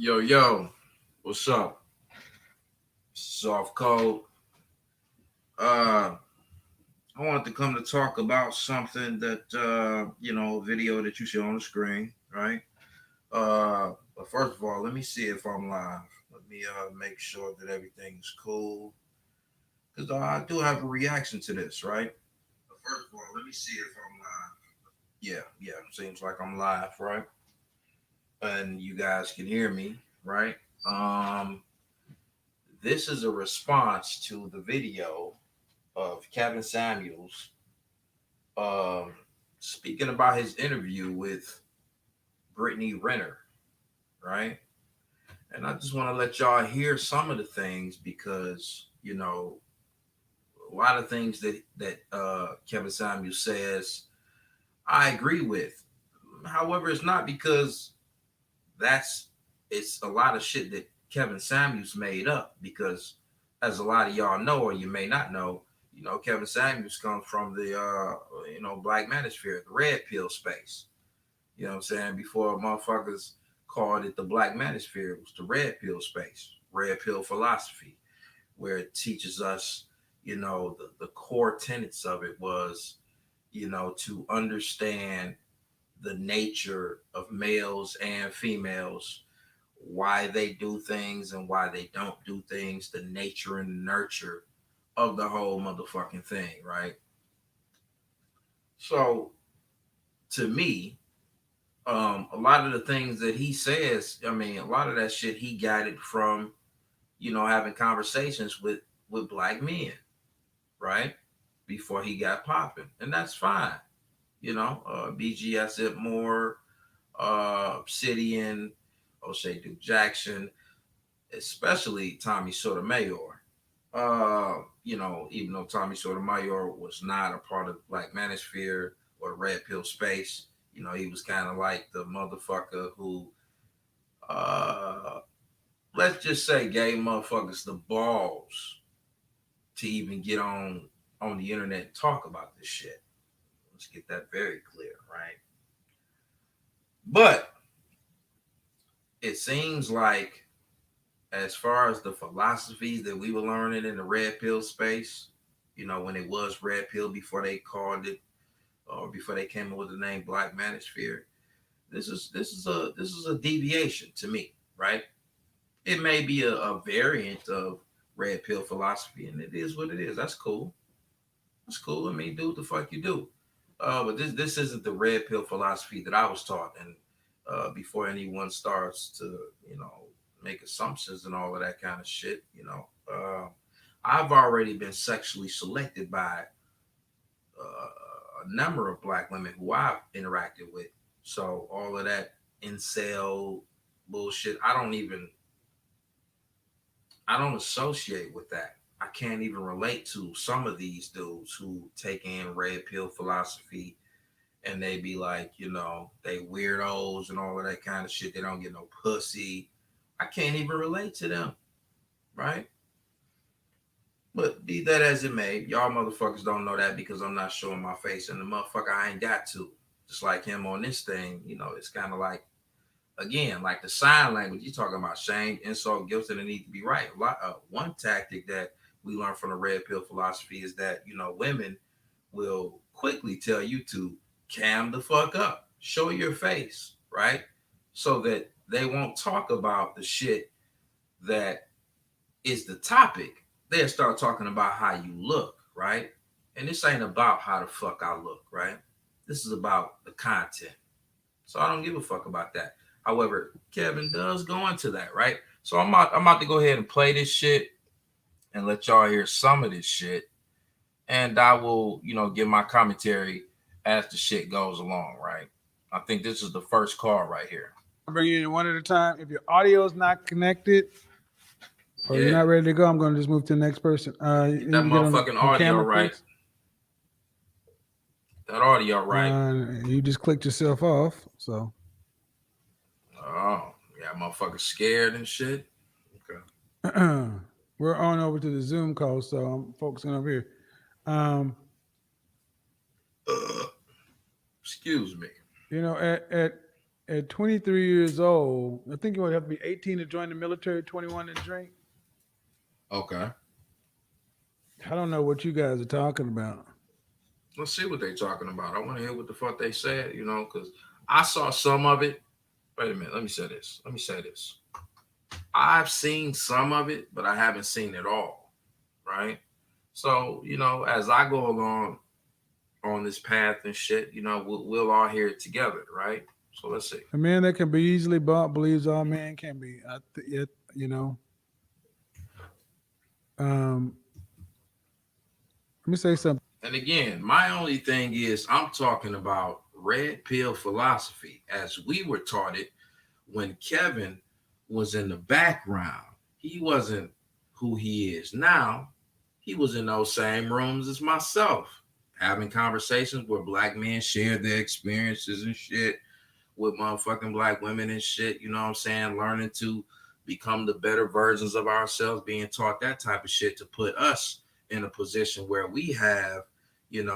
Yo, what's up? Soft Code. Uh, I wanted to come to talk about something that video that you see on the screen, right? But first of all, let me see if I'm live. Let me make sure that everything's cool, because I do have a reaction to this, right? But first of all, let me see if I'm live. Yeah, seems like I'm live, right? And you guys can hear me, right? Um, this is a response to the video of Kevin Samuels um, speaking about his interview with Brittany Renner, right? And I just want to let y'all hear some of the things because a lot of things that Kevin Samuels says I agree with. However, it's not because that's it's a lot of shit that Kevin Samuels made up because as a lot of y'all know or you may not know, Kevin Samuels comes from the black manosphere, the red pill space. You know what I'm saying? Before motherfuckers called it the black manosphere, it was the red pill space, red pill philosophy, where it teaches us, the core tenets of it was, to understand the nature of males and females, why they do things and why they don't do things, the nature and nurture of the whole motherfucking thing, right? So to me, a lot of the things that he says, I mean, a lot of that shit he got it from, having conversations with black men, right? Before he got popping. And that's fine. BGS More, Obsidian, O'Shea Duke Jackson, especially Tommy Sotomayor. Even though Tommy Sotomayor was not a part of the Black Manosphere or the Red Pill space, he was kind of like the motherfucker who, uh, let's just say, gave motherfuckers the balls to even get on the internet and talk about this shit. Let's get that very clear, right? But it seems like as far as the philosophies that we were learning in the red pill space, when it was red pill before they called it or before they came up with the name Black Manosphere, this is a deviation to me, right? It may be a variant of red pill philosophy, and it is what it is. That's cool. That's cool. I mean, do what the fuck you do. But this isn't the red pill philosophy that I was taught. And before anyone starts to make assumptions and all of that kind of shit, I've already been sexually selected by a number of black women who I've interacted with. So all of that incel bullshit, I don't associate with that. I can't even relate to some of these dudes who take in red pill philosophy and they be like, they weirdos and all of that kind of shit. They don't get no pussy. I can't even relate to them, right? But be that as it may, y'all motherfuckers don't know that because I'm not showing my face, and the motherfucker I ain't got to. Just like him on this thing, it's kind of like, again, like the sign language. You talking about shame, insult, guilt, and it need to be right. One tactic that we learn from the red pill philosophy is that women will quickly tell you to cam the fuck up, show your face, right, so that they won't talk about the shit that is the topic. They'll start talking about how you look, right? And this ain't about how the fuck I look, right? This is about the content. So I don't give a fuck about that. However, Kevin does go into that, right? So I'm about to go ahead and play this shit and let y'all hear some of this shit. And I will, give my commentary as the shit goes along, right? I think this is the first call right here. I'll bring you in one at a time. If your audio is not connected or you're Yeah. not ready to go, I'm going to just move to the next person. Get that You get motherfucking on audio camera, right. please. That audio right. You just clicked yourself off, so. Oh, yeah, motherfucker scared and shit. Okay. We're on over to the Zoom call, so I'm focusing over here. Um, Excuse me. at at 23 years old, I think you would have to be 18 to join the military, 21 to drink. Okay. I don't know what you guys are talking about. Let's see what they're talking about. I want to hear what the fuck they said, because I saw some of it. Wait a minute. Let me say this. I've seen some of it, but I haven't seen it all. Right. So, as I go along on this path and shit, we'll all hear it together. Right. So let's see. A man that can be easily bought believes all men can be. Um, let me say something. And again, my only thing is I'm talking about red pill philosophy as we were taught it when Kevin was in the background. He wasn't who he is now. He was in those same rooms as myself, having conversations where black men shared their experiences and shit with motherfucking black women and shit. You know what I'm saying? Learning to become the better versions of ourselves, being taught that type of shit to put us in a position where we have,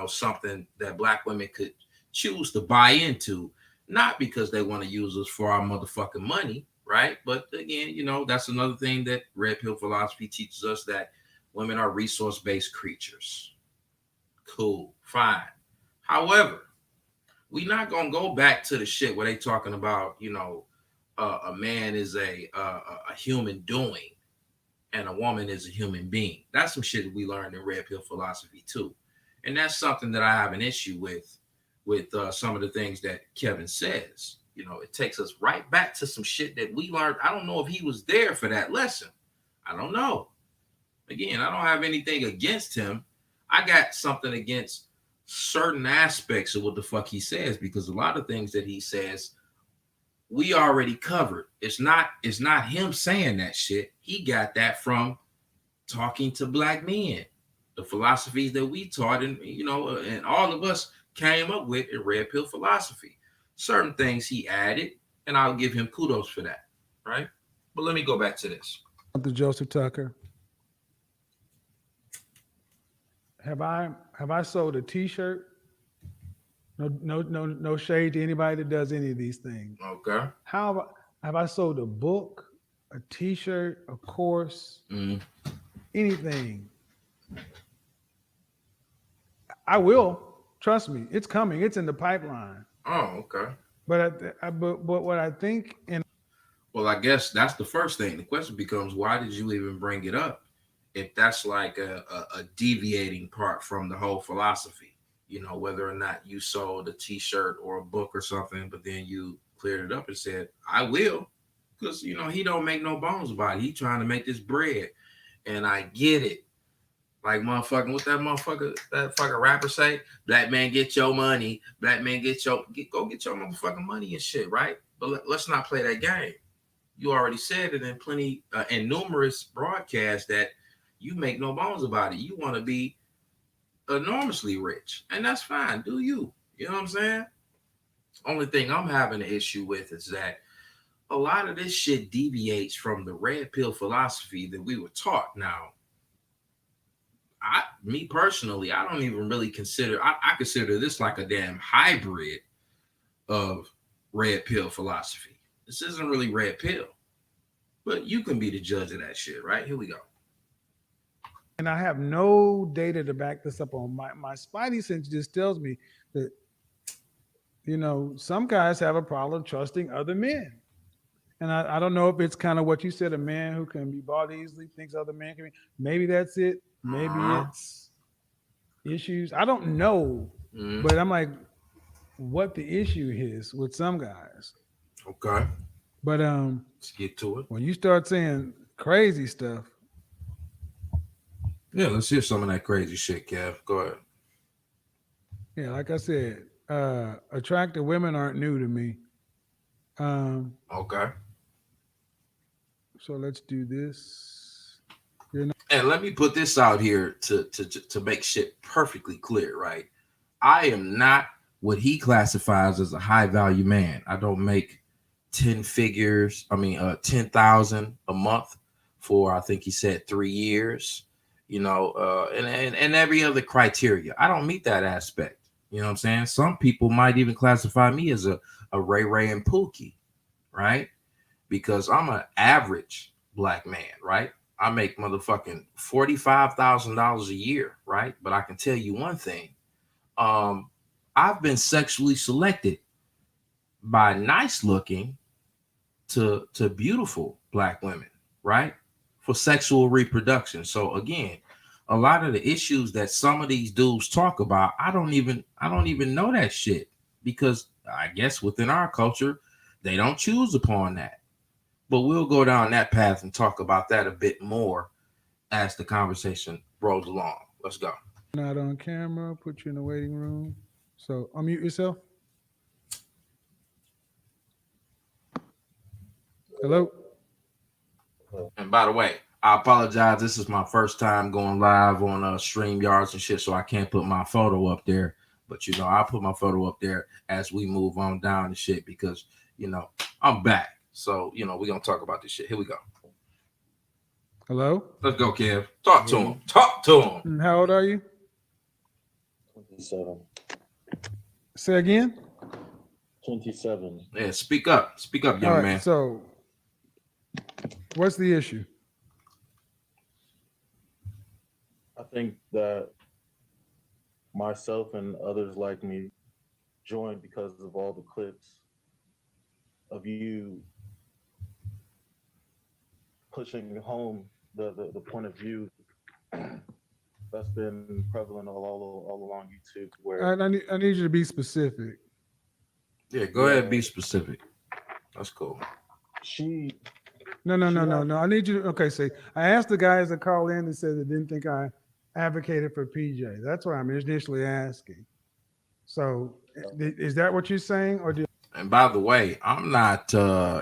something that black women could choose to buy into, not because they want to use us for our motherfucking money, right? But again, that's another thing that red pill philosophy teaches us, that women are resource-based creatures. Cool, fine. However, we not gonna go back to the shit where they talking about, a man is a human doing and a woman is a human being. That's some shit that we learned in red pill philosophy too, and that's something that I have an issue with some of the things that Kevin says. It takes us right back to some shit that we learned. I don't know if he was there for that lesson. I don't know. Again, I don't have anything against him. I got something against certain aspects of what the fuck he says, because a lot of things that he says we already covered. It's not him saying that shit. He got that from talking to black men, the philosophies that we taught, and and all of us came up with in red pill philosophy. Certain things he added, and I'll give him kudos for that, right? But let me go back to this. The Joseph Tucker. Have I sold a T-shirt? No shade to anybody that does any of these things. Okay. How have I sold a book, a T-shirt, a course, anything? I will. Trust me, it's coming. It's in the pipeline. Oh, okay. But what I think, and well, I guess that's the first thing. The question becomes, why did you even bring it up if that's like a deviating part from the whole philosophy? Whether or not you sold a T-shirt or a book or something, but then you cleared it up and said, I will, because, he don't make no bones about it. He trying to make this bread, and I get it. Like motherfucking, what that fucking rapper say? Black man get your money. Black man go get your motherfucking money and shit, right? But let's not play that game. You already said it in numerous broadcasts that you make no bones about it. You want to be enormously rich, and that's fine. Do you? You know what I'm saying? Only thing I'm having an issue with is that a lot of this shit deviates from the red pill philosophy that we were taught. Now, me personally, I don't even really consider. I consider this like a damn hybrid of red pill philosophy. This isn't really red pill, but you can be the judge of that shit, right? Here we go. And I have no data to back this up on. My spidey sense just tells me that, some guys have a problem trusting other men. And I don't know if it's kind of what you said, a man who can be bought easily thinks other men can be. Maybe that's it. Maybe it's issues. I don't know. But I'm like, what the issue is with some guys. Okay. But let's get to it. When you start saying crazy stuff. Yeah, let's hear some of that crazy shit, Kev. Go ahead. Yeah, like I said, attractive women aren't new to me. Okay. So let's do this. And let me put this out here to make shit perfectly clear, right? I am not what he classifies as a high value man. I don't make 10 figures. 10,000 a month for, I think he said 3 years, and every other criteria. I don't meet that aspect. You know what I'm saying? Some people might even classify me as a Ray Ray and Pookie, right? Because I'm an average black man, right? I make motherfucking $45,000 a year, right? But I can tell you one thing. Um, I've been sexually selected by nice looking to beautiful black women, right? For sexual reproduction. So again, a lot of the issues that some of these dudes talk about, I don't even know that shit because I guess within our culture, they don't choose upon that. But we'll go down that path and talk about that a bit more as the conversation rolls along. Let's go. Not on camera. Put you in the waiting room. So unmute yourself. Hello. And by the way, I apologize. This is my first time going live on StreamYards and shit, so I can't put my photo up there. But I'll put my photo up there as we move on down the shit because I'm back. So we're gonna talk about this shit. Here we go. Hello. Let's go, Kev. Talk to him. Talk to him. And how old are you? 27. Say again. 27. Yeah, speak up. Speak up, young man. So, what's the issue? I think that myself and others like me joined because of all the clips of you pushing home the point of view that's been prevalent all along YouTube. Where I need you to be specific. Yeah, go ahead. Be specific. That's cool. No. I need you to, okay, say, I asked the guys that called in and said they didn't think I advocated for PJ. That's what I'm initially asking. So, is that what you're saying? And by the way, I'm not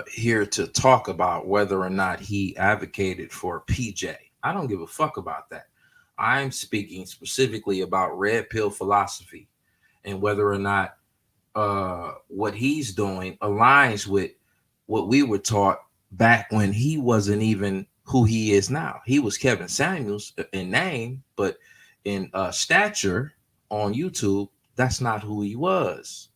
here to talk about whether or not he advocated for PJ. I don't give a fuck about that. I'm speaking specifically about red pill philosophy and whether or not what he's doing aligns with what we were taught back when he wasn't even who he is now. He was Kevin Samuels in name, but in stature on YouTube, that's not who he was.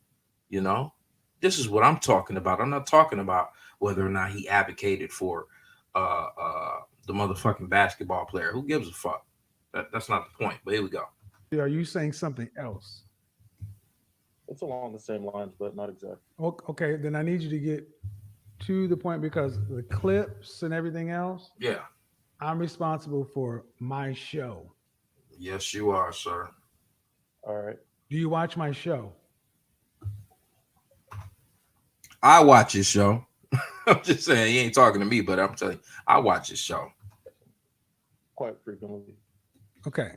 This is what I'm talking about. I'm not talking about whether or not he advocated for the motherfucking basketball player. Who gives a fuck? That's not the point. But here we go. Are you saying something else? it's along the same lines, but not exactly. Okay, then I need you to get to the point because the clips and everything else, Yeah. I'm responsible for my show. Yes, you are, sir. All right. Do you watch my show? I watch his show. I'm just saying he ain't talking to me, but I'm telling you, I watch his show. Quite frequently. Okay,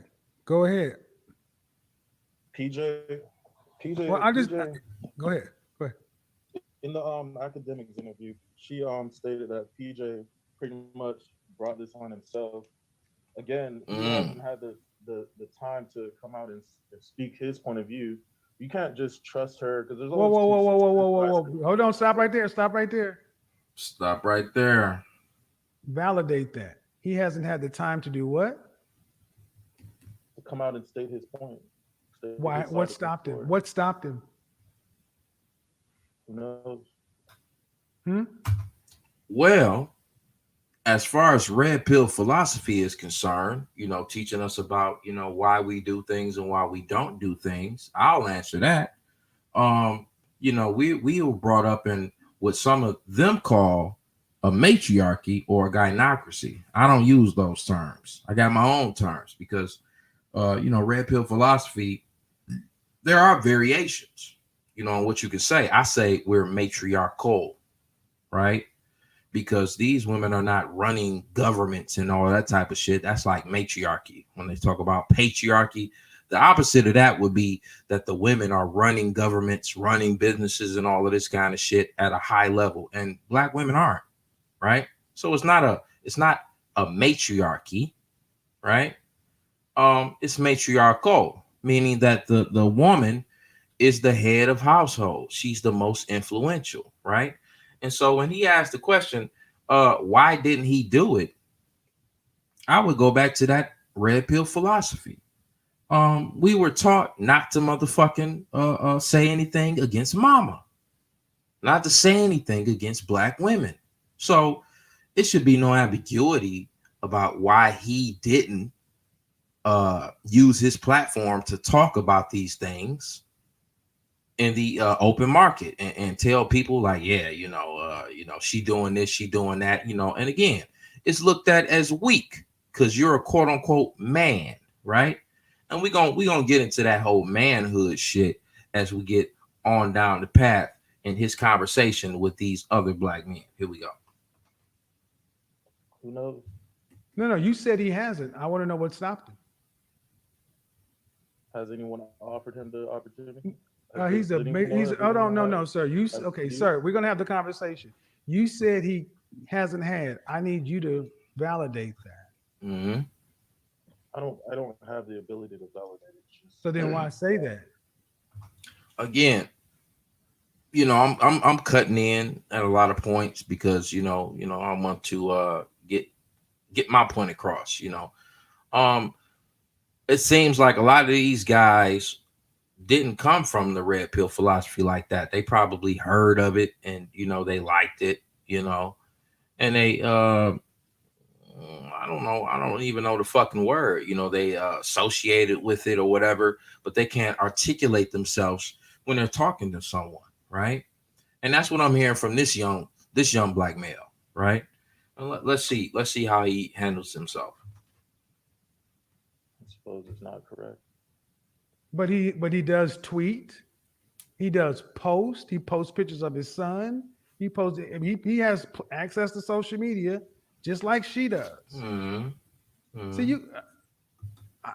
go ahead. PJ. Well, I just PJ, go ahead. in the academics interview, she stated that PJ pretty much brought this on himself. Again, he hasn't had the time to come out and speak his point of view. You can't just trust her because there's always whoa. Hold on, stop right there. Stop right there. Stop right there. Validate that. He hasn't had the time to do what? To come out and state his point. Why? What stopped him? What stopped him? Who knows? Well, as far as red pill philosophy is concerned, teaching us about, why we do things and why we don't do things, I'll answer that. We were brought up in what some of them call a matriarchy or a gynocracy. I don't use those terms. I got my own terms because, red pill philosophy, there are variations, on what you can say. I say we're matriarchal, right? Because these women are not running governments and all that type of shit. That's like matriarchy. When they talk about patriarchy, the opposite of that would be that the women are running governments, running businesses, and all of this kind of shit at a high level, and black women aren't, right? So it's not a matriarchy, right? It's matriarchal, meaning that the woman is the head of household. She's the most influential, right? And so when he asked the question, why didn't he do it? I would go back to that red pill philosophy. we were taught not to motherfucking say anything against mama, not to say anything against black women. So it should be no ambiguity about why he didn't use his platform to talk about these things in the open market and tell people like, yeah, she doing this, she doing that, and again, it's looked at as weak because you're a quote unquote man, right? And we gonna get into that whole manhood shit as we get on down the path in his conversation with these other black men. Here we go. Who knows? No, you said he hasn't. I want to know what stopped him. Has anyone offered him the opportunity? He's a he's. Oh no, sir. Okay, sir. We're gonna have the conversation. You said he hasn't had. I need you to validate that. Mm-hmm. I don't have the ability to validate it. So then why say that? Again, I'm cutting in at a lot of points because I want to get my point across. It seems like a lot of these guys didn't come from the red pill philosophy like that. They probably heard of it and they liked it, and they I don't know, I don't even know the fucking word, they associated with it or whatever, but they can't articulate themselves when they're talking to someone, right? And that's what I'm hearing from this young black male, right? And let's see how he handles himself. I suppose it's not correct. But he does tweet. He does post. He posts pictures of his son. He posts. He has access to social media just like she does. Mm-hmm. Mm-hmm. So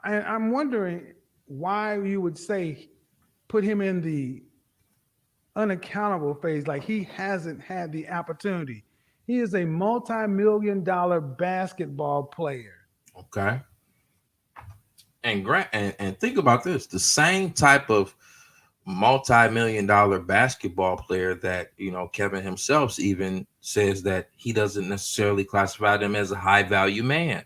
I'm wondering why you would say put him in the unaccountable phase, like he hasn't had the opportunity. He is a multi-million-dollar basketball player. Okay. And think about this: the same type of multi-million-dollar basketball player that Kevin himself even says that he doesn't necessarily classify them as a high-value man.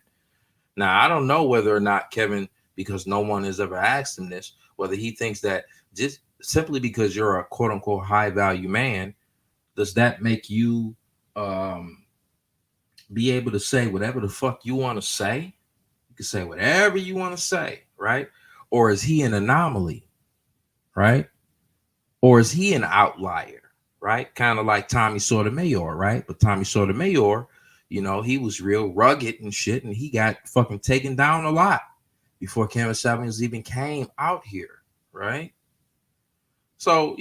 Now, I don't know whether or not Kevin, because no one has ever asked him this, whether he thinks that just simply because you're a quote-unquote high-value man, does that make you be able to say whatever the fuck you want to say? You can say whatever you want to say, right? Or is he an anomaly, right? Or is he an outlier, right? Kind of like Tommy Sotomayor, right? But Tommy Sotomayor, he was real rugged and shit, and he got fucking taken down a lot before Kevin Samuels even came out here, right? So,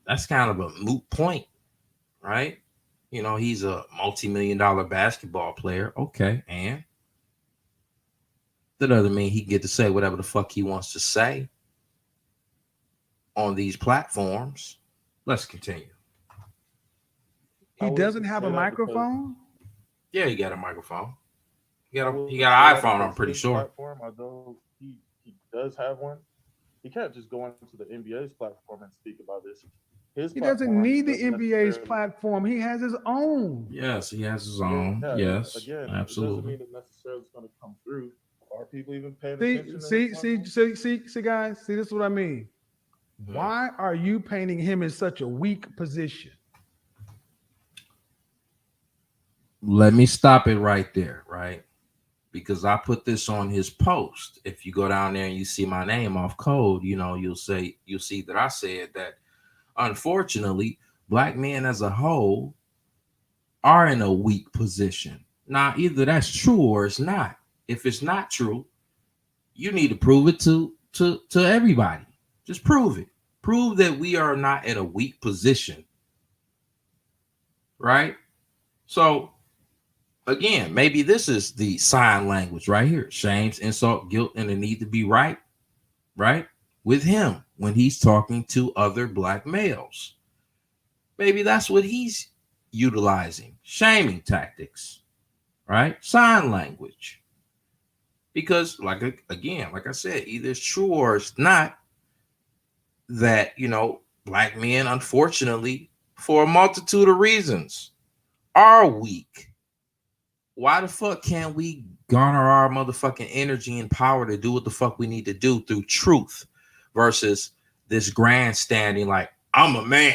that's kind of a moot point, right? He's a multi-million-dollar basketball player. Okay, and that doesn't mean he can get to say whatever the fuck he wants to say on these platforms. Let's continue. He doesn't have a microphone? Yeah, he got a microphone. He got an iPhone, I'm pretty sure. Platform, although he does have one, he can't just go into the NBA's platform and speak about this. He doesn't need the NBA's platform. He has his own. Yes, he has his own. Yeah, yes, again, absolutely. It doesn't mean it necessarily is going to come through. Are people even paying attention? See, guys. See, this is what I mean. Mm-hmm. Why are you painting him in such a weak position? Let me stop it right there, right? Because I put this on his post. If you go down there and you see my name off code, you'll see that I said that, unfortunately, black men as a whole are in a weak position. Now, either that's true or it's not. If it's not true, you need to prove it to everybody. Just prove it. Prove that we are not in a weak position. Right? So, again, maybe this is the sign language right here. Shame, insult, guilt, and the need to be right. Right? With him when he's talking to other black males. Maybe that's what he's utilizing. Shaming tactics. Right? Sign language. Because, like I said, either it's true or it's not that, black men, unfortunately, for a multitude of reasons, are weak. Why the fuck can't we garner our motherfucking energy and power to do what the fuck we need to do through truth versus this grandstanding like, I'm a man,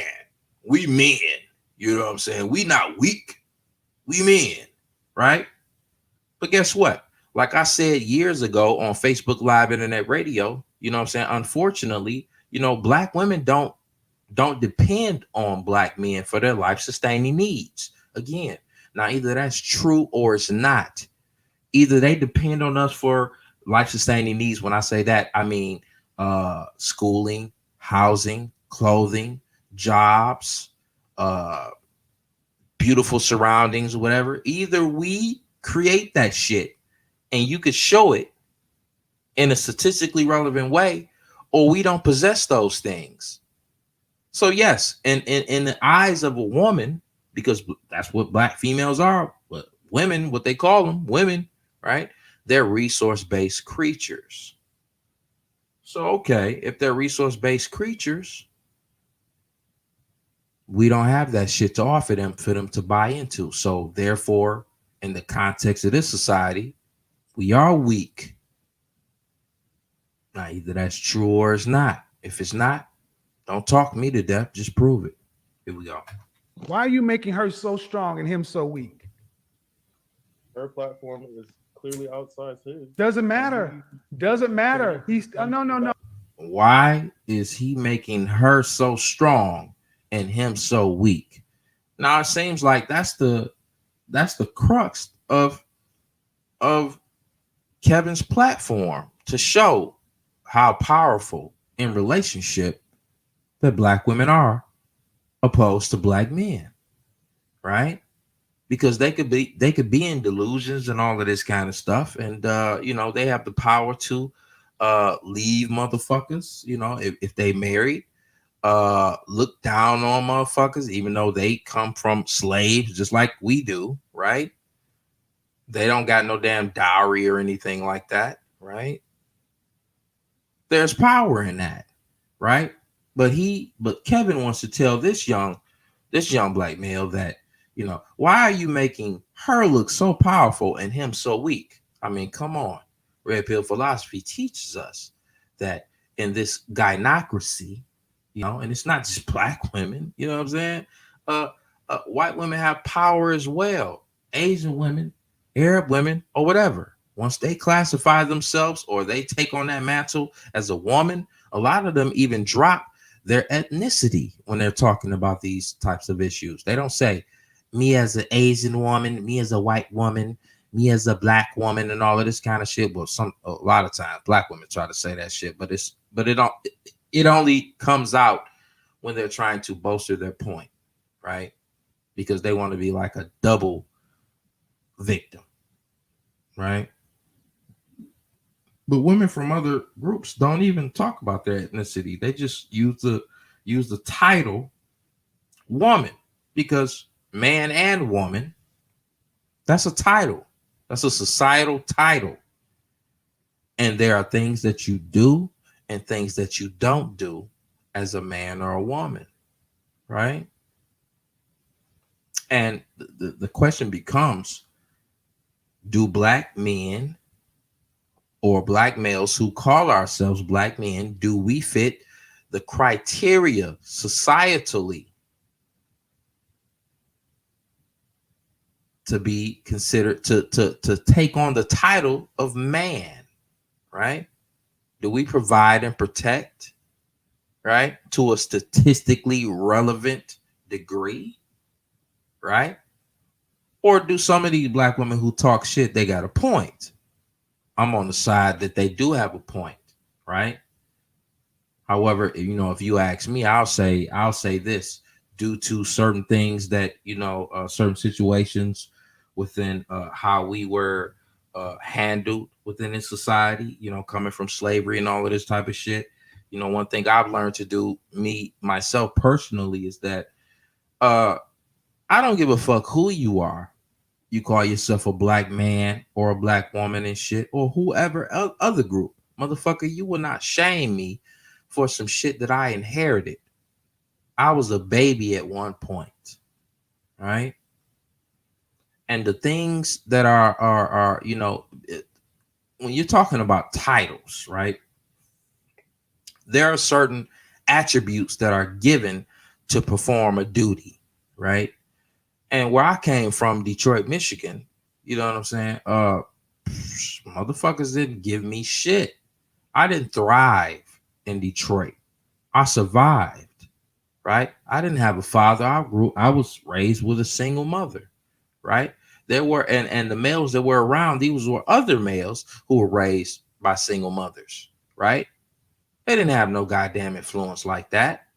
we men. You know what I'm saying? We not weak, we men, right? But guess what? Like I said years ago on Facebook Live Internet Radio, you know what I'm saying? Unfortunately, black women don't depend on black men for their life sustaining needs. Again, now either that's true or it's not. Either they depend on us for life sustaining needs. When I say that, I mean schooling, housing, clothing, jobs, uh, beautiful surroundings, whatever. Either we create that shit and you could show it in a statistically relevant way, or we don't possess those things. So yes, in the eyes of a woman, because that's what black females are, but women, what they call them, women, right? They're resource-based creatures. So okay, if they're resource-based creatures, we don't have that shit to offer them for them to buy into. So therefore, in the context of this society, we are weak. Now, either that's true or it's not. If it's not, don't talk me to death. Just prove it. Here we go. Why are you making her so strong and him so weak? Her platform is clearly outside his. Doesn't matter. Doesn't matter. He's no. Why is he making her so strong and him so weak? Now it seems like that's the crux of Kevin's platform, to show how powerful in relationship that black women are opposed to black men, right? Because they could be in delusions and all of this kind of stuff, and they have the power to leave motherfuckers, if they married, look down on motherfuckers even though they come from slaves just like we do, right? They don't got no damn dowry or anything like that, right? There's power in that, right? But Kevin wants to tell this young black male that, why are you making her look so powerful and him so weak? I mean, come on. Red pill philosophy teaches us that in this gynocracy, and it's not just black women, you know what I'm saying? White women have power as well. Asian women, Arab women, or whatever. Once they classify themselves or they take on that mantle as a woman, a lot of them even drop their ethnicity when they're talking about these types of issues. They don't say me as an Asian woman, me as a white woman, me as a black woman, and all of this kind of shit. Well, a lot of times black women try to say that shit, but it only comes out when they're trying to bolster their point, right? Because they want to be like a double victim, right? But women from other groups don't even talk about their ethnicity. They just use the title woman, because man and woman, that's a title. That's a societal title. And there are things that you do and things that you don't do as a man or a woman, right? And the question becomes, do black men or black males who call ourselves black men, do we fit the criteria societally to be considered to take on the title of man, right? Do we provide and protect, right, to a statistically relevant degree, right? Or do some of these black women who talk shit, they got a point? I'm on the side that they do have a point, right? However, if you ask me, I'll say this: due to certain things that certain situations within how we were handled within this society, coming from slavery and all of this type of shit. One thing I've learned to do, myself personally, is that I don't give a fuck who you are. You call yourself a black man or a black woman and shit, or whoever other group. Motherfucker, you will not shame me for some shit that I inherited. I was a baby at one point, right? And the things that are when you're talking about titles, right? There are certain attributes that are given to perform a duty, right? And where I came from, Detroit, Michigan, you know what I'm saying? Motherfuckers didn't give me shit. I didn't thrive in Detroit. I survived, right? I didn't have a father. I was raised with a single mother, right? There were and the males that were around, these were other males who were raised by single mothers, right? They didn't have no goddamn influence like that.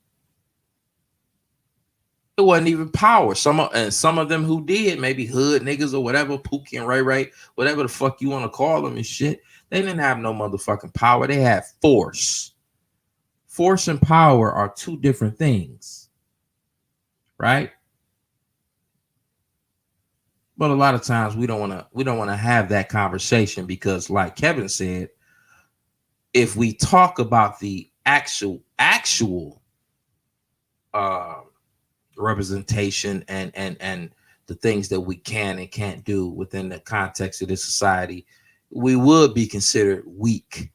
It wasn't even power. Some of them who did, maybe hood niggas or whatever, Pookie and Ray Ray, whatever the fuck you want to call them and shit, they didn't have no motherfucking power. They had force. Force and power are two different things, right? But a lot of times we don't want to have that conversation because, like Kevin said, if we talk about the actual representation and the things that we can and can't do within the context of this society, we would be considered weak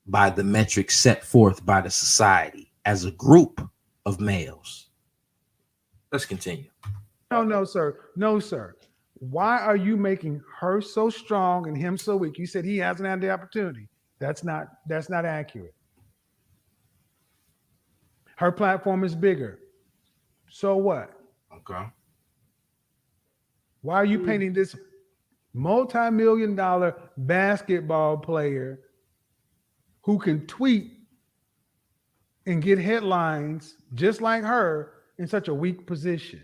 by the metrics set forth by the society as a group of males. Let's continue. No, sir. No, sir. Why are you making her so strong and him so weak? You said he hasn't had the opportunity. That's not accurate. Her platform is bigger. So what? Okay. Why are you painting this multi-million-dollar basketball player who can tweet and get headlines just like her in such a weak position?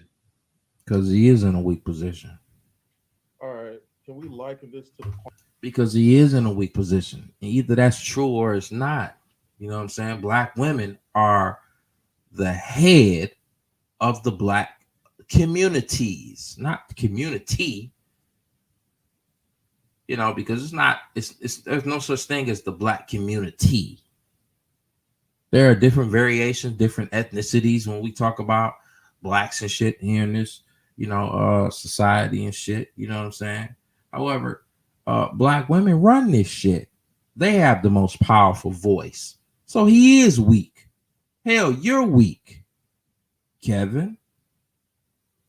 Because he is in a weak position. All right. Can we liken this to the Because he is in a weak position. Either that's true or it's not. You know what I'm saying? Black women are the head of the black communities, not the community. You know, because it's there's no such thing as the black community. There are different variations, different ethnicities when we talk about blacks and shit here in this, society and shit. You know what I'm saying? However, black women run this shit. They have the most powerful voice. So he is weak. Hell, you're weak, Kevin.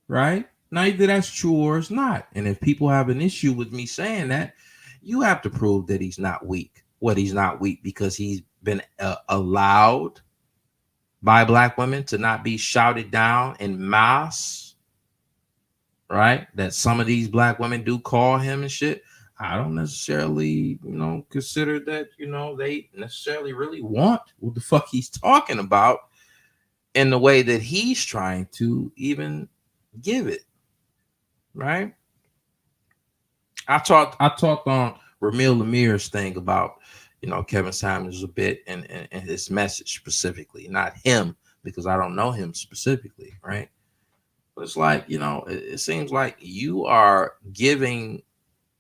Right? Now, either that's true or it's not. And if people have an issue with me saying that, you have to prove that he's not weak. What, he's not weak because he's been allowed by black women to not be shouted down in mass, right? That some of these black women do call him and shit. I don't necessarily, consider that, they necessarily really want what the fuck he's talking about in the way that he's trying to even give it, right? I talked on Amyr's thing about, Kevin Samuels a bit and his message specifically, not him, because I don't know him specifically, right? But it's like, it seems like you are giving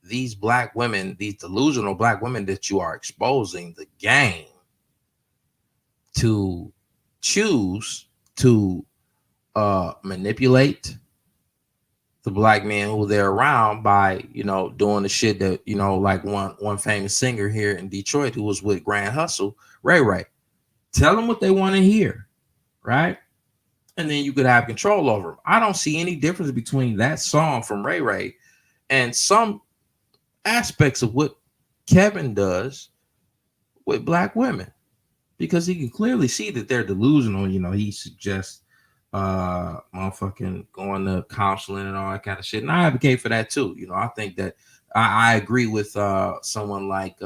these black women, these delusional black women that you are exposing the game to choose to manipulate the black men who they're around by, doing the shit that, like one famous singer here in Detroit who was with Grand Hustle, Ray Ray. Tell them what they want to hear, right? And then you could have control over them. I don't see any difference between that song from Ray Ray and some aspects of what Kevin does with black women, because he can clearly see that they're delusional. He suggests motherfucking going to counseling and all that kind of shit, and I advocate for that too. I think that I agree with someone like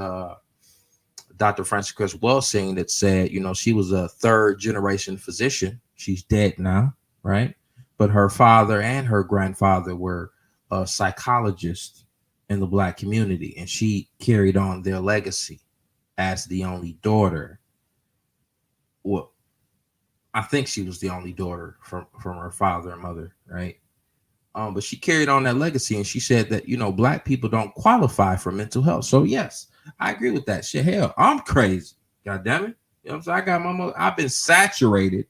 Dr. Frances Cress Welsing that said, she was a third generation physician. She's dead now, right? But her father and her grandfather were psychologists in the black community, and she carried on their legacy as the only daughter. Well, I think she was the only daughter from her father and mother, right? But she carried on that legacy, and she said that, black people don't qualify for mental health. So yes, I agree with that shit. Hell, I'm crazy. God damn it. You know what I'm saying? I got my mother. I've been saturated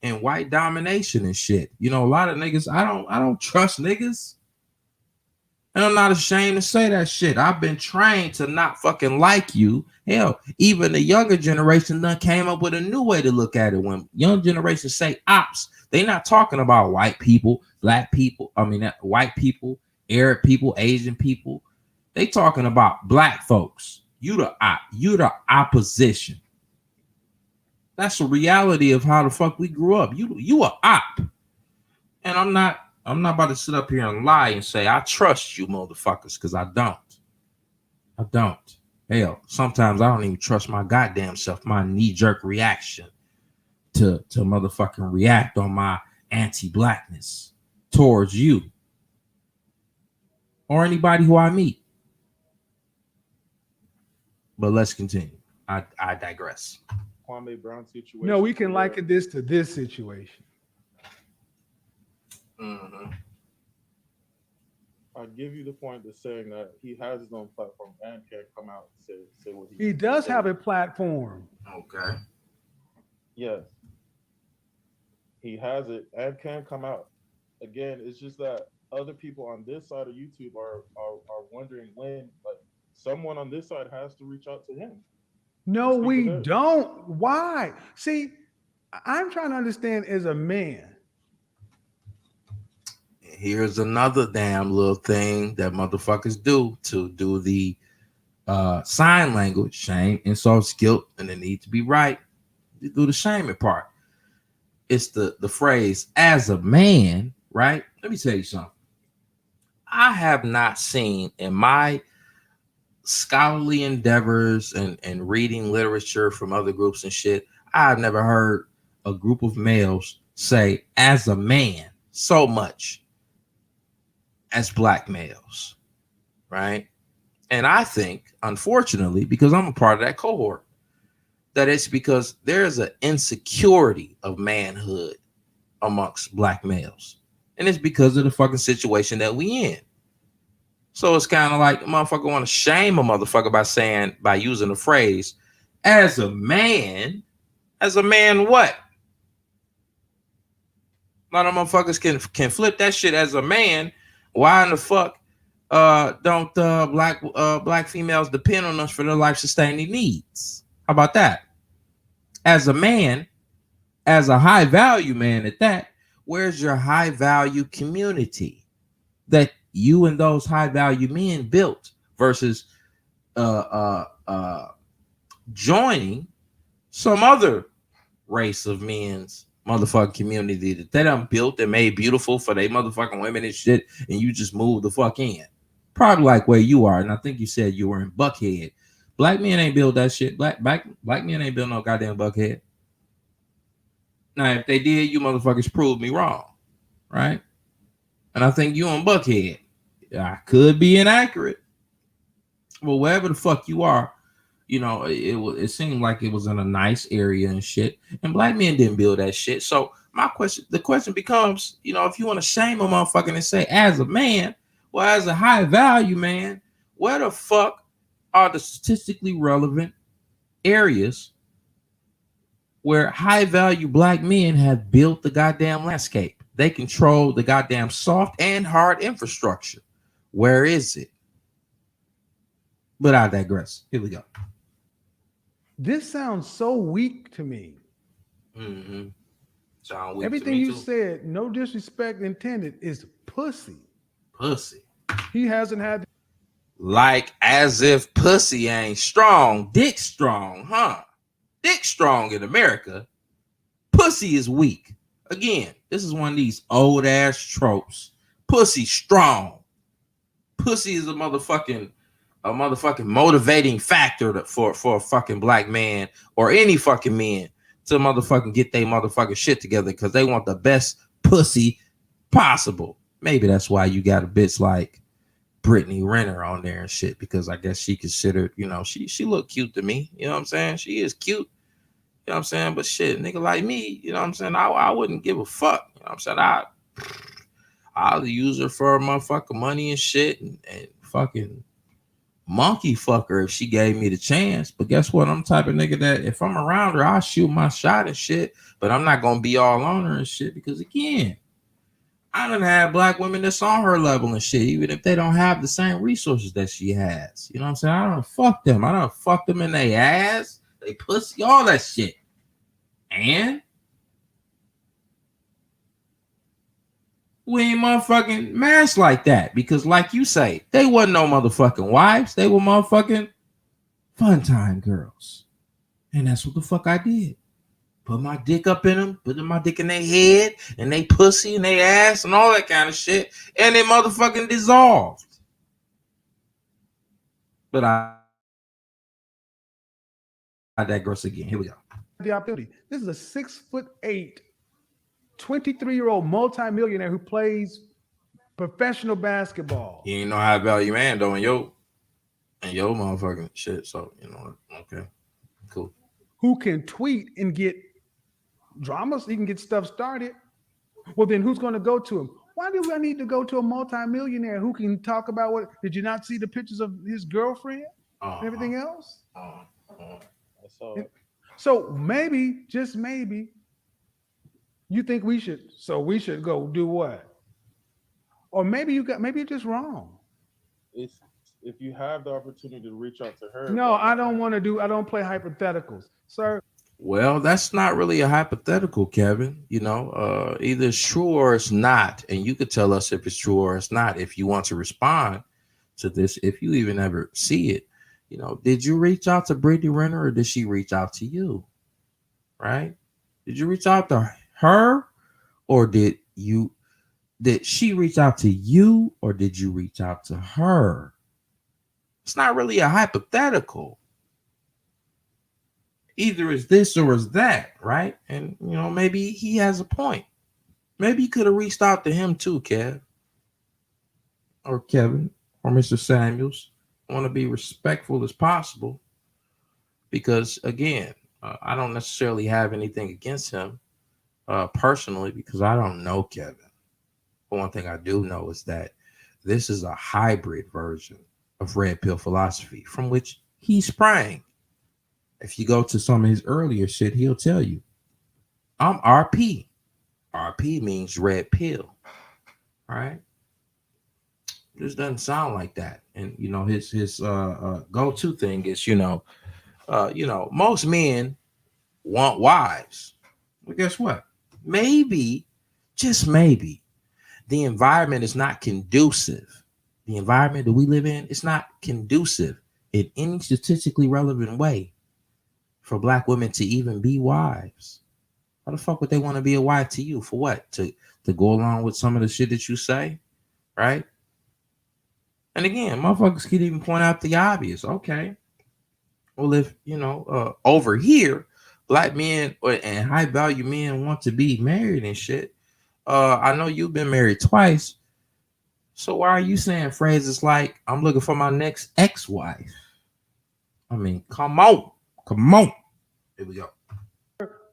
in white domination and shit. A lot of niggas, I don't trust niggas. And I'm not ashamed to say that shit. I've been trained to not fucking like you. Hell, even the younger generation done came up with a new way to look at it. When young generations say ops, they not talking about white people, black people, white people, Arab people, Asian people. They talking about black folks. You the op, you the opposition. That's the reality of how the fuck we grew up. You a op. And I'm not about to sit up here and lie and say I trust you motherfuckers, because I don't. I don't. Hell, sometimes I don't even trust my goddamn self, my knee-jerk reaction to motherfucking react on my anti-blackness towards you or anybody who I meet. But let's continue. I digress. Kwame Brown situation. No, we can liken this to this situation. Mm-hmm. I give you the point of saying that he has his own platform and can come out and say what he does have a platform. Okay. Yes. He has it and can come out. Again, it's just that other people on this side of YouTube are wondering when, like, someone on this side has to reach out to him. No, we don't. Why? See, I'm trying to understand as a man. Here's another damn little thing that motherfuckers do to do the sign language, shame, insults, guilt, and the need to be right. You do the shaming part. It's the phrase as a man, right? Let me tell you something. I have not seen in my scholarly endeavors and reading literature from other groups and shit, I've never heard a group of males say as a man so much as black males, right? And I think, unfortunately, because I'm a part of that cohort, that it's because there's an insecurity of manhood amongst black males. And it's because of the fucking situation that we in. So it's kind of like a motherfucker want to shame a motherfucker by using the phrase, as a man what? A lot of motherfuckers can flip that shit as a man. Why in the fuck don't black females depend on us for their life sustaining needs? How about that? As a man, as a high value man at that, where's your high value community that you and those high value men built versus joining some other race of men's motherfucking community that they done built and made beautiful for they motherfucking women and shit, and you just moved the fuck in. Probably like where you are, and I think you said you were in Buckhead. Black men ain't build that shit. Black men ain't build no goddamn Buckhead. Now, if they did, you motherfuckers proved me wrong, right? And I think you on Buckhead. I could be inaccurate. Well, wherever the fuck you are, you know, it seemed like it was in a nice area and shit. And black men didn't build that shit. So the question becomes, you know, if you want to shame a motherfucker and say, as a man, well, as a high value man, where the fuck are the statistically relevant areas where high value black men have built the goddamn landscape? They control the goddamn soft and hard infrastructure. Where is it? But I digress. Here we go. This sounds so weak to me. Mm-hmm. Sound weak. Everything you said, no disrespect intended, is pussy. Pussy. He hasn't had. Like as if pussy ain't strong. Dick strong, huh? Dick strong in America. Pussy is weak. Again, this is one of these old ass tropes. Pussy strong. Pussy is a motherfucking motivating factor for a fucking black man or any fucking men to motherfucking get their motherfucking shit together because they want the best pussy possible. Maybe that's why you got a bitch like Brittany Renner on there and shit, because I guess she considered, you know, she looked cute to me. You know what I'm saying? She is cute. You know what I'm saying? But shit, nigga like me, you know what I'm saying? I wouldn't give a fuck. You know what I'm saying? I'll use her for motherfucking money and shit and fucking monkey fuck her if she gave me the chance. But guess what? I'm the type of nigga that if I'm around her, I'll shoot my shot and shit. But I'm not gonna be all on her and shit because again, I done had black women that's on her level and shit, even if they don't have the same resources that she has. You know what I'm saying? I don't fuck them. I don't fuck them in their ass, they pussy, all that shit. And we ain't motherfucking mass like that because, like you say, they wasn't no motherfucking wives. They were motherfucking fun time girls. And that's what the fuck I did. Put my dick up in them, put my dick in their head and they pussy and they ass and all that kind of shit. And they motherfucking dissolved. But I digress again. Here we go. The opportunity. This is a 6'8", 23-year-old multimillionaire who plays professional basketball. You ain't know how to value man though in your motherfucking shit. So, you know, okay. Cool. Who can tweet and get dramas? He can get stuff started. Well, then who's going to go to him? Why do I need to go to a multimillionaire who can talk about what? Did you not see the pictures of his girlfriend and everything else? So maybe, just maybe, you think we should go do what? Or maybe you're just wrong. It's if you have the opportunity to reach out to her. No, I don't play hypotheticals, sir. Well, that's not really a hypothetical, Kevin. You know, either it's true or it's not. And you could tell us if it's true or it's not if you want to respond to this, if you even ever see it. You know, did you reach out to Brittany Renner or did she reach out to you? Right? Did you reach out to her or did she reach out to you or did you reach out to her? It's not really a hypothetical. Either it's this or it's that, right? And, you know, maybe he has a point. Maybe you could have reached out to him too, Kev. Or Kevin or Mr. Samuels. I want to be respectful as possible because, again, I don't necessarily have anything against him personally because I don't know Kevin. But one thing I do know is that this is a hybrid version of red pill philosophy from which he sprang. If you go to some of his earlier shit, he'll tell you, I'm RP. RP means red pill. All right. This doesn't sound like that. And, you know, his go-to thing is, most men want wives. Well, guess what? Maybe, just maybe, the environment is not conducive. The environment that we live in is not conducive in any statistically relevant way for black women to even be wives. How the fuck would they want to be a wife to you? For what? To go along with some of the shit that you say? Right? And again, motherfuckers could even point out the obvious. Okay. Well, if, over here, black men and high value men want to be married and shit. I know you've been married twice. So why are you saying phrases like, I'm looking for my next ex-wife? I mean, come on. Come on. Here we go.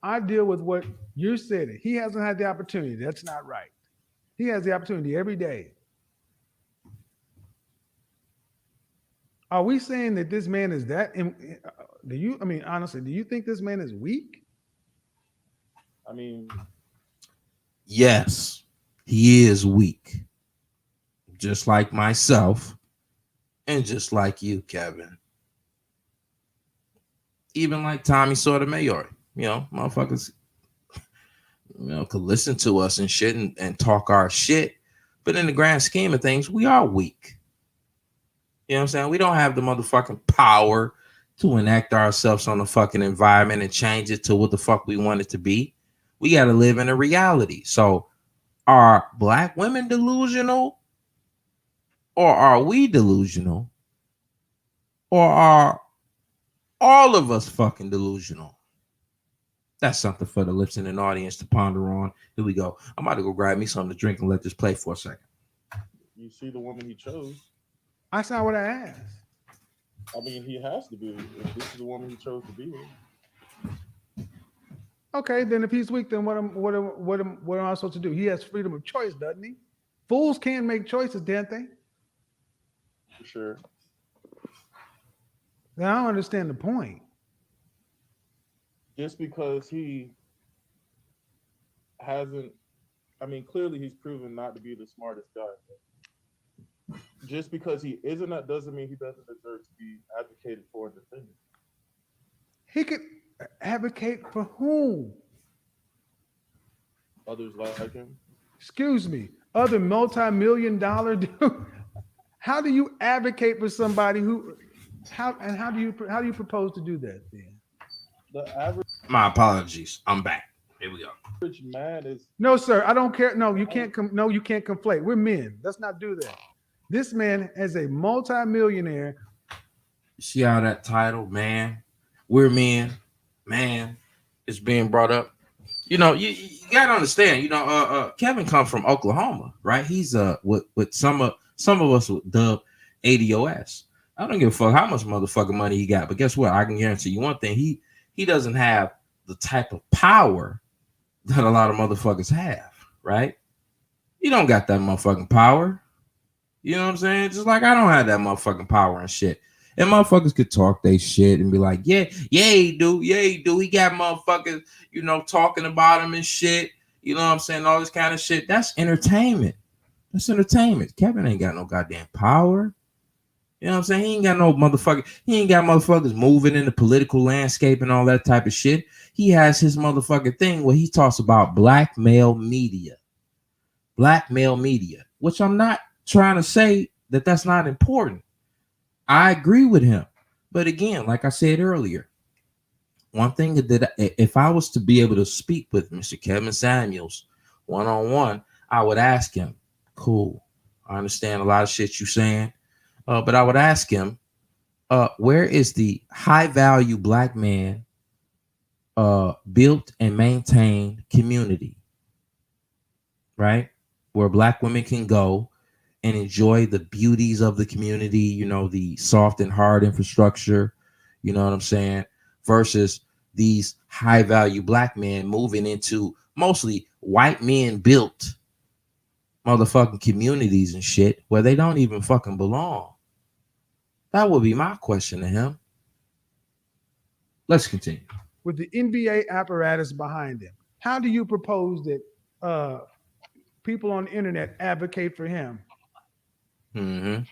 I deal with what you're saying. He hasn't had the opportunity. That's not right. He has the opportunity every day. Are we saying that this man is that? Honestly, do you think this man is weak? I mean, yes, he is weak. Just like myself and just like you, Kevin. Even like Tommy Sotomayor, motherfuckers, could listen to us and shit and talk our shit. But in the grand scheme of things, we are weak. You know what I'm saying? We don't have the motherfucking power to enact ourselves on the fucking environment and change it to what the fuck we want it to be. We got to live in a reality. So are black women delusional? Or are we delusional? Or are all of us fucking delusional? That's something for the listening audience to ponder on. Here we go. I'm about to go grab me something to drink and let this play for a second. You see the woman he chose. That's not what I asked. I mean, he has to be. If this is the woman he chose to be with. Okay, then if he's weak, then what am I supposed to do? He has freedom of choice, doesn't he? Fools can't make choices, can't they? For sure. Now I don't understand the point. Just because he hasn't I mean, clearly he's proven not to be the smartest guy. Just because he isn't, that doesn't mean he doesn't deserve to be advocated for and defended. He could advocate for whom? Others like him. Excuse me, other multi-million-dollar dude. How do you advocate for somebody who? How do you propose to do that then? The average My apologies. I'm back. Here we go. man is No, sir, I don't care. No, you can't. No, you can't conflate. We're men. Let's not do that. This man is a multi-millionaire. See how that title, man? We're men, man, is being brought up. You know, you gotta understand. You know, Kevin comes from Oklahoma, right? He's with some of us would dub ADOS. I don't give a fuck how much motherfucking money he got, but guess what? I can guarantee you one thing: he doesn't have the type of power that a lot of motherfuckers have, right? You don't got that motherfucking power. You know what I'm saying? Just like I don't have that motherfucking power and shit. And motherfuckers could talk they shit and be like, yeah, he do. He got motherfuckers, you know, talking about him and shit. You know what I'm saying? All this kind of shit. That's entertainment. That's entertainment. Kevin ain't got no goddamn power. You know what I'm saying? He ain't got motherfuckers moving in the political landscape and all that type of shit. He has his motherfucking thing where he talks about black male media, which I'm not trying to say that that's not important. I agree with him. But again, like I said earlier, one thing that if I was to be able to speak with Mr. Kevin Samuels one-on-one, I would ask him, cool, I understand a lot of shit you're saying, but I would ask him, where is the high-value black man built and maintained community, right? Where black women can go and enjoy the beauties of the community, you know, the soft and hard infrastructure, you know what I'm saying, versus these high value black men moving into mostly white men built motherfucking communities and shit where they don't even fucking belong. That would be my question to him. Let's continue. With the NBA apparatus behind him, how do you propose that people on the internet advocate for him? Mm-hmm.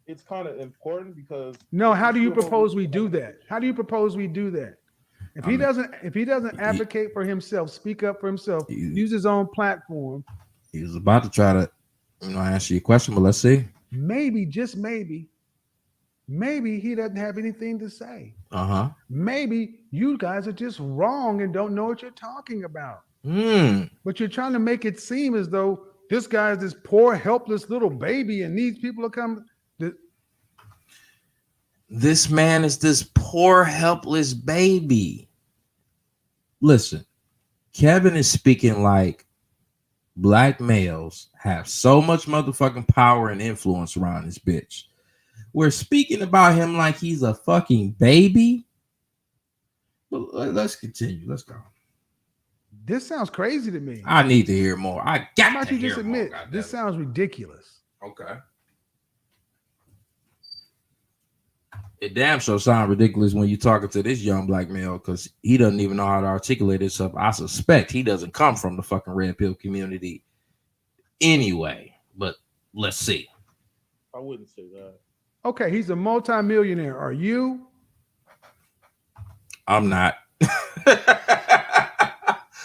it's kind of important because No, how do you propose we do that? How do you propose we do that? If he doesn't advocate for himself, speak up for himself, use his own platform. He was about to try to, answer your question, but let's see. Maybe, just maybe he doesn't have anything to say. Maybe you guys are just wrong and don't know what you're talking about. But you're trying to make it seem as though this guy is this poor, helpless little baby and these people are coming. This man is this poor, helpless baby. Listen, Kevin is speaking like black males have so much motherfucking power and influence around this bitch. We're speaking about him like he's a fucking baby. But let's continue. Let's go. This sounds crazy to me. I need to hear more. I got How about to you hear just admit more. this sounds ridiculous? Okay. It damn sure sounds ridiculous when you're talking to this young black male because he doesn't even know how to articulate himself. I suspect he doesn't come from the fucking red pill community anyway. But let's see. I wouldn't say that. Okay, he's a multimillionaire. Are you? I'm not.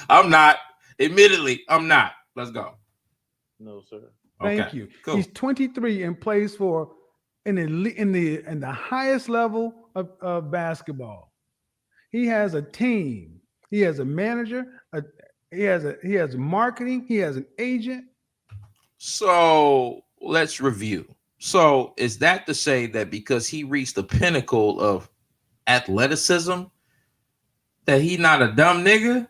I'm not. Admittedly, I'm not. Let's go. No, sir. Thank you. Cool. He's 23 and plays for in the highest level of basketball. He has a team. He has a manager. He has marketing. He has an agent. So let's review. So is that to say that because he reached the pinnacle of athleticism, that he not a dumb nigga?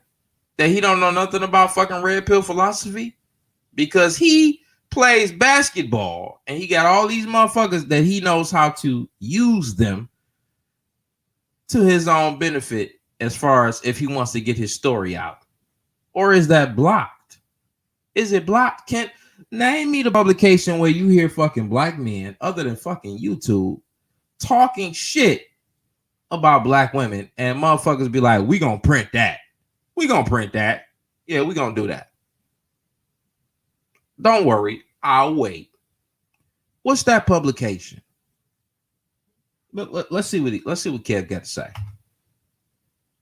That he don't know nothing about fucking red pill philosophy? Because he plays basketball and he got all these motherfuckers that he knows how to use them to his own benefit as far as if he wants to get his story out. Or is that blocked? Is it blocked? Can't name me the publication where you hear fucking black men other than fucking YouTube talking shit about black women and motherfuckers be like, we gonna print that. We gonna print that. Yeah, we gonna do that. Don't worry, I'll wait. What's that publication? Let's see what Kev got to say.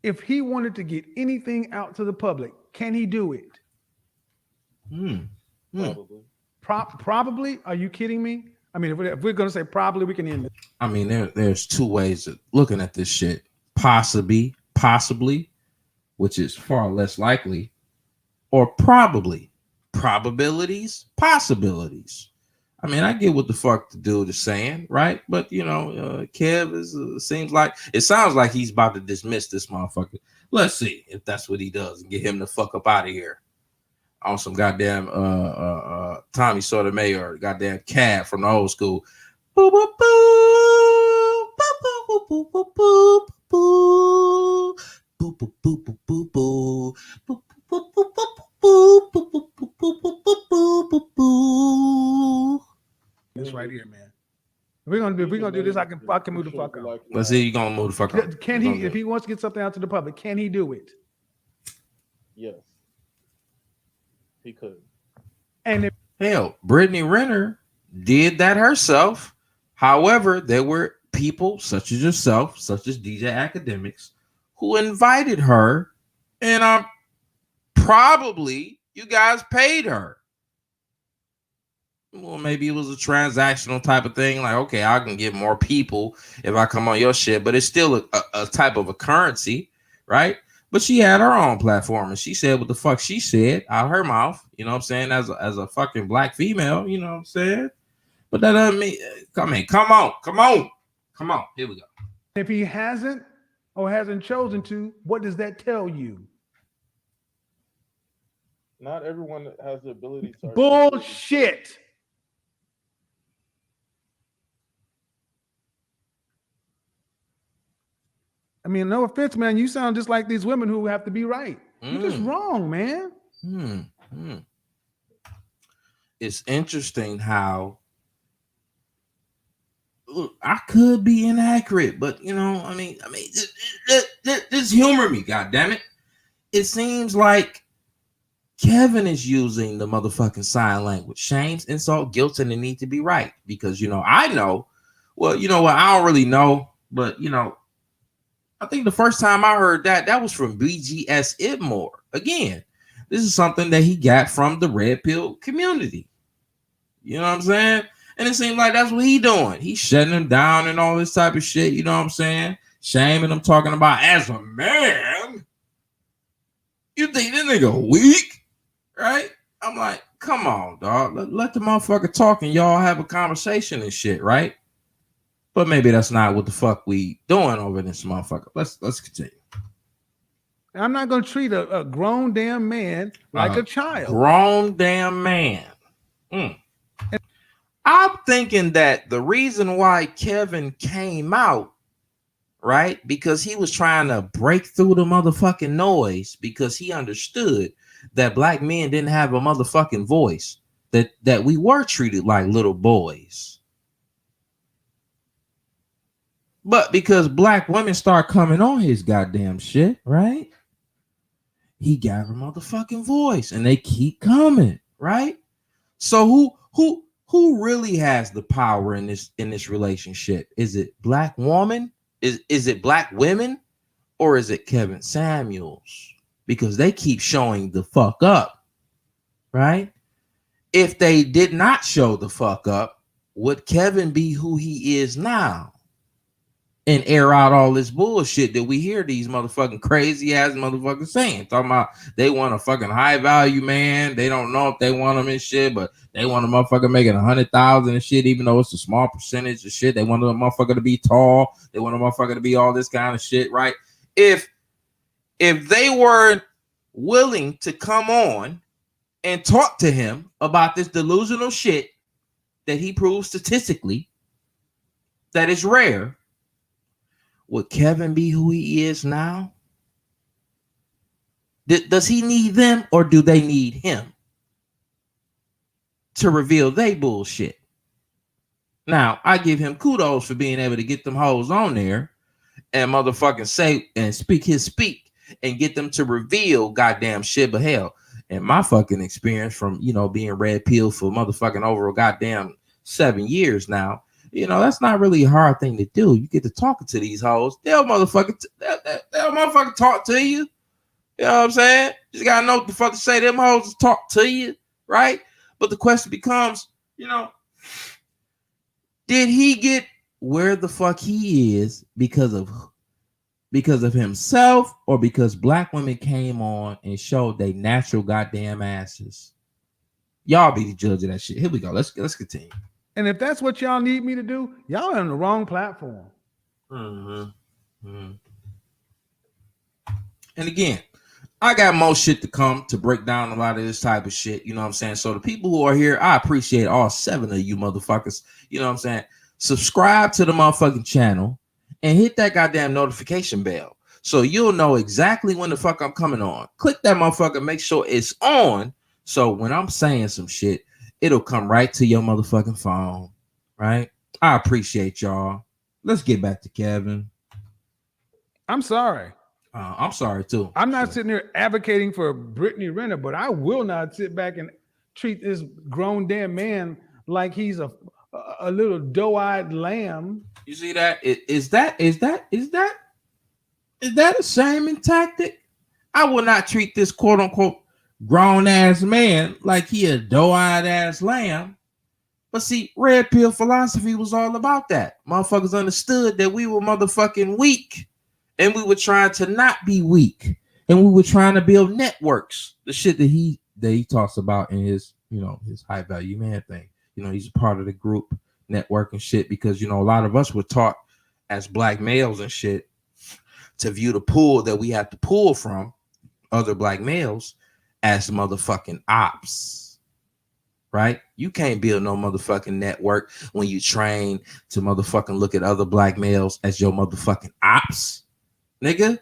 If he wanted to get anything out to the public, can he do it? Probably. Probably. Are you kidding me? I mean, if we're going to say probably, we can end it. I mean, there's two ways of looking at this shit. Possibly, which is far less likely, or probably, probabilities, possibilities. I mean, I get what the fuck the dude is saying, right? But Kev sounds like he's about to dismiss this motherfucker. Let's see if that's what he does and get him the fuck up out of here. On some goddamn Tommy Sotomayor, goddamn Cab from the old school. Boop, boop, boop, boop, boop, boop, boop, boop, boop, boop, boop, boop, boop, boop, boop, boop, boop, boop, boop. This right here, man. If we're gonna do this, I can move the fuck out. Let's see, you gonna move the fuck out. Can he, if he wants to get something out to the public, can he do it? Yes. He could. And if Hell, Brittany Renner did that herself. However, there were people such as yourself, such as DJ Academics, who invited her, and probably you guys paid her. Well, maybe it was a transactional type of thing. Like, okay, I can get more people if I come on your shit, but it's still a type of a currency, right? But she had her own platform, and she said what the fuck she said out of her mouth. You know what I'm saying? As a fucking black female, you know what I'm saying? But that doesn't mean. Come on. Here we go. if he hasn't or hasn't chosen to, what does that tell you? Not everyone has the ability to. Bullshit. I mean, no offense, man. You sound just like these women who have to be right. You're just wrong, man. It's interesting how I could be inaccurate, but just humor me, goddammit. It seems like Kevin is using the motherfucking sign language. Shames, insult, guilt, and the need to be right. Because I know. Well, you know what? I don't really know, but I think the first time I heard that was from BGS Idmore. Again, this is something that he got from the red pill community. You know what I'm saying? And it seems like that's what he doing. He's shutting them down and all this type of shit. You know what I'm saying? Shaming them, talking about as a man. You think this nigga weak? Right? I'm like, come on, dog. Let the motherfucker talk and y'all have a conversation and shit, right? But maybe that's not what the fuck we doing over this motherfucker. Let's continue. I'm not going to treat a grown damn man like a child. Grown damn man. I'm thinking that the reason why Kevin came out, right, because he was trying to break through the motherfucking noise because he understood that black men didn't have a motherfucking voice, that we were treated like little boys. But because black women start coming on his goddamn shit, right? He got a motherfucking voice, and they keep coming, right? So who really has the power in this relationship? Is it black woman? Is it black women, or is it Kevin Samuels? Because they keep showing the fuck up, right? If they did not show the fuck up, would Kevin be who he is now? And air out all this bullshit that we hear these motherfucking crazy ass motherfuckers saying. Talking about they want a fucking high value man. They don't know if they want him and shit, but they want a motherfucker making 100,000 and shit, even though it's a small percentage of shit. They want a motherfucker to be tall. They want a motherfucker to be all this kind of shit, right? If they were willing to come on and talk to him about this delusional shit that he proves statistically that is rare, would Kevin be who he is now? Does he need them, or do they need him to reveal they bullshit? Now, I give him kudos for being able to get them hoes on there and motherfucking say and speak his speak and get them to reveal goddamn shit. But hell, in my fucking experience from, being red pill for motherfucking over a goddamn 7 years now, that's not really a hard thing to do. You get to talking to these hoes. They'll motherfucking talk to you. You know what I'm saying? Just gotta know what the fuck to say. Them hoes talk to you, right? But the question becomes, did he get where the fuck he is because of himself, or because black women came on and showed they natural goddamn asses? Y'all be the judge of that shit. Here we go. Let's continue. And if that's what y'all need me to do, y'all are on the wrong platform. And again, I got more shit to come to break down a lot of this type of shit. You know what I'm saying? So the people who are here, I appreciate all 7 of you motherfuckers. You know what I'm saying? Subscribe to the motherfucking channel and hit that goddamn notification bell so you'll know exactly when the fuck I'm coming on. Click that motherfucker, make sure it's on, so when I'm saying some shit, it'll come right to your motherfucking phone, right? I appreciate y'all. Let's get back to Kevin. I'm sorry. I'm sorry too. I'm not sitting here advocating for Brittany Renner, but I will not sit back and treat this grown damn man like he's a little doe-eyed lamb. You see that? Is that a shaming tactic? I will not treat this quote unquote grown ass man like he a doe-eyed ass lamb. But see, red pill philosophy was all about that. Motherfuckers understood that we were motherfucking weak, and we were trying to not be weak, and we were trying to build networks. The shit that he talks about in his, his high value man thing. He's a part of the group network and shit, because, a lot of us were taught as black males and shit to view the pool that we have to pull from other black males as motherfucking ops, right? You can't build no motherfucking network when you train to motherfucking look at other black males as your motherfucking ops, nigga.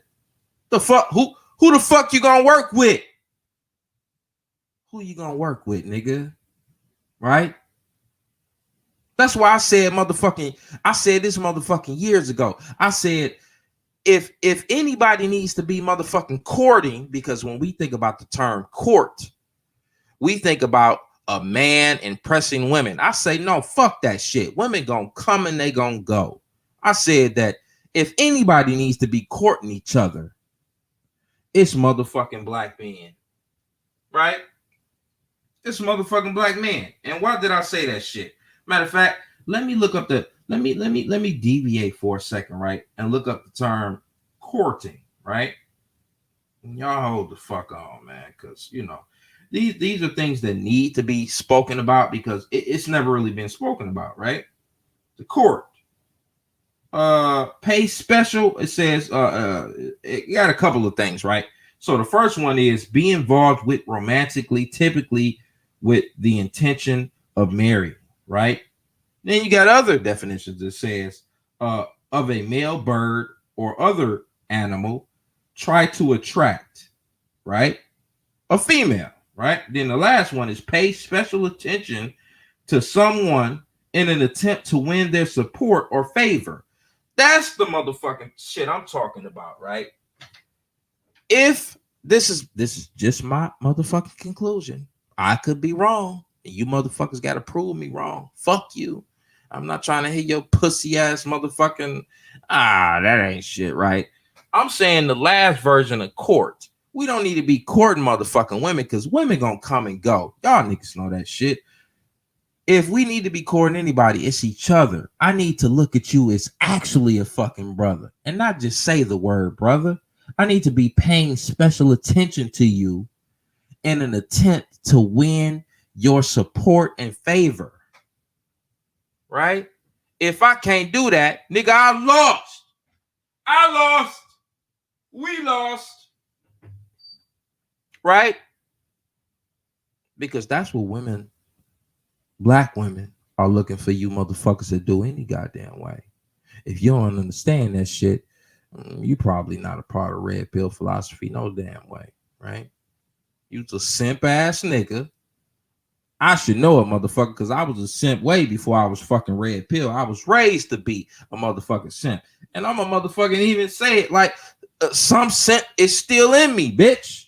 The fuck, who the fuck you gonna work with? Who you gonna work with, nigga? Right? That's why I said this motherfucking years ago. I said, if anybody needs to be motherfucking courting, because when we think about the term court, we think about a man impressing women. I say, no, fuck that shit. Women gonna come and they gonna go. I said that if anybody needs to be courting each other, it's motherfucking black men. Right? It's motherfucking black men. And why did I say that shit? Matter of fact, let me look up let me deviate for a second, right? And look up the term courting, right? And y'all hold the fuck on, man, because these are things that need to be spoken about, because it's never really been spoken about, right? The court. Pay special, it says it got a couple of things, right? So the first one is be involved with romantically, typically with the intention of marrying, right? Then you got other definitions that says of a male bird or other animal, try to attract, right? A female, right? Then the last one is pay special attention to someone in an attempt to win their support or favor. That's the motherfucking shit I'm talking about, right? If this is just my motherfucking conclusion, I could be wrong, and you motherfuckers got to prove me wrong. Fuck you. I'm not trying to hear your pussy ass motherfucking that ain't shit, right? I'm saying the last version of court. We don't need to be courting motherfucking women, because women gonna come and go. Y'all niggas know that shit. If we need to be courting anybody, it's each other. I need to look at you as actually a fucking brother and not just say the word brother. I need to be paying special attention to you in an attempt to win your support and favor. Right? If I can't do that, nigga, I lost. We lost. Right? Because that's what women, black women, are looking for you motherfuckers to do any goddamn way. If you don't understand that shit, you probably not a part of red pill philosophy no damn way, right? You's a simp ass nigga. I should know it, motherfucker, because I was a simp way before I was fucking red pill. I was raised to be a motherfucking simp. And I'm a motherfucking even say it like some simp is still in me, bitch.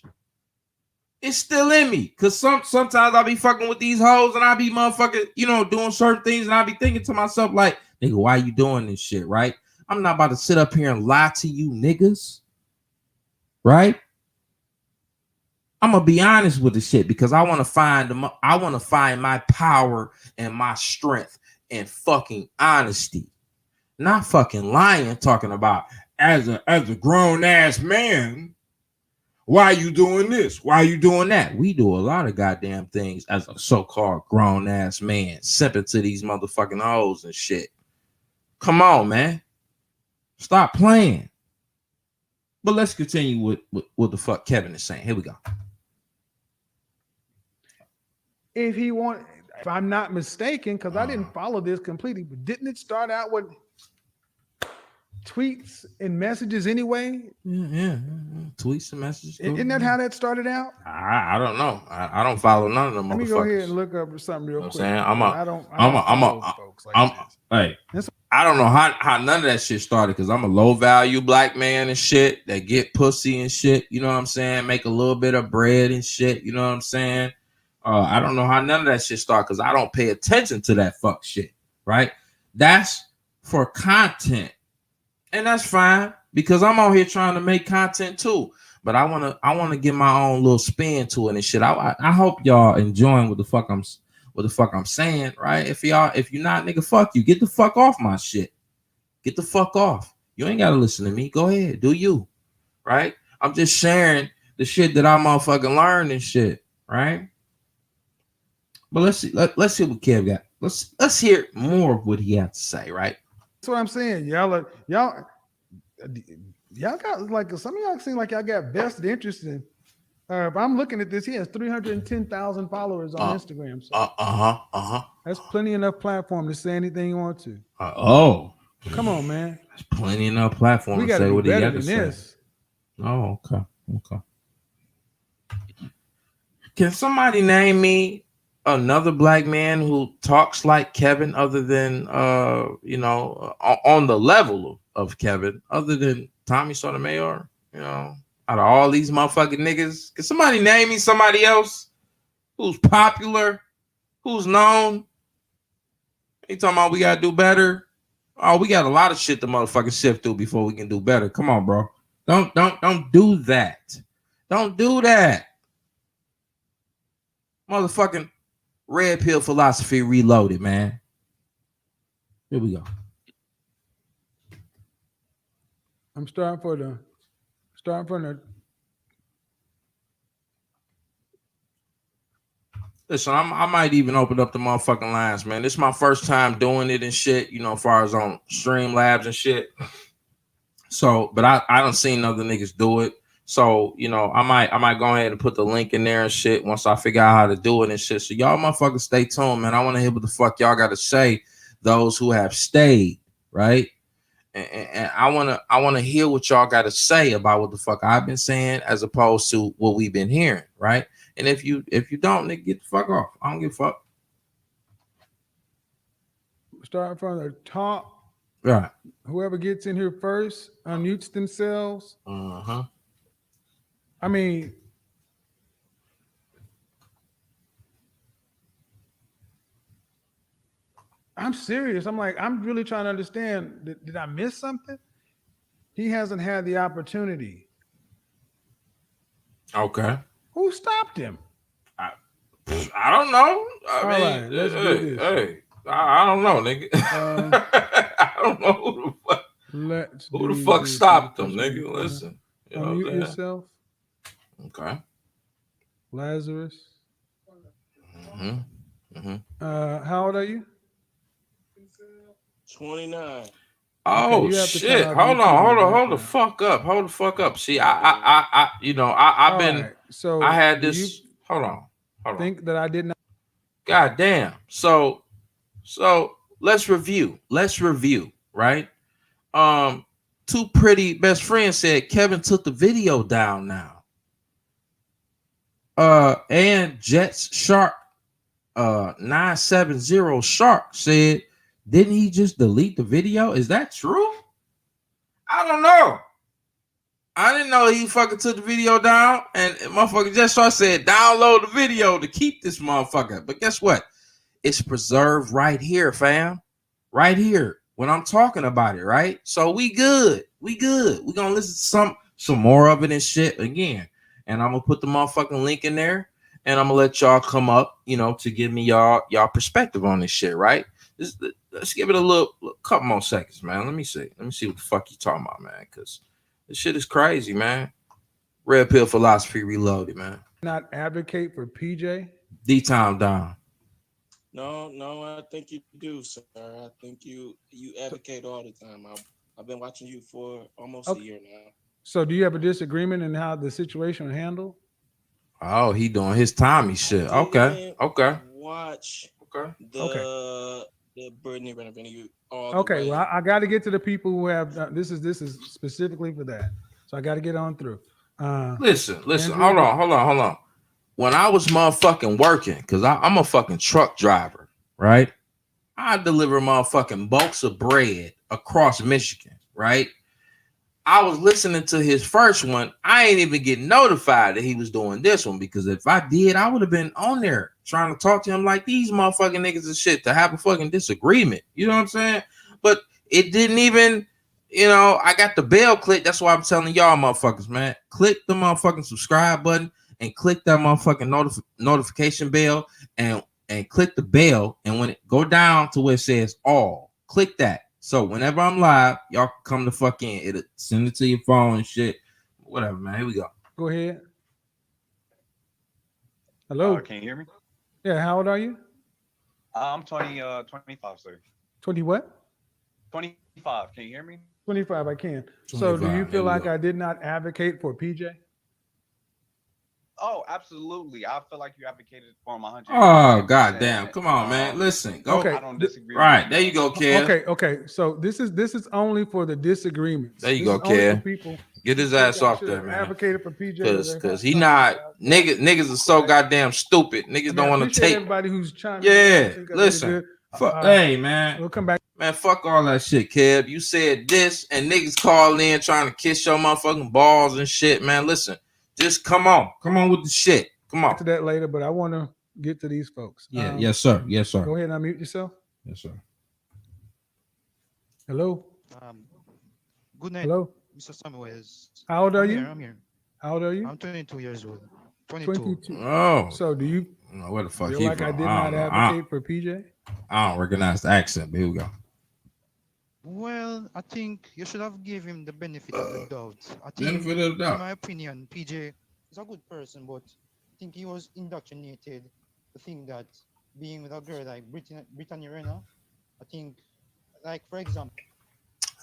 It's still in me. Cause sometimes I'll be fucking with these hoes and I be motherfucking, doing certain things, and I be thinking to myself, like, nigga, why you doing this shit, right? I'm not about to sit up here and lie to you niggas, right? I'm gonna be honest with the shit because I want to find my power and my strength and fucking honesty, not fucking lying, talking about as a grown ass man. Why you doing this? Why you doing that? We do a lot of goddamn things as a so-called grown ass man, simping to these motherfucking hoes and shit. Come on, man. Stop playing. But let's continue with what the fuck Kevin is saying. Here we go. If I'm not mistaken, because I didn't follow this completely, but didn't it start out with tweets and messages anyway? Yeah. Tweets and messages. Isn't that how that started out? I don't know. I don't follow none of them motherfuckers. Let me go ahead and look up something real quick. Saying? I don't follow folks like this. Hey, I don't know how none of that shit started because I'm a low value black man and shit that get pussy and shit. You know what I'm saying? Make a little bit of bread and shit. You know what I'm saying? I don't know how none of that shit started because I don't pay attention to that fuck shit. Right? That's for content, and that's fine because I'm out here trying to make content too. But I wanna give my own little spin to it and shit. I hope y'all enjoying what the fuck I'm saying, right? If you're not, nigga, fuck you. Get the fuck off my shit. Get the fuck off. You ain't gotta listen to me. Go ahead, do you, right? I'm just sharing the shit that I motherfucking learned and shit, right? But let's see what Kev got. Let's hear more of what he had to say, right? That's what I'm saying. Y'all got like some of y'all seem like y'all got vested interest in. If I'm looking at this, he has 310,000 followers on Instagram. So that's plenty enough platform to say anything you want to. Come on, man. That's plenty enough platform We to say what he better had to than say. this. Oh, okay. Can somebody name me another black man who talks like Kevin other than on the level of Kevin, other than Tommy Sotomayor? Out of all these motherfucking niggas, can somebody name me somebody else who's popular, who's known? You talking about we gotta do better? Oh, we got a lot of shit to motherfucking sift through before we can do better. Come on, bro. Don't do that. Don't do that. Motherfucking red pill philosophy reloaded, man. Here we go. I'm starting from the. Listen, I might even open up the motherfucking lines, man. This is my first time doing it and shit, as far as on Streamlabs and shit. So, but I don't seen other niggas do it. So, I might go ahead and put the link in there and shit once I figure out how to do it and shit. So y'all motherfuckers stay tuned, man. I want to hear what the fuck y'all got to say, those who have stayed, right? And I wanna hear what y'all got to say about what the fuck I've been saying as opposed to what we've been hearing, right? And if you don't, nigga, get the fuck off. I don't give a fuck. Starting from the top. Right. Whoever gets in here first unmutes themselves. I mean, I'm serious. I'm really trying to understand. Did I miss something? He hasn't had the opportunity. Okay. Who stopped him? I don't know. All right, let's do this. Hey, I don't know, nigga. I don't know who the fuck stopped him, nigga. Listen. Unmute yourself. Okay. Lazarus. How old are you? 29. Oh okay, shit! Hold the fuck up. See, I've been. Right, so I had this. Hold on. Think that I did not. God damn. So let's review. Right. Two pretty best friends said Kevin took the video down now. And Jets Shark 970 Shark said, didn't he just delete the video? Is that true? I don't know. I didn't know he fucking took the video down, and motherfucker just so I said download the video to keep this motherfucker. But guess what? It's preserved right here, fam. Right here. When I'm talking about it, right? So we good. We good. We gonna listen to some more of it and shit again. And I'm gonna put the motherfucking link in there, and I'm gonna let y'all come up, to give me y'all perspective on this shit, right? Let's give it a couple more seconds, man. Let me see what the fuck you talking about, man, because this shit is crazy, man. Red Pill Philosophy Reloaded, man. Not advocate for PJ. D-Time down. No, I think you do, sir. I think you advocate all the time. I've been watching you for almost a year now. So do you have a disagreement in how the situation was handled? Oh, he doing his Tommy shit. Okay. Watch Okay. the Brittany Renner video. Okay, well, I got to get to the people who have this is specifically for that. So I got to get on through. Listen. Andrew? Hold on. When I was motherfucking working, because I'm a fucking truck driver, right? I deliver motherfucking bulks of bread across Michigan, right? I was listening to his first one. I ain't even get notified that he was doing this one, because if I did, I would have been on there trying to talk to him like these motherfucking niggas and shit to have a fucking disagreement. You know what I'm saying? But it didn't even, I got the bell clicked. That's why I'm telling y'all motherfuckers, man. Click the motherfucking subscribe button and click that motherfucking notification bell and click the bell. And when it go down to where it says all, click that. So whenever I'm live, y'all can come the fuck in. It'll send it to your phone and shit. Whatever, man. Here we go. Go ahead. Hello. Can you hear me? Yeah. How old are you? I'm 25, sir. 20 what? 25. Can you hear me? 25. I can. So do you 25, feel like go. I did not advocate for PJ? Oh, absolutely. I feel like you advocated for him 100. Oh, goddamn. Come on, man. Listen. Go. Okay. I don't disagree. Right. with There you go, Kev. Okay. So this is only for the disagreements. There you This go, is only for Kev. people Get his who think ass I off should there, have man. Advocated for PJ. Cause he not niggas are so goddamn stupid. Niggas don't want to take. everybody who's chiming in. Yeah. I think I did Listen. good. Fuck. Hey, man. We'll come back. Man, fuck all that shit, Kev. You said this, and niggas call in trying to kiss your motherfucking balls and shit, man. Listen, just come on with the shit. Come on. To that later, but I want to get to these folks. Yeah, yes, sir. Go ahead and unmute yourself. Yes, sir. Hello. Good night, Hello. Mr. Samuels. How old are you? I'm here. How old are you? I'm 22 years old. 22. 22. Oh. So do you No, where the fuck feel he like from? I did don't not know. advocate for PJ? I don't recognize the accent, but here we go. Well, I think you should have given him the benefit of the doubt. I think, Benefit of the in doubt. my opinion, PJ is a good person, but I think he was indoctrinated to think that being with a girl like Brittany Renner, I think, like, for example,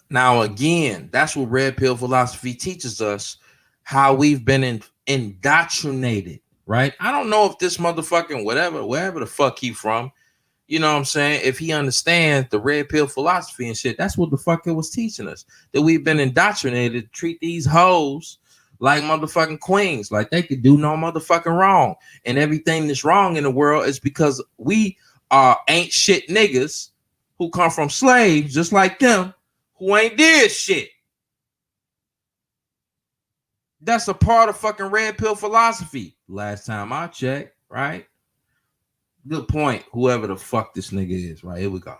Now, again, that's what Red Pill Philosophy teaches us, how we've been indoctrinated, right? I don't know if this motherfucking wherever the fuck he from, you know what I'm saying? If he understands the Red Pill Philosophy and shit, that's what the fuck it was teaching us, that we've been indoctrinated to treat these hoes like motherfucking queens, like they could do no motherfucking wrong. And everything that's wrong in the world is because we are ain't shit niggas who come from slaves just like them, who ain't did shit. That's a part of fucking Red Pill Philosophy. Last time I checked, right? Good point. Whoever the fuck this nigga is, right? Here we go.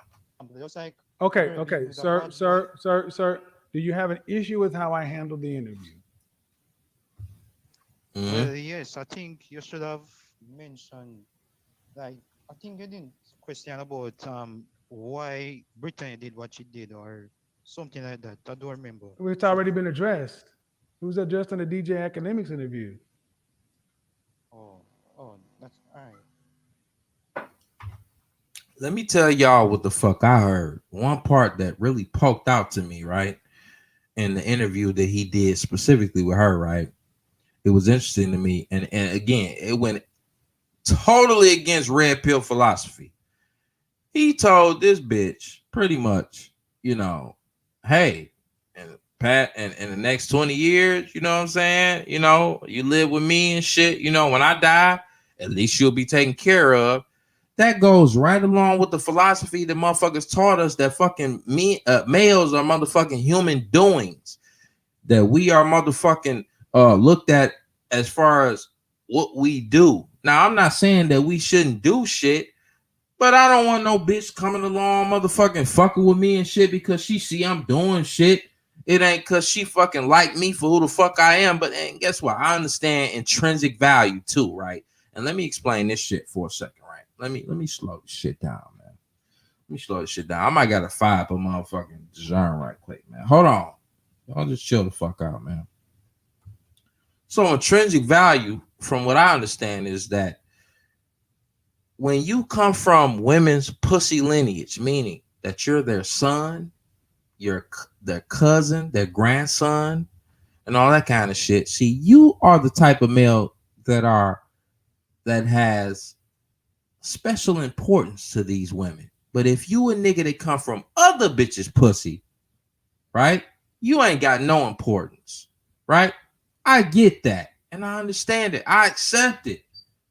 just like Okay, Sure, okay, because I'm sir. Do you have an issue with how I handled the interview? Mhm. well, yes, I think you should have mentioned, like, I think you didn't question about why Brittany did what she did or something like that. I don't remember. It's already been addressed. It was addressed in the DJ Academics interview. Oh, that's all right. Let me tell y'all what the fuck I heard. One part that really poked out to me, right? In the interview that he did specifically with her, right? It was interesting to me. And again, it went totally against Red Pill Philosophy. He told this bitch pretty much, hey, and Pat, and in the next 20 years, you know what I'm saying? You live with me and shit. When I die, at least you'll be taken care of. That goes right along with the philosophy that motherfuckers taught us that fucking males are motherfucking human doings. that we are motherfucking looked at as far as what we do. Now, I'm not saying that we shouldn't do shit, but I don't want no bitch coming along motherfucking fucking with me and shit because she see I'm doing shit. It ain't because she fucking like me for who the fuck I am. But and guess what? I understand intrinsic value too, right? And let me explain this shit for a second, right? Let me slow this shit down, man. Let me slow this shit down. I might got to fire up a motherfucking genre right quick, man. Hold on. Y'all just chill the fuck out, man. So intrinsic value, from what I understand, is that when you come from women's pussy lineage, meaning that you're their son, you're their cousin, their grandson, and all that kind of shit. See, you are the type of male that has special importance to these women. But if you a nigga that come from other bitches' pussy, right? You ain't got no importance, right? I get that, and I understand it. I accept it,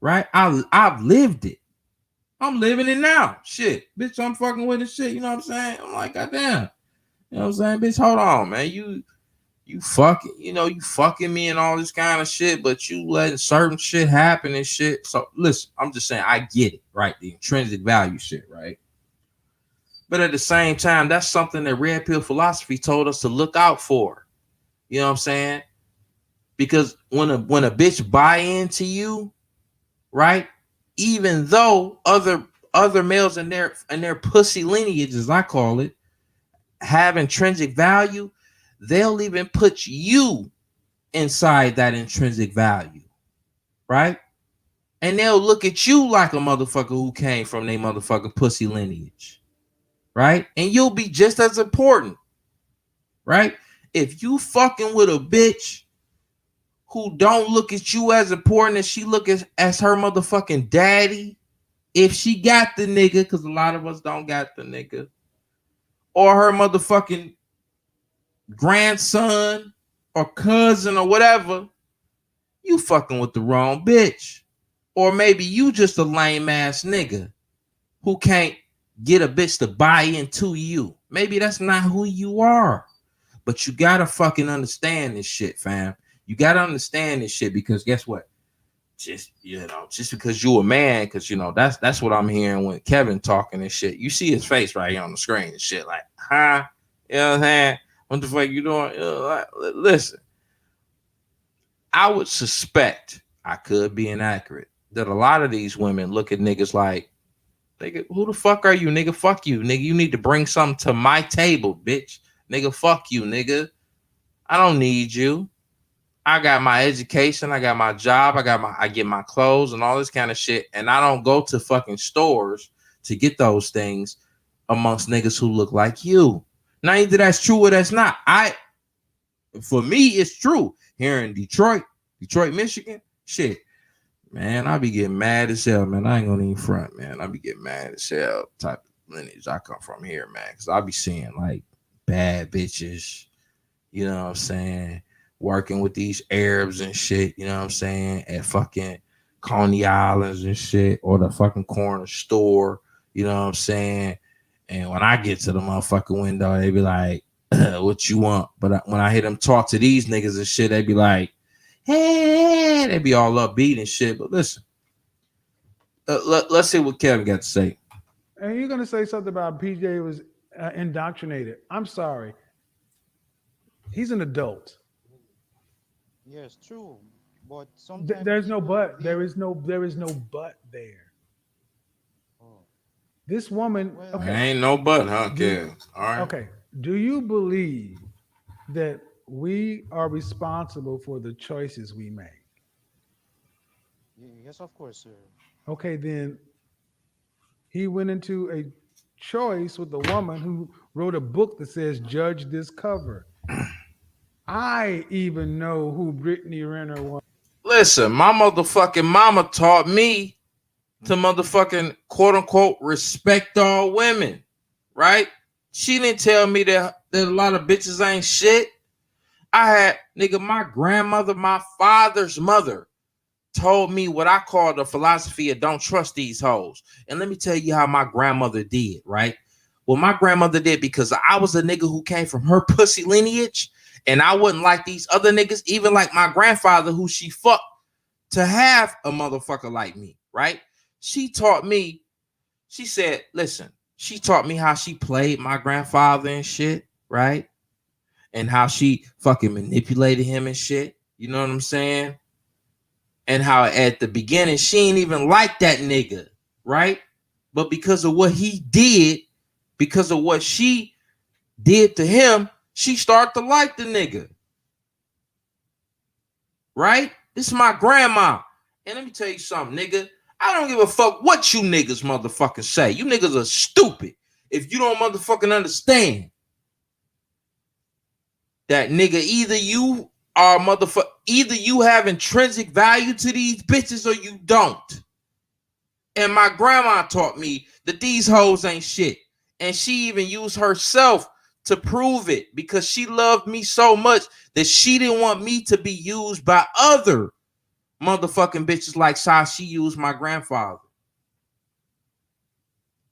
right? I've lived it. I'm living it now. Shit, bitch, I'm fucking with this shit. You know what I'm saying? I'm like, goddamn. You know what I'm saying? Bitch, hold on, man. You fucking, you fucking me and all this kind of shit, but you letting certain shit happen and shit. So listen, I'm just saying I get it, right? The intrinsic value shit, right? But at the same time, that's something that red pill philosophy told us to look out for. You know what I'm saying? Because when a bitch buy into you, right? Even though other males in their pussy lineage, as I call it, have intrinsic value, they'll even put you inside that intrinsic value, right? And they'll look at you like a motherfucker who came from their motherfucking pussy lineage, right? And you'll be just as important, right? If you fucking with a bitch who don't look at you as important as she look as her motherfucking daddy, if she got the nigga, because a lot of us don't got the nigga, or her motherfucking grandson or cousin or whatever, you fucking with the wrong bitch. Or maybe you just a lame ass nigga who can't get a bitch to buy into you. Maybe that's not who you are. But you gotta fucking understand this shit, fam. You gotta understand this shit, because guess what? Just because you a man, because that's what I'm hearing when Kevin talking and shit. You see his face right here on the screen and shit, like, huh? You know what I'm saying? What the fuck you doing? Listen, I would suspect, I could be inaccurate, that a lot of these women look at niggas like, nigga, who the fuck are you, nigga? Fuck you, nigga. You need to bring something to my table, bitch. Nigga, fuck you, nigga. I don't need you. I got my education, I got my job, I get my clothes and all this kind of shit, and I don't go to fucking stores to get those things amongst niggas who look like you. Now, either that's true or that's not. For me, it's true. Here in Detroit, Michigan, shit, man, I be getting mad as hell, man. I ain't gonna even front, man. I be getting mad as hell type of lineage I come from here, man, because I be seeing like bad bitches, you know what I'm saying, working with these Arabs and shit, you know what I'm saying, at fucking Coney Islands and shit, or the fucking corner store, you know what I'm saying. And when I get to the motherfucking window, they be like, what you want? But when I hear them talk to these niggas and shit, they be like, hey, they be all upbeat and shit. But listen, let's see what Kevin got to say. And you're going to say something about PJ was indoctrinated. I'm sorry. He's an adult. Yes, true. But sometimes There's no people but. be- There is no but there. Oh, This woman. well, Okay. Ain't no but, huh, Kevin? All right. Okay. Do you believe that we are responsible for the choices we make? yes, of course, sir. Okay, then he went into a choice with a woman who wrote a book that says judge this cover. I even know who Brittany Renner was. Listen, my motherfucking mama taught me to motherfucking quote unquote respect all women, right? She didn't tell me that a lot of bitches ain't shit. I had, nigga, my grandmother, my father's mother told me what I call the philosophy of don't trust these hoes. And let me tell you how my grandmother did, right? Well, my grandmother did, because I was a nigga who came from her pussy lineage, And I wouldn't like these other niggas, even like my grandfather, who she fucked, to have a motherfucker like me, right? She taught me, she said, listen, she taught me how she played my grandfather and shit, right? And how she fucking manipulated him and shit. You know what I'm saying? And how at the beginning, she ain't even like that nigga, right? But because of what he did, because of what she did to him, she started to like the nigga. Right? This is my grandma. And let me tell you something, nigga. I don't give a fuck what you niggas motherfucking say. You niggas are stupid if you don't motherfucking understand that, nigga. Either you are either you have intrinsic value to these bitches or you don't. And my grandma taught me that these hoes ain't shit. And she even used herself to prove it, because she loved me so much that she didn't want me to be used by other motherfucking bitches like how she used my grandfather.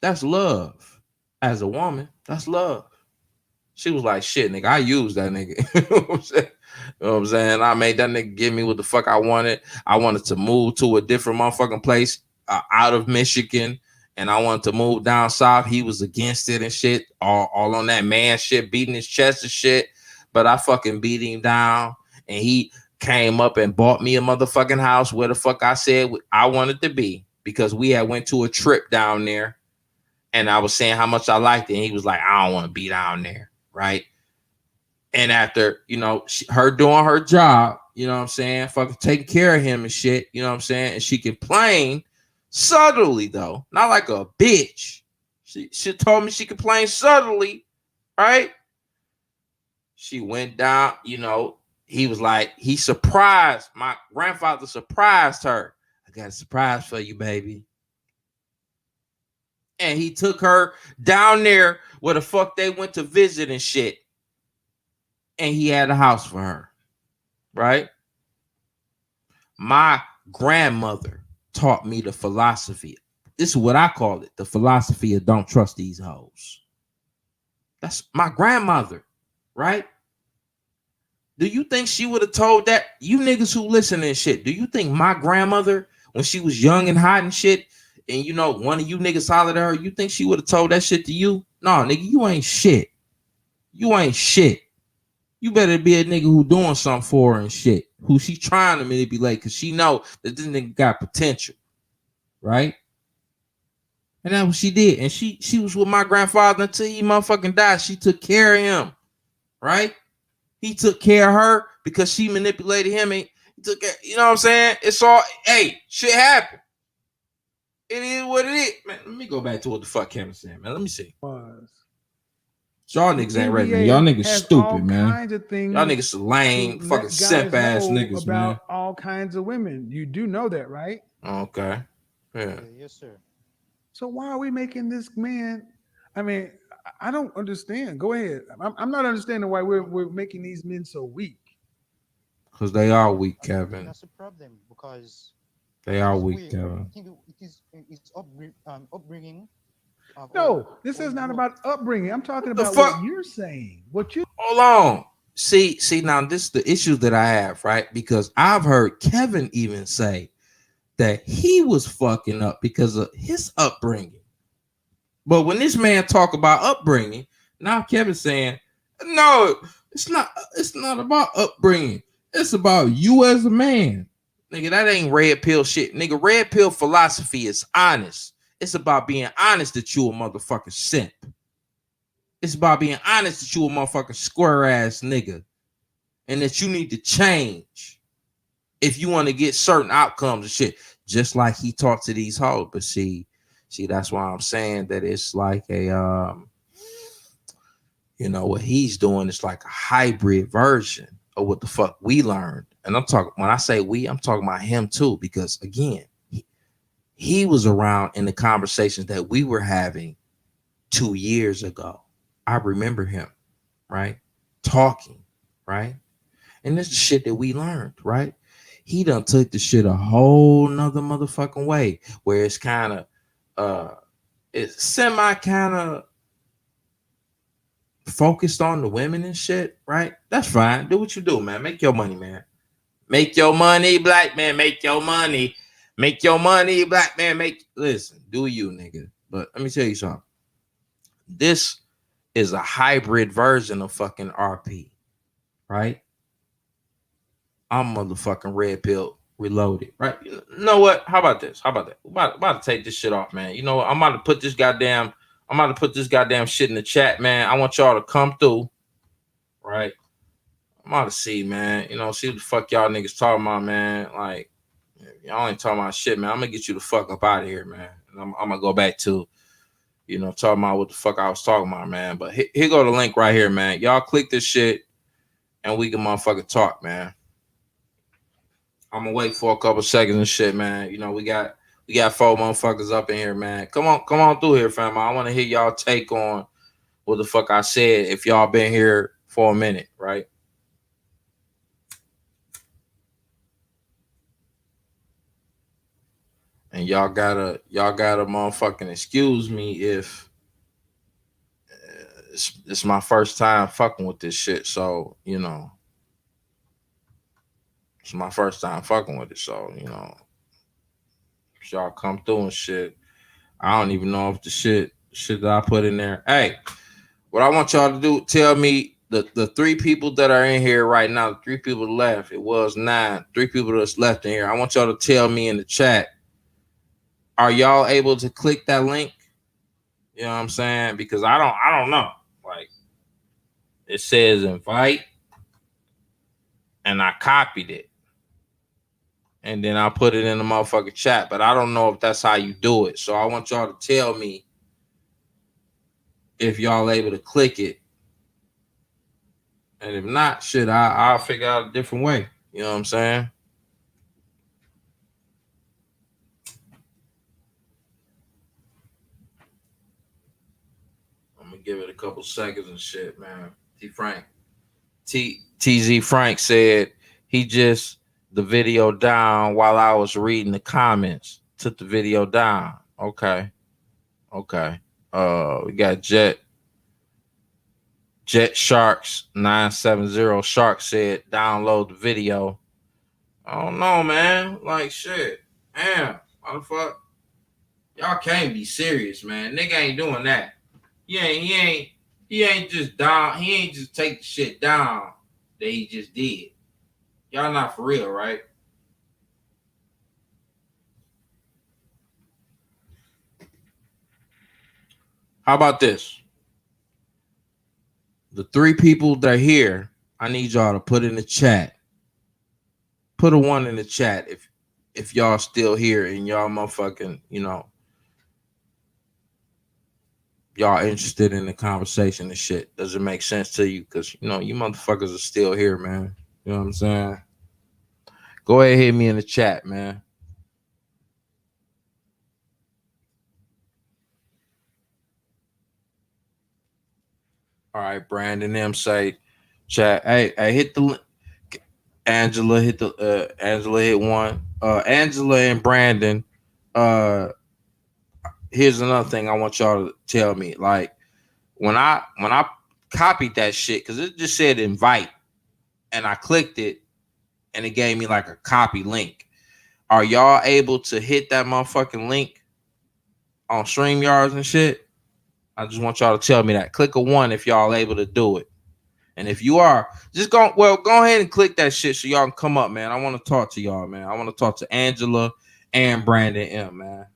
That's love. As a woman, that's love. She was like, shit, nigga, I used that nigga. You know what I'm saying? I made that nigga give me what the fuck I wanted. I wanted to move to a different motherfucking place out of Michigan. And I wanted to move down south. He was against it and shit. All on that man shit, beating his chest and shit. But I fucking beat him down. And he came up and bought me a motherfucking house where the fuck I said I wanted to be. Because we had went to a trip down there. And I was saying how much I liked it. And he was like, I don't want to be down there. Right. And after, you know, her doing her job, you know what I'm saying, fucking taking care of him and shit, you know what I'm saying, and she complained subtly, though, not like a bitch. She told me she complained subtly, right? She went down, you know, he was like, he surprised, my grandfather surprised her. I got a surprise for you, baby. And he took her down there where the fuck they went to visit and shit. And he had a house for her, right? My grandmother taught me the philosophy. This is what I call it, the philosophy of don't trust these hoes. That's my grandmother, right? Do you think she would have told that? You niggas who listen and shit, do you think my grandmother, when she was young and hot and shit, and you know, one of you niggas hollered at her, you think she would have told that shit to you? No, nigga, you ain't shit. You ain't shit. You better be a nigga who doing something for her and shit, who she trying to manipulate, because she know that this nigga got potential, right? And that's what she did. And she was with my grandfather until he motherfucking died. She took care of him, right? He took care of her because she manipulated him. And he took care, you know what I'm saying? It's all, hey, shit happened. It is what it is. Man, let me go back to what the fuck Kevin said, man. Let me see. Y'all niggas ain't ready, man. Y'all niggas stupid, man. Y'all niggas lame, fucking simp ass niggas, about man. all kinds of women. You do know that, right? Okay. Yeah. Yes, sir. So why are we making this man? I mean, I don't understand. Go ahead. I'm not understanding why we're making these men so weak. Because they are weak, I think Kevin. that's a problem because They are it's weak, weird. Kevin. I think it's upbringing. No, this is not about upbringing. I'm talking What the about fuck? what you're saying. What you Hold on. See, now this is the issue that I have, right? Because I've heard Kevin even say that he was fucking up because of his upbringing. But when this man talk about upbringing, now Kevin's saying, no, it's not about upbringing. It's about you as a man. Nigga, that ain't red pill shit. Nigga, red pill philosophy is honest. It's about being honest that you a motherfucking simp. It's about being honest that you a motherfucking square ass nigga. And that you need to change if you want to get certain outcomes and shit. Just like he talked to these hoes. But see, that's why I'm saying that it's like a you know, what he's doing is like a hybrid version of what the fuck we learned. And I'm talking, when I say we, I'm talking about him too, because again, he was around in the conversations that we were having 2 years ago. I remember him, right? Talking, right? And this is shit that we learned, right? He done took the shit a whole nother motherfucking way, where it's kind of it's semi kind of focused on the women and shit, right? That's fine. Do what you do, man. Make your money, man. Make your money, black man. Make your money. Make your money, black man. Listen, do you, nigga. But let me tell you something. This is a hybrid version of fucking RP, right? I'm motherfucking red pill reloaded, right? You know what? How about this? How about that? I'm about to take this shit off, man. You know what? I'm about to put this goddamn shit in the chat, man. I want y'all to come through, right? I'm about to see, man. You know, see what the fuck y'all niggas talking about, man. Like, y'all ain't talking about shit, man. I'm gonna get you the fuck up out of here, man. And I'm gonna go back to, you know, talking about what the fuck I was talking about, man. But here go the link right here, man. Y'all click this shit and we can motherfucking talk, man. I'm gonna wait for a couple seconds and shit, man. You know, we got 4 motherfuckers up in here, man. Come on through here, fam. I want to hear y'all take on what the fuck I said if y'all been here for a minute, right? And y'all gotta motherfucking excuse me if it's my first time fucking with this shit. So, you know, it's my first time fucking with it. So, you know, if y'all come through and shit, I don't even know if the shit that I put in there. Hey, what I want y'all to do, tell me the 3 people that are in here right now, the 3 people left. It was 9. 3 people that's left in here. I want y'all to tell me in the chat, are y'all able to click that link? You know what I'm saying? Because I don't know. Like, it says invite, and I copied it, and then I put it in the motherfucking chat. But I don't know if that's how you do it. So I want y'all to tell me if y'all able to click it. And if not, shit, I'll figure out a different way. You know what I'm saying? I'm gonna give it a couple seconds and shit, man. TZ Frank said he just the video down while I was reading the comments. Took the video down. Okay. We got Jet Sharks 970 Shark said download the video. I don't know, man. Like, shit. Damn, motherfucker. Y'all can't be serious, man. Nigga ain't doing that. He ain't just down. He ain't just take the shit down that he just did. Y'all not for real, right? How about this? The 3 people that are here, I need y'all to put in the chat. Put a 1 in the chat if y'all still here and y'all motherfucking, you know, y'all interested in the conversation and shit. Does it make sense to you? Because, you know, you motherfuckers are still here, man. You know what I'm saying? Go ahead and hit me in the chat, man. All right, Brandon M say, chat. Hey, hit the link. Angela hit 1. Angela and Brandon. Here's another thing I want y'all to tell me. Like, when I copied that shit, because it just said invite, and I clicked it, and it gave me like a copy link. Are y'all able to hit that motherfucking link on StreamYards and shit? I just want y'all to tell me that. Click a 1 if y'all able to do it. And if you are, just go ahead and click that shit so y'all can come up, man. I want to talk to y'all, man. I want to talk to Angela and Brandon M, man.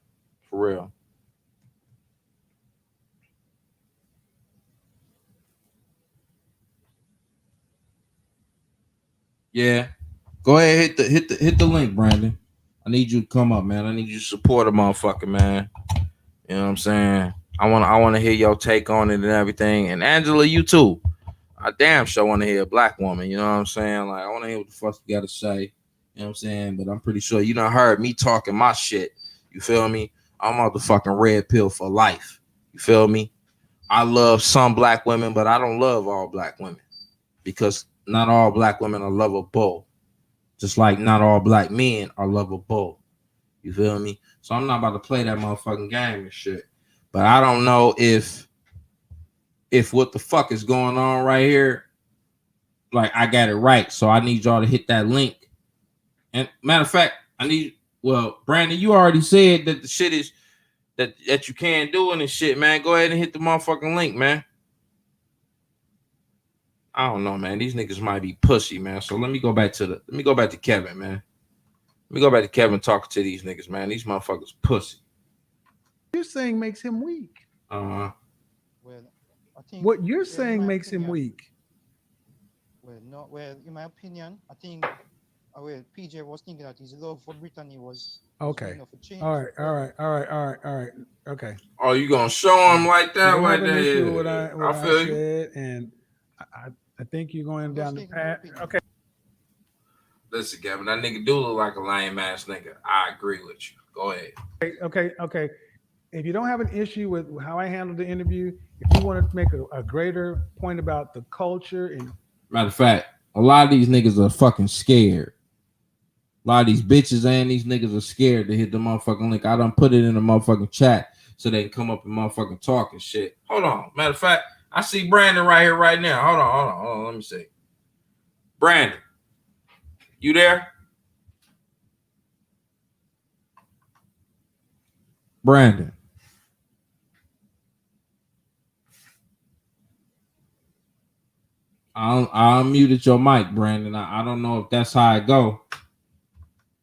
For real. Yeah. Go ahead, hit the link, Brandon. I need you to come up, man. I need you to support a motherfucker, man. You know what I'm saying? I want to hear your take on it and everything. And Angela, you too. I damn sure want to hear a black woman. You know what I'm saying? Like, I want to hear what the fuck you got to say. You know what I'm saying? But I'm pretty sure you done heard me talking my shit. You feel me? I'm motherfucking red pill for life. You feel me? I love some black women, but I don't love all black women. Because not all black women are lovable. Just like not all black men are lovable. You feel me? So I'm not about to play that motherfucking game and shit. But I don't know if if what the fuck is going on right here, like I got it right. So I need y'all to hit that link. And matter of fact, Brandon, you already said that the shit is that you can't do it and shit, man. Go ahead and hit the motherfucking link, man. I don't know, man. These niggas might be pussy, man. So let me go back to Kevin, man. Let me go back to Kevin talking to these niggas, man. These motherfuckers pussy. You're saying makes him weak. Well, I think What you're well, in saying my makes him opinion- weak. Well, in my opinion, I think PJ was thinking that his love for Brittany was Okay. enough for change. All right. Okay. Oh, you gonna show him like You that? don't Like have an that? issue Yeah. with what I feel you. said, and I think you're going I'm down just the taking your path. opinion. Okay. Listen, Kevin, that nigga do look like a lame ass nigga. I agree with you. Go ahead. Okay. If you don't have an issue with how I handled the interview, if you want to make a greater point about the culture and Matter of fact, a lot of these niggas are fucking scared. A lot of these bitches and these niggas are scared to hit the motherfucking link. I done put it in the motherfucking chat so they can come up and motherfucking talk and shit. Hold on. Matter of fact, I see Brandon right here right now. Hold on. Let me see. Brandon, you there? Brandon. I unmuted your mic, Brandon. I don't know if that's how it go,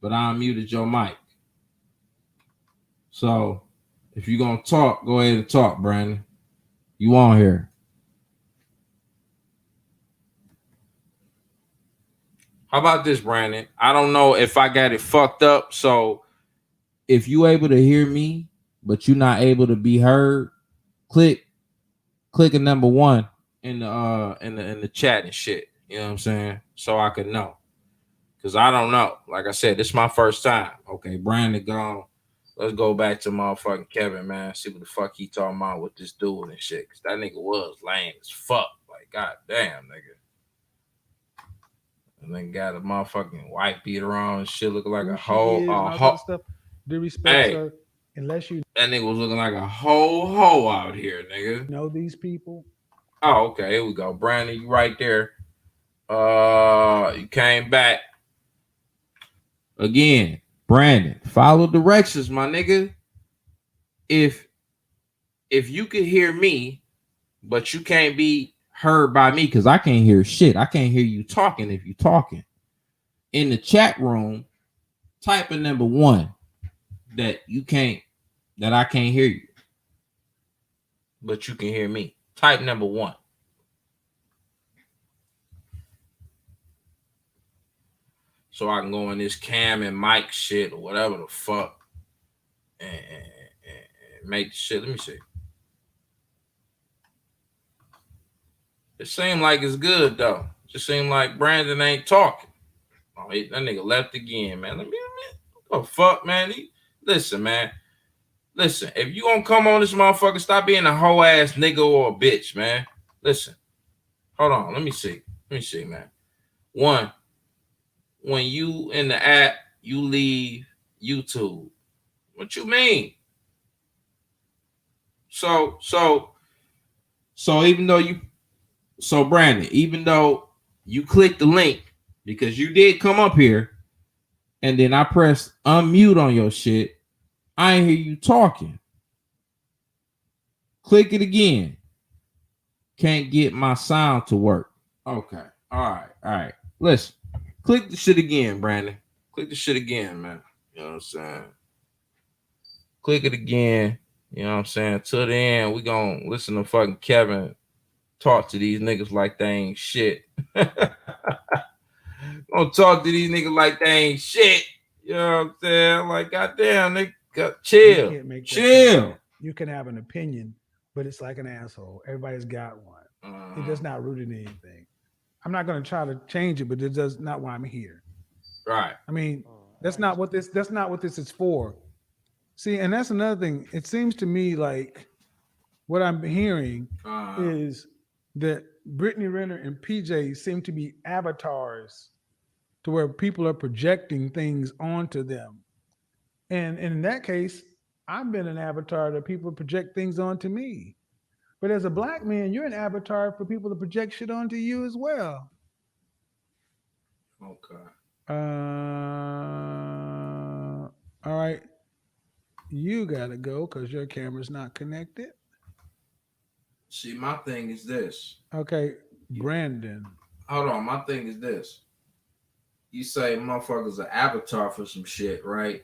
but I unmuted your mic. So if you're gonna talk, go ahead and talk, Brandon. You on here? How about this, Brandon? I don't know if I got it fucked up. So if you able to hear me, but you're not able to be heard, click a number 1 in the chat and shit. You know what I'm saying? So I could know. Cause I don't know. Like I said, this is my first time. Okay, Brandon gone. Let's go back to motherfucking Kevin, man. See what the fuck he talking about with this dude and shit. Cause that nigga was lame as fuck. Like, goddamn, nigga. And then got a motherfucking white beater on and shit, looking like who a she hoe. is and all that other stuff. Due respect, sir. Unless you That nigga was looking like a hoe out here, nigga. know these people. Oh, okay. Here we go. Brandon, you right there. You came back. Again, Brandon, follow directions, my nigga. If you can hear me, but you can't be heard by me, because I can't hear shit. I can't hear you talking if you talking. In the chat room, type in number 1 that I can't hear you. But you can hear me. Type number 1. So I can go in this cam and mic shit or whatever the fuck and make the shit. Let me see. It seemed like it's good though. Just seemed like Brandon ain't talking. Oh, that nigga left again, man. What the fuck, man? Listen, man. Listen, if you gonna come on this motherfucker, stop being a hoe ass nigga or a bitch, man. Listen. Hold on. Let me see, man. 1, when you in the app, you leave YouTube. What you mean? So Brandon, even though you clicked the link because you did come up here and then I pressed unmute on your shit, I ain't hear you talking. Click it again. Can't get my sound to work. Okay. All right. Listen, click the shit again, Brandon. Click the shit again, man. You know what I'm saying? Click it again. You know what I'm saying? Till the end, we gonna listen to fucking Kevin talk to these niggas like they ain't shit. Gonna talk to these niggas like they ain't shit. You know what I'm saying? Like, goddamn, nigga, chill. You can't make that Chill. comment. You can have an opinion, but it's like an asshole. Everybody's got one. It does not root in anything. I'm not going to try to change it, but it does not why I'm here. Right. I mean, that's not what this is for. See, and that's another thing. It seems to me like what I'm hearing is that Brittany Renner and PJ seem to be avatars to where people are projecting things onto them. And in that case, I've been an avatar that people project things onto me. But as a black man, you're an avatar for people to project shit onto you as well. Okay. All right. You gotta go because your camera's not connected. See, my thing is this. Okay, Brandon. Hold on. My thing is this. You say motherfuckers an avatar for some shit, right?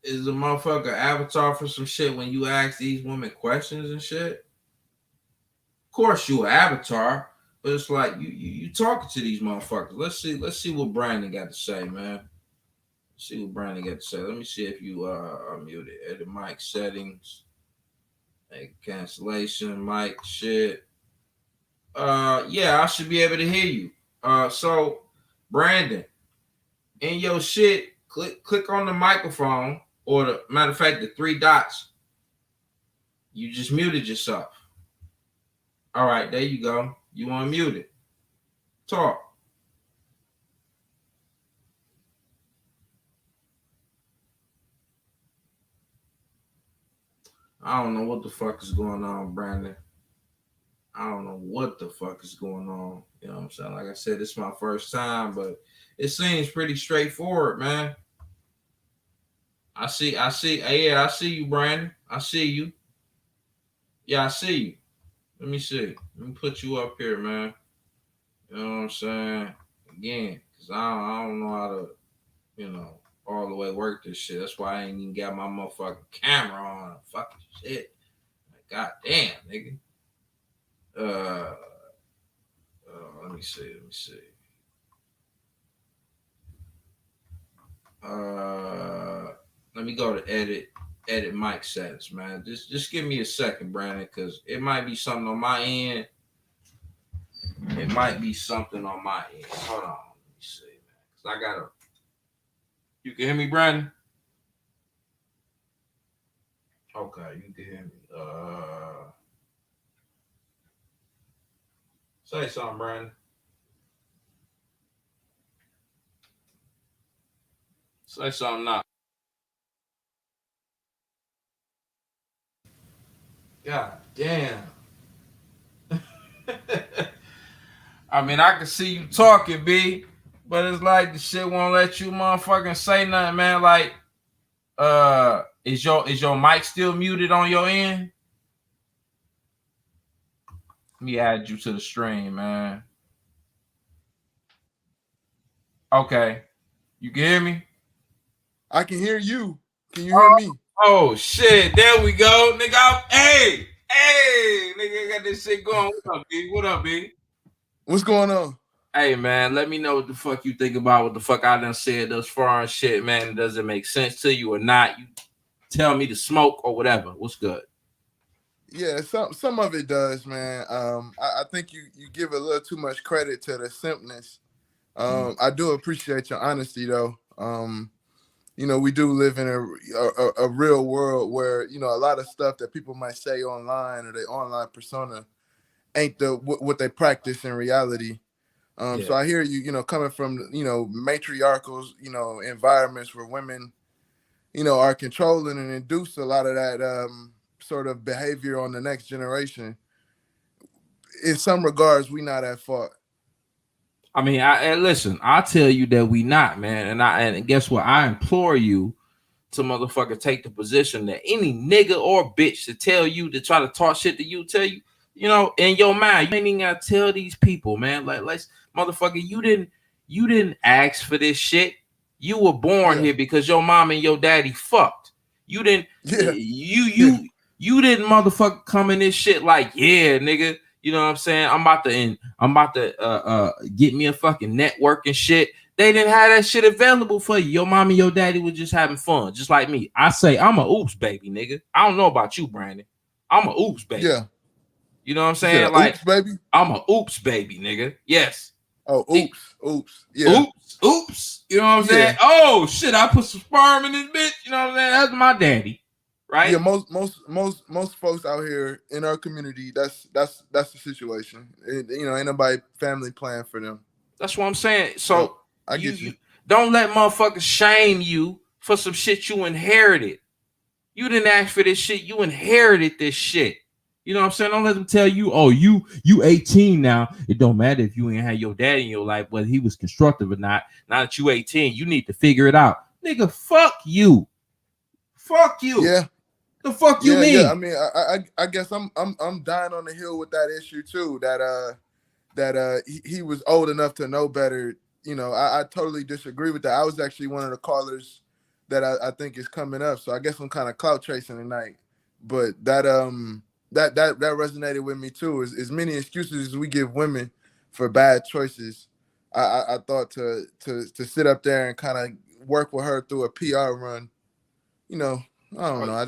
Is a motherfucker avatar for some shit when you ask these women questions and shit? Of course you an avatar, but it's like you talking to these motherfuckers. Let's see what Brandon got to say, man. See what Brandon got to say. Let me see if you are muted. Edit mic settings. Make cancellation, mic shit. Yeah, I should be able to hear you. So Brandon, in your shit, click on the microphone, or the matter of fact, the three dots. You just muted yourself. All right, there you go. You unmuted. Talk. I don't know what the fuck is going on, Brandon. I don't know what the fuck is going on. You know what I'm saying? Like I said, it's my first time, but it seems pretty straightforward, man. I see. Yeah, I see you, Brandon. I see you. Yeah, I see you. Let me see. Let me put you up here, man. You know what I'm saying? Again, because I don't know how to, all the way work this shit. That's why I ain't even got my motherfucking camera on. Fucking shit. Like, God damn, nigga. Let me see. Let me go to edit mic settings, man. Just give me a second, Brandon, because it might be something on my end. It might be something on my end. Hold on. Let me see, man. Because I gotta. You can hear me, Brandon? Okay, you can hear me. Say something, Brandon. Say something now. God damn. I mean, I can see you talking, B, but it's like the shit won't let you motherfucking say nothing, man. Like, is your mic still muted on your end? Let me add you to the stream, man. Okay. You can hear me? I can hear you. Can you hear me? Oh shit! There we go, nigga. Hey, nigga, got this shit going. What up, B? What up, B? What's going on? Hey, man, let me know what the fuck you think about what the fuck I done said thus far and shit, man. Does it make sense to you or not? You tell me to smoke or whatever. What's good? Yeah, some of it does, man. I think you give a little too much credit to the simpness. I do appreciate your honesty, though. We do live in a real world where, a lot of stuff that people might say online or their online persona ain't what they practice in reality. So I hear you, coming from, matriarchal, environments where women, are controlling and induce a lot of that sort of behavior on the next generation. In some regards, we not at fault. I mean, listen, I tell you that we not, man. And guess what? I implore you to motherfucker take the position that any nigga or bitch to tell you to try to talk shit to you, tell you, in your mind, you ain't even gotta tell these people, man. Like, let's motherfucker, you didn't ask for this shit. You were born here because your mom and your daddy fucked. You didn't you didn't motherfucker come in this shit like, yeah, nigga. You know what I'm saying? I'm about to get me a fucking network and shit. They didn't have that shit available for you. Your mom and your daddy was just having fun, just like me. I say I'm a oops baby, nigga. I don't know about you, Brandon. I'm a oops baby. Yeah. You know what I'm saying? Like, oops, baby. I'm a oops baby, nigga. Yes. Oh, oops. Yeah. Oops. You know what I'm saying? Oh shit, I put some sperm in this bitch. You know what I'm saying? That's my daddy. Right? Yeah, most folks out here in our community, that's the situation. Ain't nobody family plan for them. That's what I'm saying. So I get you. Don't let motherfuckers shame you for some shit you inherited. You didn't ask for this shit. You inherited this shit. You know what I'm saying? Don't let them tell you, oh, you 18 now. It don't matter if you ain't had your dad in your life, whether he was constructive or not. Now that you 18, you need to figure it out. Nigga, fuck you. Fuck you. Yeah. The fuck you mean? Yeah. I mean, I guess I'm dying on the hill with that issue too. That he was old enough to know better. You know, I totally disagree with that. I was actually one of the callers that I think is coming up. So I guess I'm kind of clout chasing tonight. But that resonated with me too. As many excuses as we give women for bad choices, I thought to sit up there and kind of work with her through a PR run. You know, I don't know.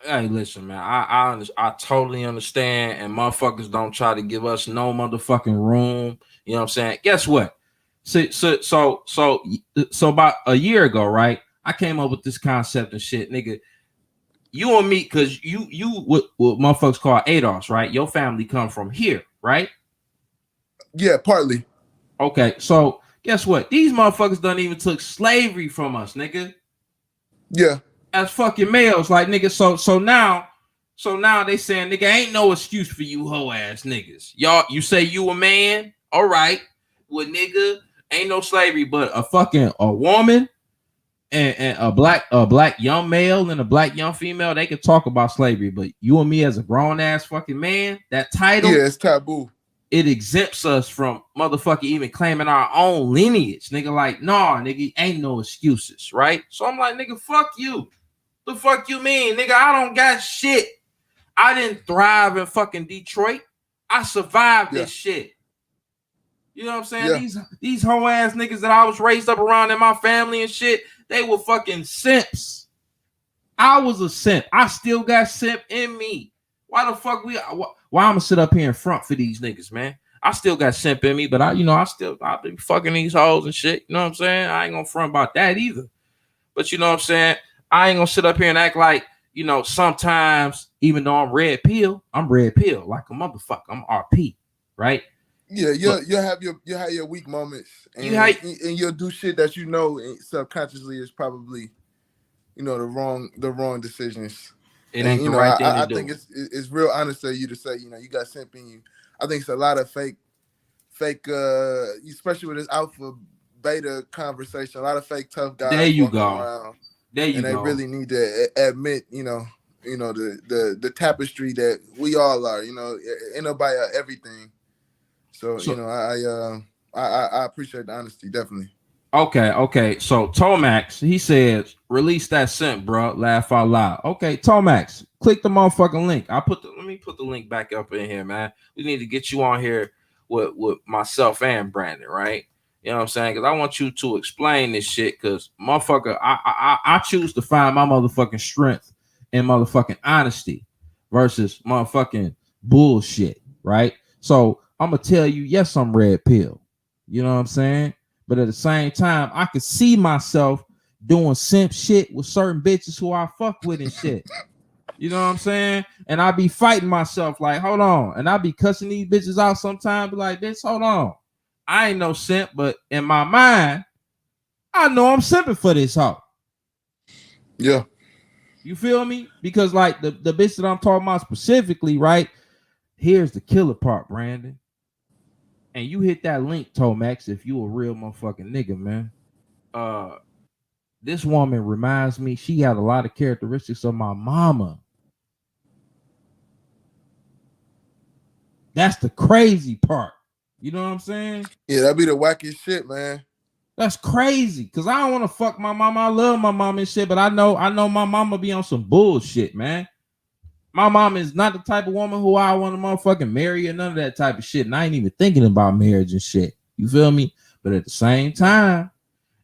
Hey, listen, man. I totally understand, and motherfuckers don't try to give us no motherfucking room. You know what I'm saying? Guess what? So about a year ago, right? I came up with this concept and shit, nigga. You and me, because you what motherfuckers call ADOS, right? Your family come from here, right? Yeah, partly. Okay, so guess what? These motherfuckers done even took slavery from us, nigga. Yeah. As fucking males, like nigga. So now they saying, nigga, ain't no excuse for you hoe ass niggas. Y'all, you say you a man, all right? Well, nigga, ain't no slavery, but a woman and a black young male and a black young female, they can talk about slavery, but you and me as a grown ass fucking man, that title, yeah, it's taboo. It exempts us from motherfucking even claiming our own lineage, nigga. Like, nah, nigga, ain't no excuses, right? So I'm like, nigga, fuck you. The fuck you mean, nigga? I don't got shit. I didn't thrive in fucking Detroit. I survived this shit. You know what I'm saying? Yeah. These hoe ass niggas that I was raised up around in my family and shit, they were fucking simps. I was a simp. I still got simp in me. Why the fuck why I'm gonna sit up here in front for these niggas, man? I still got simp in me, but I be fucking these hoes and shit. You know what I'm saying? I ain't gonna front about that either. But you know what I'm saying? I ain't gonna sit up here and act like, you know, sometimes, even though I'm red pill like a motherfucker. I'm RP, right? Yeah, you'll have your weak moments, and you'll do shit that you know subconsciously is probably, you know, the wrong decisions. It ain't the right thing to do. I think it's real honest of you to say, you know, you got simp in you. I think it's a lot of fake, especially with this alpha beta conversation. A lot of fake tough guys. There you go. Around, there you and go. They really need to admit, you know, the tapestry that we all are. You know, ain't nobody everything. So you know, I appreciate the honesty, definitely. Okay. So Tomax, he says, release that simp, bro. Laugh out loud. Okay, Tomax, click the motherfucking link. Let me put the link back up in here, man. We need to get you on here with myself and Brandon, right? You know what I'm saying? Because I want you to explain this shit. Because motherfucker, I choose to find my motherfucking strength in motherfucking honesty versus motherfucking bullshit, right? So I'm gonna tell you, yes, I'm red pill. You know what I'm saying? But at the same time, I could see myself doing simp shit with certain bitches who I fuck with and shit. You know what I'm saying? And I be fighting myself like, hold on. And I be cussing these bitches out sometimes, be like, bitch, hold on. I ain't no simp, but in my mind, I know I'm simping for this hoe. Yeah. You feel me? Because like the bitch that I'm talking about specifically, right? Here's the killer part, Brandon. And you hit that link, Tomax, if you a real motherfucking nigga, man. This woman reminds me, she had a lot of characteristics of my mama. That's the crazy part. You know what I'm saying? Yeah, that'd be the wackest shit, man. That's crazy. Cause I don't want to fuck my mama. I love my mama and shit, but I know my mama be on some bullshit, man. My mom is not the type of woman who I want to motherfucking marry or none of that type of shit. And I ain't even thinking about marriage and shit. You feel me? But at the same time,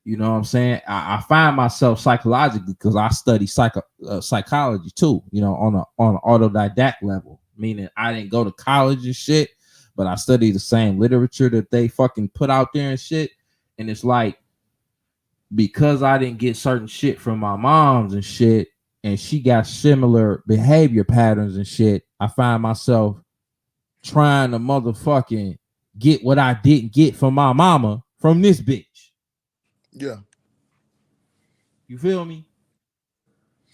you know what I'm saying? I find myself psychologically, because I study psychology too, you know, on an autodidact level, meaning I didn't go to college and shit, but I study the same literature that they fucking put out there and shit. And it's like, because I didn't get certain shit from my moms and shit, and she got similar behavior patterns and shit, I find myself trying to motherfucking get what I didn't get from my mama from this bitch. Yeah. You feel me?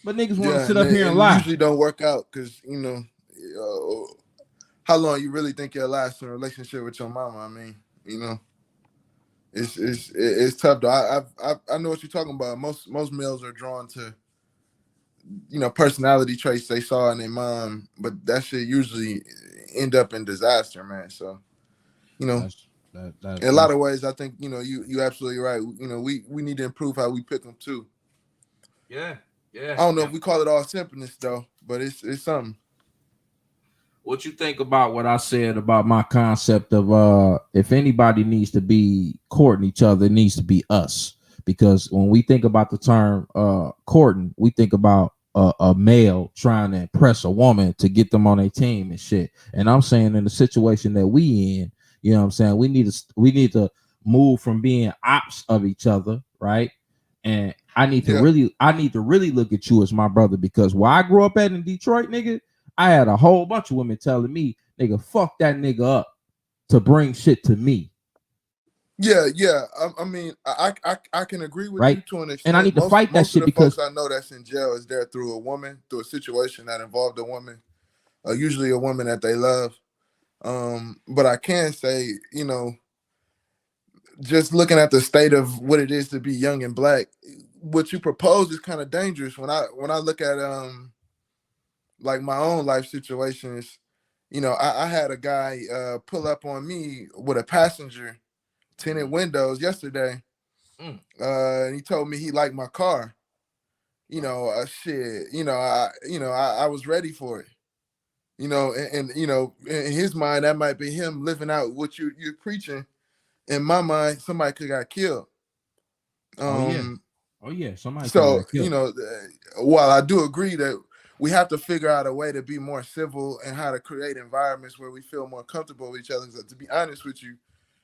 But niggas want to Yeah, sit up here and it lie. usually don't work out because how long you really think you'll last in a relationship with your mama? I mean, it's tough. Though. I know what you're talking about. Most males are drawn to personality traits they saw in their mom, but that shit usually end up in disaster, man. So in a lot of ways, I think you absolutely right. We need to improve how we pick them too. Yeah. I don't know if we call it all simpness though, but it's something. What you think about what I said about my concept of if anybody needs to be courting each other, it needs to be us. Because when we think about the term courting, we think about a male trying to impress a woman to get them on a team and shit. And I'm saying in the situation that we in, you know what I'm saying, we need to move from being ops of each other, right? And I need to really look at you as my brother, because where I grew up at in Detroit, nigga, I had a whole bunch of women telling me, nigga, fuck that nigga up to bring shit to me. Yeah. I mean, I can agree with you to an extent. And I need to fight that shit because because I know that's in jail is there through a woman, through a situation that involved a woman, usually a woman that they love. But I can say, just looking at the state of what it is to be young and black, what you propose is kind of dangerous. When I look at like my own life situations, I had a guy pull up on me with a passenger tinted windows yesterday. And he told me he liked my car. Shit. I was ready for it. And in his mind, that might be him living out what you're preaching. In my mind, somebody could got killed. Somebody. So while I do agree that we have to figure out a way to be more civil and how to create environments where we feel more comfortable with each other. To be honest with you,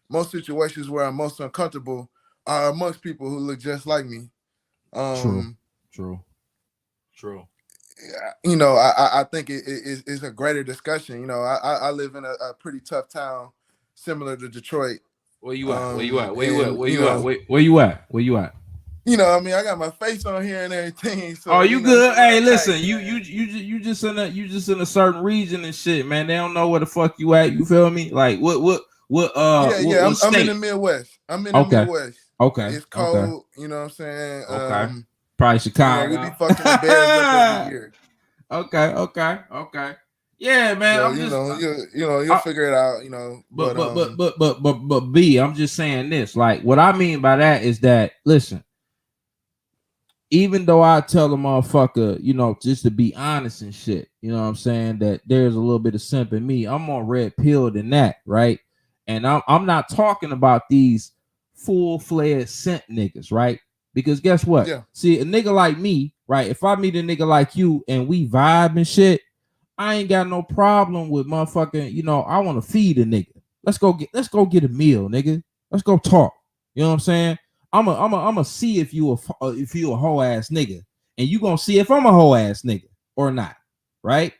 most situations where I'm most uncomfortable are amongst people who look just like me. True. I think it's a greater discussion. I live in a pretty tough town, similar to Detroit. Where you at? Where you at? Where you at? I mean, I got my face on here and everything. So, you good? Hey, listen, you just in a certain region and shit, man. They don't know where the fuck you at. You feel me? Like what? I'm in the Midwest. Midwest. Okay. It's cold. You know what I'm saying? Okay. Probably Chicago. We be fucking the Bears up every year. Okay. Yeah, man. So, you'll figure it out. But B, I'm just saying this. Like, what I mean by that is that, listen, even though I tell the motherfucker, just to be honest and shit, you know what I'm saying, that there's a little bit of simp in me, I'm more red pilled than that, right? And I'm not talking about these full-fledged simp niggas, right? Because guess what? Yeah. See, a nigga like me, right? If I meet a nigga like you and we vibe and shit, I ain't got no problem with motherfucking, I want to feed a nigga. Let's go get a meal, nigga. Let's go talk. You know what I'm saying? I'm a see if you a hoe ass nigga, and you gonna see if I'm a hoe ass nigga or not, right?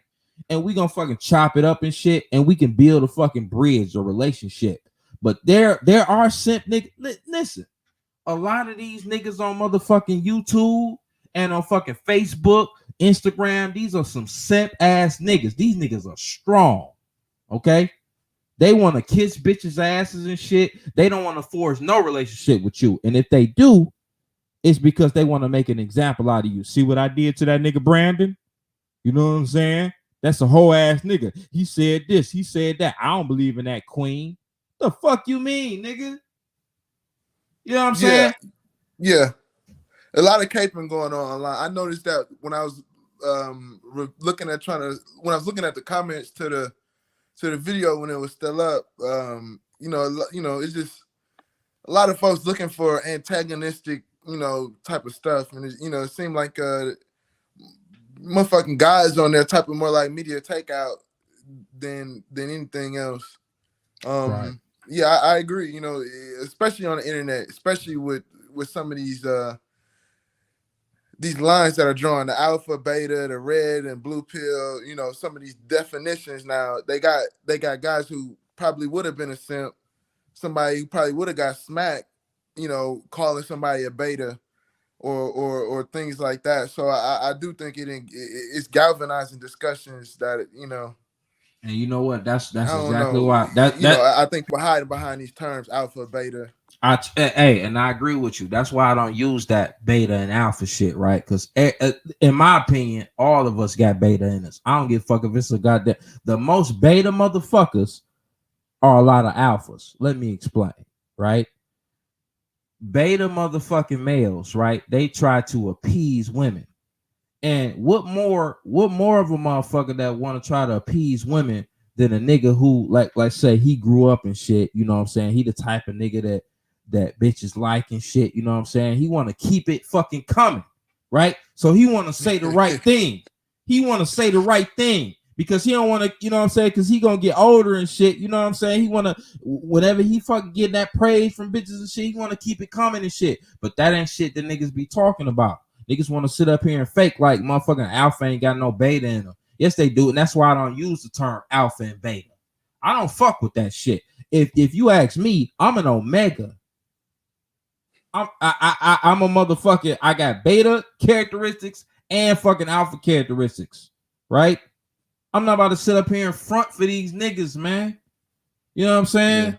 And we gonna fucking chop it up and shit, and we can build a fucking bridge or relationship. But there are simp niggas. Listen, a lot of these niggas on motherfucking YouTube and on fucking Facebook, Instagram, these are some simp ass niggas. These niggas are strong, okay? They want to kiss bitches' asses and shit. They don't want to force no relationship with you. And if they do, it's because they want to make an example out of you. See what I did to that nigga Brandon? You know what I'm saying? That's a whole ass nigga. He said this, he said that. I don't believe in that, queen. The fuck you mean, nigga? You know what I'm saying? Yeah. A lot of caping going on online. I noticed that when I was looking at the comments to the video when it was still up, it's just a lot of folks looking for antagonistic, type of stuff, and it seemed like motherfucking guys on there type of more like media takeout than anything else. Right. Yeah, I agree. Especially on the internet, especially with some of these lines that are drawn, the alpha, beta, the red and blue pill, some of these definitions now, they got guys who probably would have been a simp, somebody who probably would have got smacked, calling somebody a beta, or things like that. So I do think it's galvanizing discussions that And you know what? That's I don't exactly know. why I think we're hiding behind these terms alpha, beta. Hey, and I agree with you. That's why I don't use that beta and alpha shit, right? Because in my opinion, all of us got beta in us. I don't give a fuck if it's a goddamn. The most beta motherfuckers are a lot of alphas. Let me explain, right? Beta motherfucking males, right? They try to appease women. And what more of a motherfucker that want to try to appease women than a nigga who like say he grew up and shit, you know what I'm saying? He the type of nigga that bitches like and shit, you know what I'm saying? He want to keep it fucking coming, right? So he want to say the right thing. He want to say the right thing because he don't want to, you know what I'm saying? Because he gonna get older and shit, you know what I'm saying? He want to, whenever he fucking get that praise from bitches and shit, he want to keep it coming and shit. But that ain't shit that niggas be talking about. Niggas want to sit up here and fake like motherfucking alpha ain't got no beta in them. Yes, they do, and that's why I don't use the term alpha and beta. I don't fuck with that shit. If you ask me, I'm an omega. I'm a motherfucker. I got beta characteristics and fucking alpha characteristics, right? I'm not about to sit up here in front for these niggas, man. You know what I'm saying? Yeah.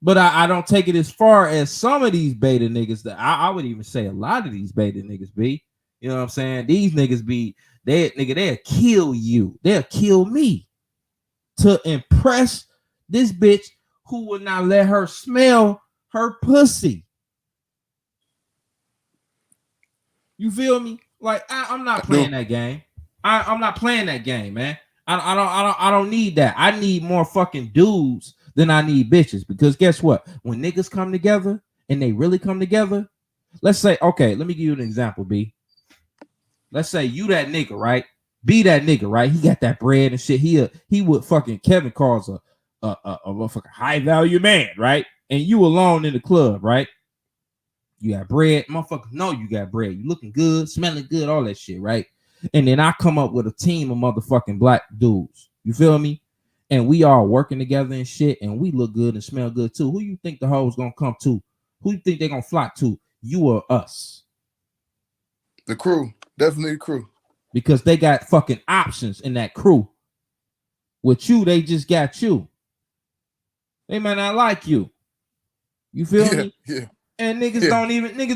But I don't take it as far as some of these beta niggas that I would even say a lot of these beta niggas be. You know what I'm saying? These niggas be they'll kill you. They'll kill me to impress this bitch who would not let her smell her pussy. You feel me? Like I'm not playing that game. I'm not playing that game, man. I don't need that. I need more fucking dudes than I need bitches. Because guess what? When niggas come together and they really come together, let's say, okay, let me give you an example, B. Let's say you that nigga, right? Be that nigga, right? He got that bread and shit. He would fucking Kevin calls a fucking high value man, right? And you alone in the club, right? You got bread, motherfucker. Know you got bread. You looking good, smelling good, all that shit, right? And then I come up with a team of motherfucking black dudes. You feel me? And we all working together and shit, and we look good and smell good too. Who you think the hoes gonna come to? Who you think they gonna flock to? You or us? The crew. Definitely the crew. Because they got fucking options in that crew. With you, they just got you. They might not like you. You feel me? Yeah. And niggas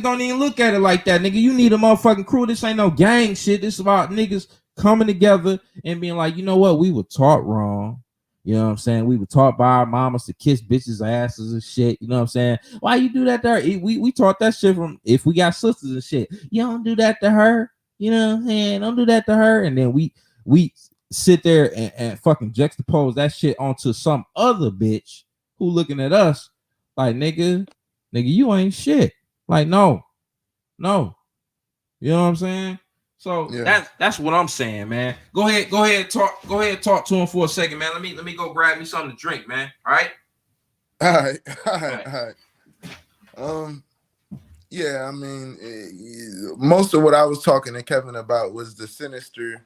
don't even look at it like that, nigga. You need a motherfucking crew. This ain't no gang shit. This is about niggas coming together and being like, you know what? We were taught wrong. You know what I'm saying? We were taught by our mamas to kiss bitches' asses and shit. You know what I'm saying? Why you do that to her? We taught that shit from if we got sisters and shit. You don't do that to her. You know what I'm saying? Don't do that to her. And then we sit there and fucking juxtapose that shit onto some other bitch who looking at us like, nigga, you ain't shit. Like, no. You know what I'm saying? So that's what I'm saying, man. Go ahead, talk to him for a second, man. Let me go grab me something to drink, man. All right. Yeah, I mean, most of what I was talking to Kevin about was the sinister,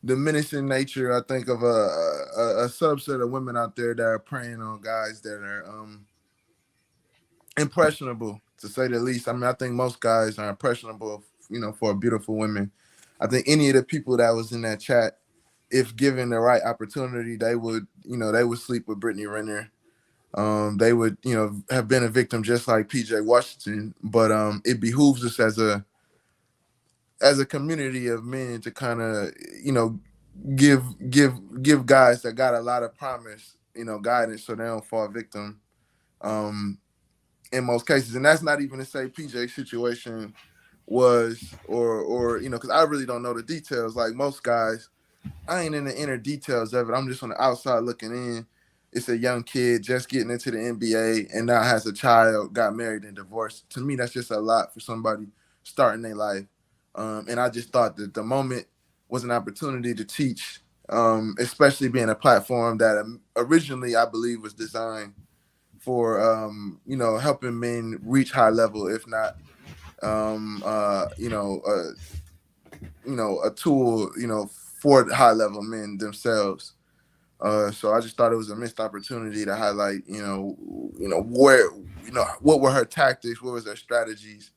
diminishing nature, I think, of a subset of women out there that are preying on guys that are impressionable, to say the least. I mean, I think most guys are impressionable, for beautiful women. I think any of the people that was in that chat, if given the right opportunity, they would sleep with Brittany Renner. They would, have been a victim just like PJ Washington. But it behooves us as a community of men to kind of, give guys that got a lot of promise, guidance so they don't fall victim. In most cases, and that's not even to say PJ's situation was or because I really don't know the details. Like most guys, I ain't in the inner details of it. I'm just on the outside looking in. It's a young kid just getting into the NBA and now has a child, got married and divorced. To me, that's just a lot for somebody starting their life. And I just thought that the moment was an opportunity to teach, especially being a platform that originally I believe was designed for helping men reach high level, if not a tool for high level men themselves. So I just thought it was a missed opportunity to highlight what were her tactics, what was her strategies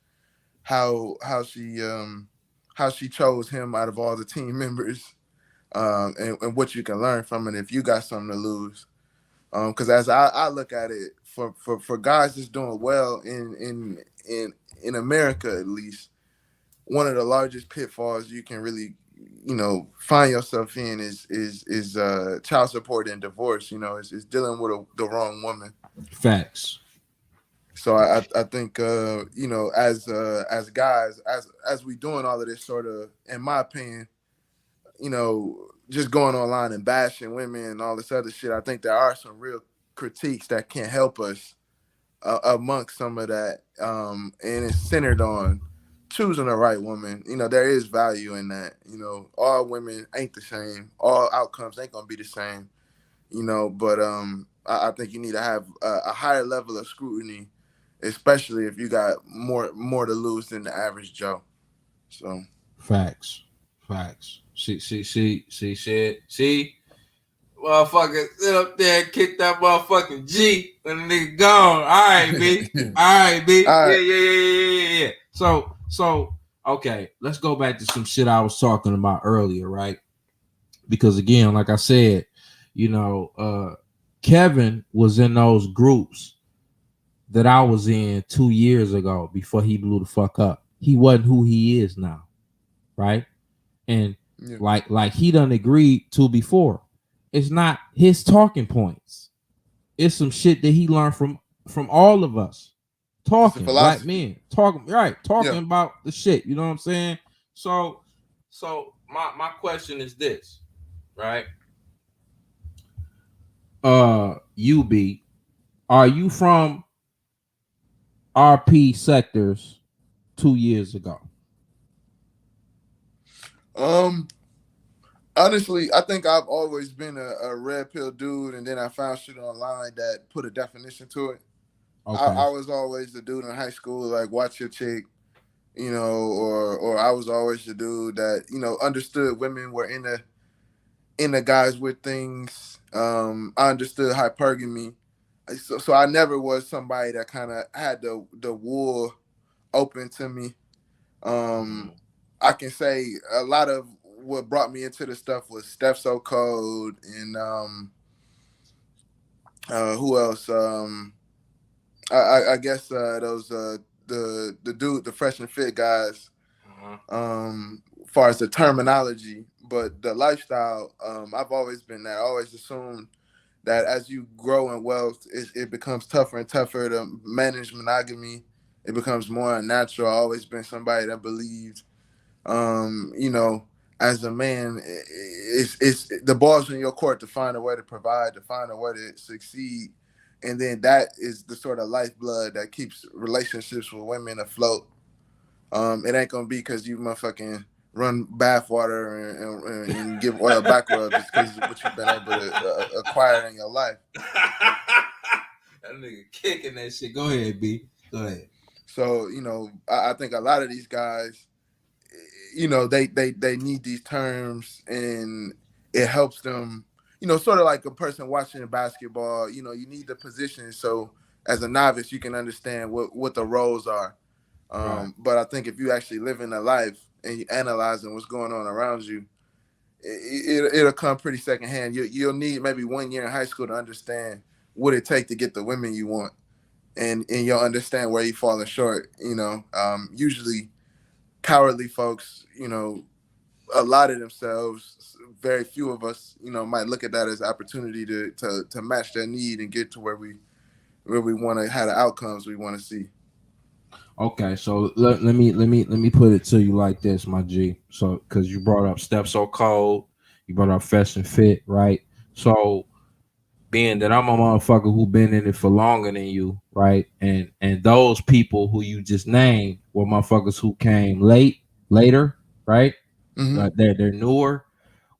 how she chose him out of all the team members, and what you can learn from it if you got something to lose. Because as I look at it, for guys that's doing well in America at least, one of the largest pitfalls you can really find yourself in is child support and divorce. Is dealing with the wrong woman. Facts. So I think as guys, as we doing all of this sort of, in my opinion, just going online and bashing women and all this other shit, I think there are some real critiques that can help us amongst some of that, and it's centered on choosing the right woman. There is value in that. All women ain't the same. All outcomes ain't gonna be the same. But I think you need to have a higher level of scrutiny, especially if you got more to lose than the average Joe. So facts. See, motherfucker sit up there and kick that motherfucking G when the nigga gone. All right, B. All right, B. All right. Yeah. So, okay, let's go back to some shit I was talking about earlier, right? Because again, like I said, Kevin was in those groups that I was in 2 years ago before he blew the fuck up. He wasn't who he is now, right? And like he done agreed to before. It's not his talking points. It's some shit that he learned from all of us. Talking black men. Talking about the shit. You know what I'm saying? So my question is this, right? UB, are you from RP sectors 2 years ago? Honestly, I think I've always been a red pill dude, and then I found shit online that put a definition to it. Okay. I was always the dude in high school, like, watch your chick, or I was always the dude that, understood women were in the guys with things. I understood hypergamy. So I never was somebody that kind of had the wool open to me. I can say a lot of what brought me into the stuff was Steph So Cold and who else? I guess those the dude, the Fresh and Fit guys. As far as the terminology, but the lifestyle, I've always been that. I always assumed that as you grow in wealth, it becomes tougher and tougher to manage monogamy. It becomes more unnatural. I've always been somebody that believed, as a man, it's the ball's in your court to find a way to provide, to find a way to succeed. And then that is the sort of lifeblood that keeps relationships with women afloat. It ain't gonna be because you motherfucking run bath water and give oil back rubs. It's because of what you've been able to acquire in your life. That nigga kicking that shit. Go ahead, B. Go ahead. So, I think a lot of these guys, they need these terms, and it helps them, sort of like a person watching basketball. You need the position, so as a novice, you can understand what the roles are. Right. But I think if you actually live in a life and you analyzing what's going on around you, it'll come pretty secondhand. You'll need maybe 1 year in high school to understand what it takes to get the women you want, and you'll understand where you're falling short. Usually cowardly folks, a lot of themselves, very few of us, might look at that as opportunity to match their need and get to where we want to have the outcomes we want to see. Okay, so let me put it to you like this, my G. So, because you brought up Steph So Cold, you brought up Fresh and Fit, right? So, being that I'm a motherfucker who been in it for longer than you, right? And those people who you just named were motherfuckers who came later, right? Mm-hmm. They're newer.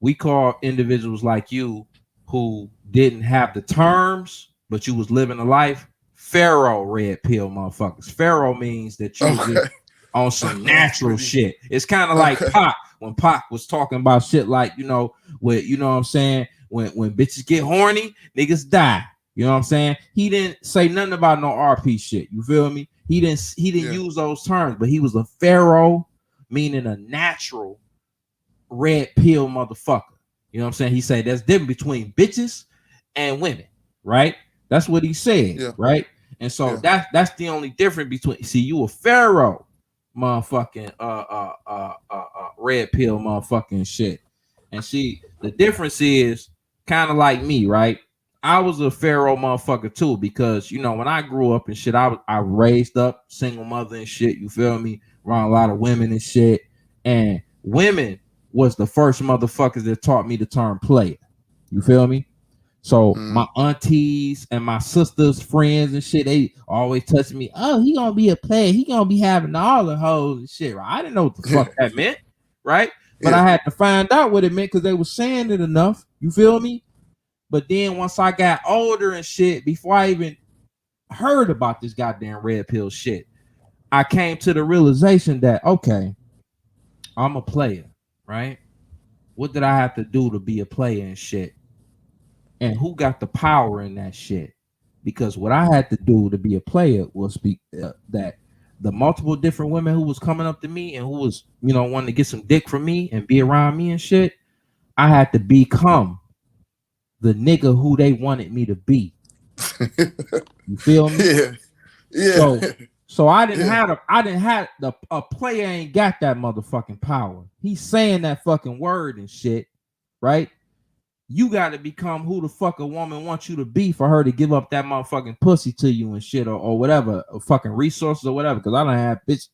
We call individuals like you who didn't have the terms, but you was living a life. Pharaoh red pill motherfuckers. Pharaoh means that you was just on some natural shit. It's kind of like Pac, when Pac was talking about shit like, what I'm saying? When bitches get horny, niggas die. You know what I'm saying? He didn't say nothing about no RP shit. You feel me? He didn't use those terms, but he was a pharaoh, meaning a natural red pill motherfucker. You know what I'm saying? He said there's difference between bitches and women, right? That's what he said, right? And so that's the only difference between. See, you a pharaoh, motherfucking red pill motherfucking shit. And see, the difference is kind of like me, right? I was a pharaoh motherfucker too, because you know when I grew up and shit, I raised up single mother and shit. You feel me? Around a lot of women and shit, and women was the first motherfuckers that taught me the term player. You feel me? So my aunties and my sisters, friends and shit, they always touch me. Oh, he gonna be a player. He gonna be having all the hoes and shit. Right? I didn't know what the fuck that meant, right? But I had to find out what it meant because they were saying it enough. You feel me? But then once I got older and shit, before I even heard about this goddamn red pill shit, I came to the realization that, okay, I'm a player, right? What did I have to do to be a player and shit? And who got the power in that shit? Because what I had to do to be a player was that the multiple different women who was coming up to me and who was, you know, wanting to get some dick from me and be around me and shit, I had to become the nigga who they wanted me to be. You feel me? Yeah. So I didn't have a player ain't got that motherfucking power. He's saying that fucking word and shit, right? You got to become who the fuck a woman wants you to be for her to give up that motherfucking pussy to you and shit, or whatever, or fucking resources or whatever. Because I don't have bitch,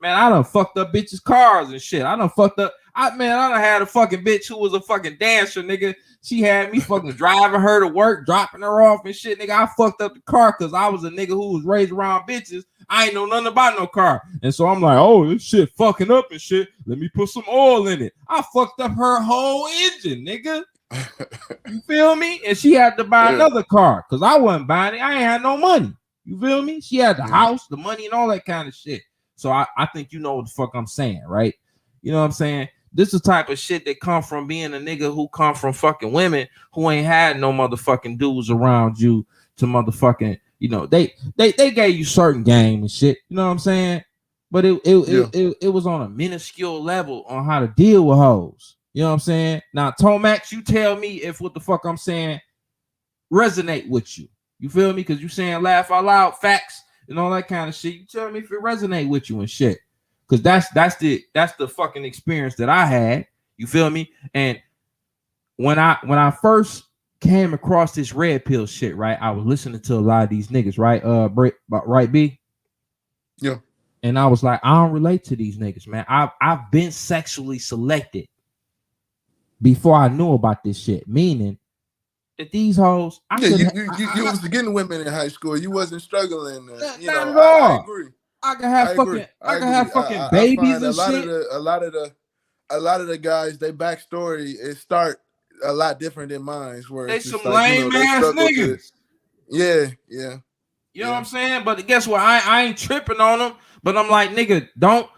man. I done fucked up bitches' cars and shit. I done fucked up. I done had a fucking bitch who was a fucking dancer, nigga. She had me fucking driving her to work, dropping her off and shit, nigga. I fucked up the car because I was a nigga who was raised around bitches. I ain't know nothing about no car. And so I'm like, oh, this shit fucking up and shit. Let me put some oil in it. I fucked up her whole engine, nigga. You feel me? And she had to buy another car because I wasn't buying it. I ain't had no money. You feel me? She had the house, the money, and all that kind of shit. So I think you know what the fuck I'm saying, right? You know what I'm saying? This is the type of shit that come from being a nigga who come from fucking women who ain't had no motherfucking dudes around you to motherfucking, you know, they gave you certain game and shit. You know what I'm saying? But it was on a minuscule level on how to deal with hoes. You know what I'm saying? Now, Tomax, you tell me if what the fuck I'm saying resonate with you. You feel me? Because you saying laugh out loud, facts, and all that kind of shit. You tell me if it resonate with you and shit. Because that's the fucking experience that I had. You feel me? And when I first came across this red pill shit, right? I was listening to a lot of these niggas, right? Right, B? Yeah. And I was like, I don't relate to these niggas, man. I've been sexually selected before I knew about this shit. Meaning that these hoes, you was getting women in high school. You wasn't struggling. Not at all. I agree. I can have fucking babies and shit. A lot of the guys, their backstory it start a lot different than mine. Where They it's some just like, lame ass niggas. Yeah. You know what I'm saying? But guess what? I ain't tripping on them. But I'm like, nigga, don't.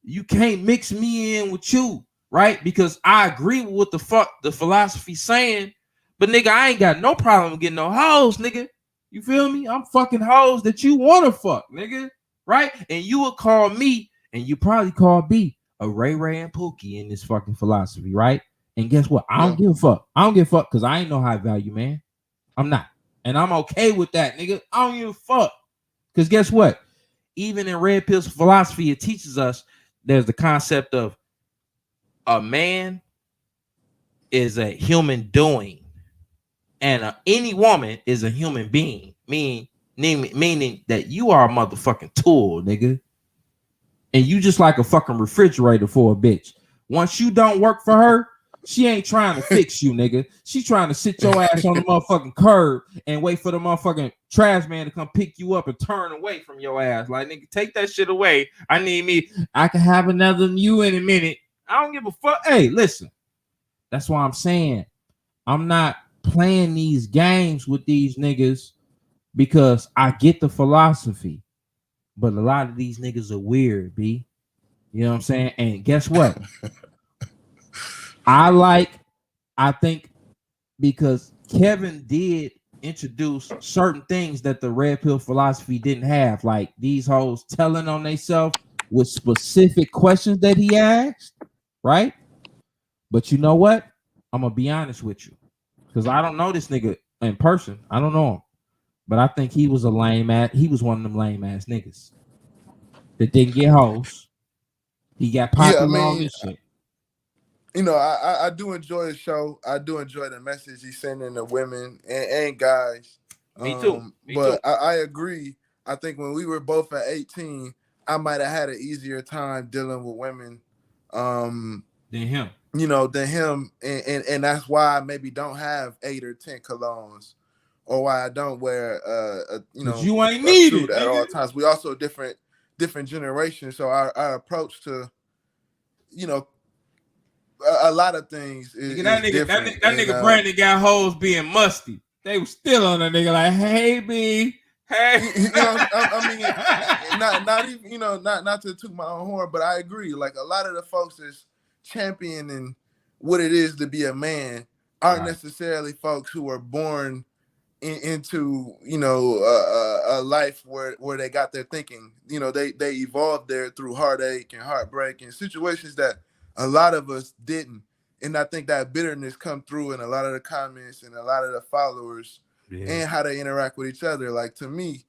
You can't mix me in with you, right? Because I agree with what the fuck the philosophy saying. But nigga, I ain't got no problem getting no hoes, nigga. You feel me? I'm fucking hoes that you want to fuck, nigga. Right? And you would call me, and you probably call B, a Ray Ray and Pookie in this fucking philosophy, right? And guess what? I don't give a fuck. I don't give a fuck because I ain't no high value, man. I'm not. And I'm okay with that, nigga. I don't give a fuck. Because guess what? Even in Red Pill's philosophy, it teaches us there's the concept of a man is a human doing. And any woman is a human being, meaning that you are a motherfucking tool, nigga. And you just like a fucking refrigerator for a bitch. Once you don't work for her, she ain't trying to fix you, nigga. She trying to sit your ass on the motherfucking curb and wait for the motherfucking trash man to come pick you up and turn away from your ass. Like, nigga, take that shit away. I can have another you in a minute. I don't give a fuck. Hey, listen. That's why I'm saying I'm not playing these games with these niggas because I get the philosophy, but a lot of these niggas are weird, B. You know what I'm saying? And guess what? I think because Kevin did introduce certain things that the red pill philosophy didn't have, like these hoes telling on themselves with specific questions that he asked, right? But you know what? I'm gonna be honest with you, because I don't know this nigga in person. I don't know him, but I think he was a lame ass. He was one of them lame ass niggas that didn't get hoes. He got Yeah, I popular on mean, this shit. you know, I do enjoy the show. I do enjoy the message he's sending to women and guys. Me too. Me But too. I agree. I think when we were both at 18, I might have had an easier time dealing with women, Than him. you know, than him, and that's why I maybe don't have 8 or 10 colognes, or why I don't wear You ain't a need suit it, at all nigga. times. We also different generations, so our approach to, you know, a lot of things is, Nigga, that is nigga, different. that And nigga Brandon got hoes being musty. They was still on that nigga like, hey B, hey. you know, I mean, not even, you know, not to toot my own horn, but I agree. Like, a lot of the folks that's championing what it is to be a man aren't Right. necessarily folks who are born into, you know, a life where they got their thinking. You know, they evolved there through heartache and heartbreak and situations that a lot of us didn't. And I think that bitterness come through in a lot of the comments and a lot of the followers and how they interact with each other. Like, to me,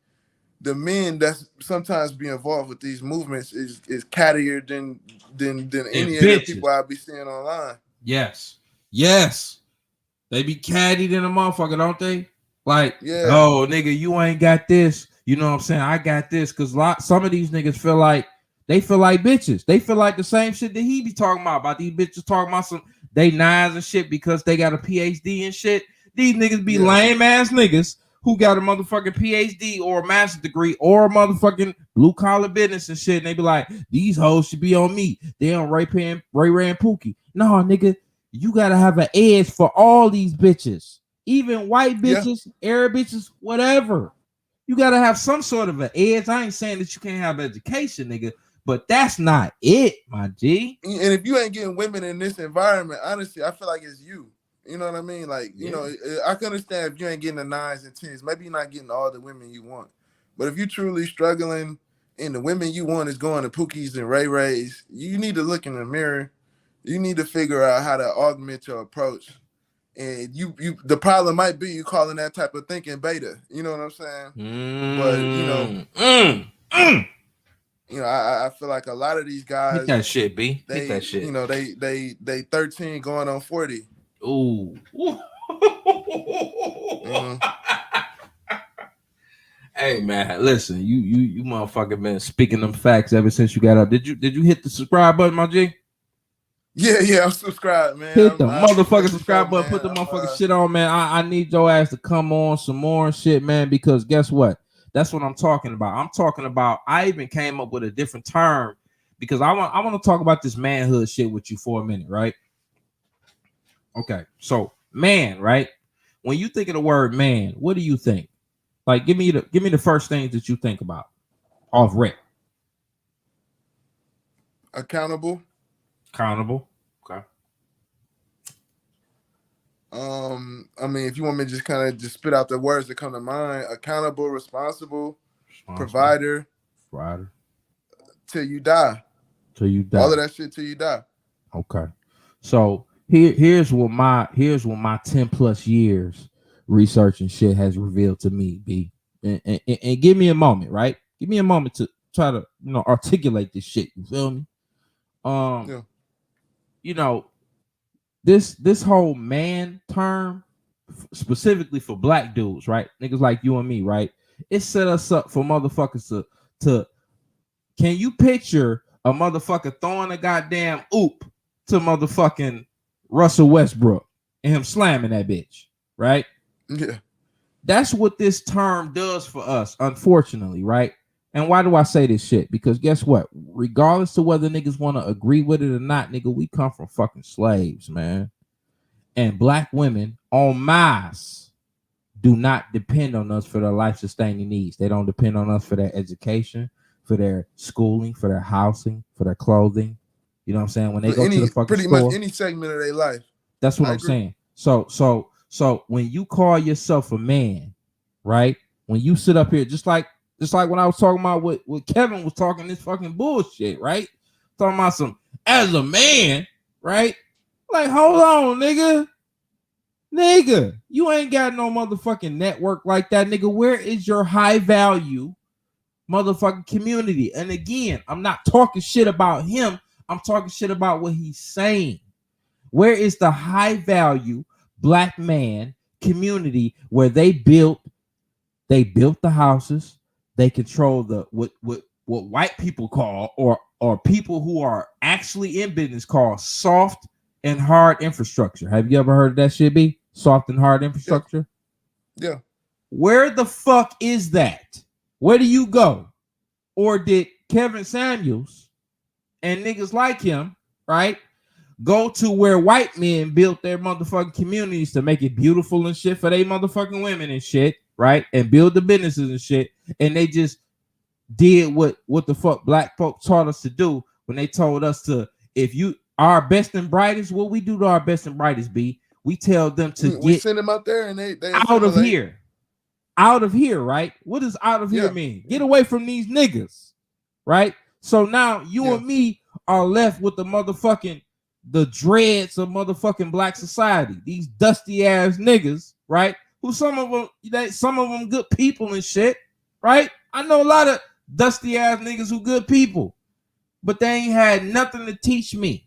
the men that's sometimes be involved with these movements is cattier than any of the bitches. people I be seeing online. Yes. They be catty than a motherfucker, don't they? Like, Yeah. oh nigga, you ain't got this. You know what I'm saying? I got this. Cause some of these niggas feel like bitches. They feel like the same shit that he be talking about these bitches talking about some they nines and shit because they got a PhD and shit. These niggas be lame ass niggas who got a motherfucking PhD or a master's degree or a motherfucking blue collar business and shit. And they be like, these hoes should be on me. They on Ray Ray and Pookie. No, nigga, you gotta have an edge for all these bitches, even white bitches, Arab bitches, whatever. You gotta have some sort of an edge. I ain't saying that you can't have education, nigga, but that's not it, my G. And if you ain't getting women in this environment, honestly, I feel like it's you. You know what I mean? Like, you know, I can understand if you ain't getting the 9s and 10s. Maybe you're not getting all the women you want. But if you're truly struggling and the women you want is going to Pookies and Ray Rays, you need to look in the mirror. You need to figure out how to augment your approach. And the problem might be you calling that type of thinking beta. You know what I'm saying? But, you know, you know, I feel like a lot of these guys, hit that shit, B. Hit that shit. You know, they 13 going on 40. Ooh. Hey man, listen, you motherfucker been speaking them facts ever since you got up. Did you hit the subscribe button, my G? Yeah, I'm subscribed, man. Hit the I motherfucking subscribe show, button, man. put the motherfucking shit on, man. I need your ass to come on some more shit, man, because guess what? That's what I'm talking about. I'm talking about, I even came up with a different term because I want to talk about this manhood shit with you for a minute, right? Okay, so man, right? When you think of the word man, what do you think? Like, give me the first things that you think about off rip. Accountable. Okay. I mean, if you want me to just kind of just spit out the words that come to mind: accountable, responsible, provider, till you die. All of that shit till you die. Okay. So here's what my 10 plus years researching shit has revealed to me, B. And give me a moment, right? Give me a moment to try to, you know, articulate this shit. You feel me? You know, this whole man term, specifically for black dudes, right? Niggas like you and me, right? It set us up for motherfuckers to can you picture a motherfucker throwing a goddamn oop to motherfucking Russell Westbrook and him slamming that bitch, right? Yeah. That's what this term does for us, unfortunately, right? And why do I say this shit? Because guess what? Regardless to whether niggas want to agree with it or not, nigga, we come from fucking slaves, man. And black women en masse do not depend on us for their life-sustaining needs. They don't depend on us for their education, for their schooling, for their housing, for their clothing. You know what I'm saying? When they go to the fucking pretty store, much any segment of their life. that's what I'm saying. So So when you call yourself a man, right? When you sit up here, just like when I was talking about what Kevin was talking this fucking bullshit, right? Talking about some as a man, right? Like, hold on, nigga. Nigga, you ain't got no motherfucking network like that, nigga. Where is your high value motherfucking community? And again, I'm not talking shit about him. I'm talking shit about what he's saying. Where is the high value black man community where they built the houses, they control the what white people call or people who are actually in business call soft and hard infrastructure. Have you ever heard of that shit, B? Soft and hard infrastructure? Yeah. Where the fuck is that? Where do you go? Or did Kevin Samuels and niggas like him, right, go to where white men built their motherfucking communities to make it beautiful and shit for they motherfucking women and shit, right? And build the businesses and shit. And they just did what the fuck black folks taught us to do when they told us to, if you our best and brightest, what we do to our best and brightest, B, we tell them to we get send them out there and they out of here. Out of here, right? What does out of here mean? Get away from these niggas, right? So now you and me are left with the dreads of motherfucking black society. These dusty ass niggas, right? Who some of them good people and shit, right? I know a lot of dusty ass niggas who good people, but they ain't had nothing to teach me.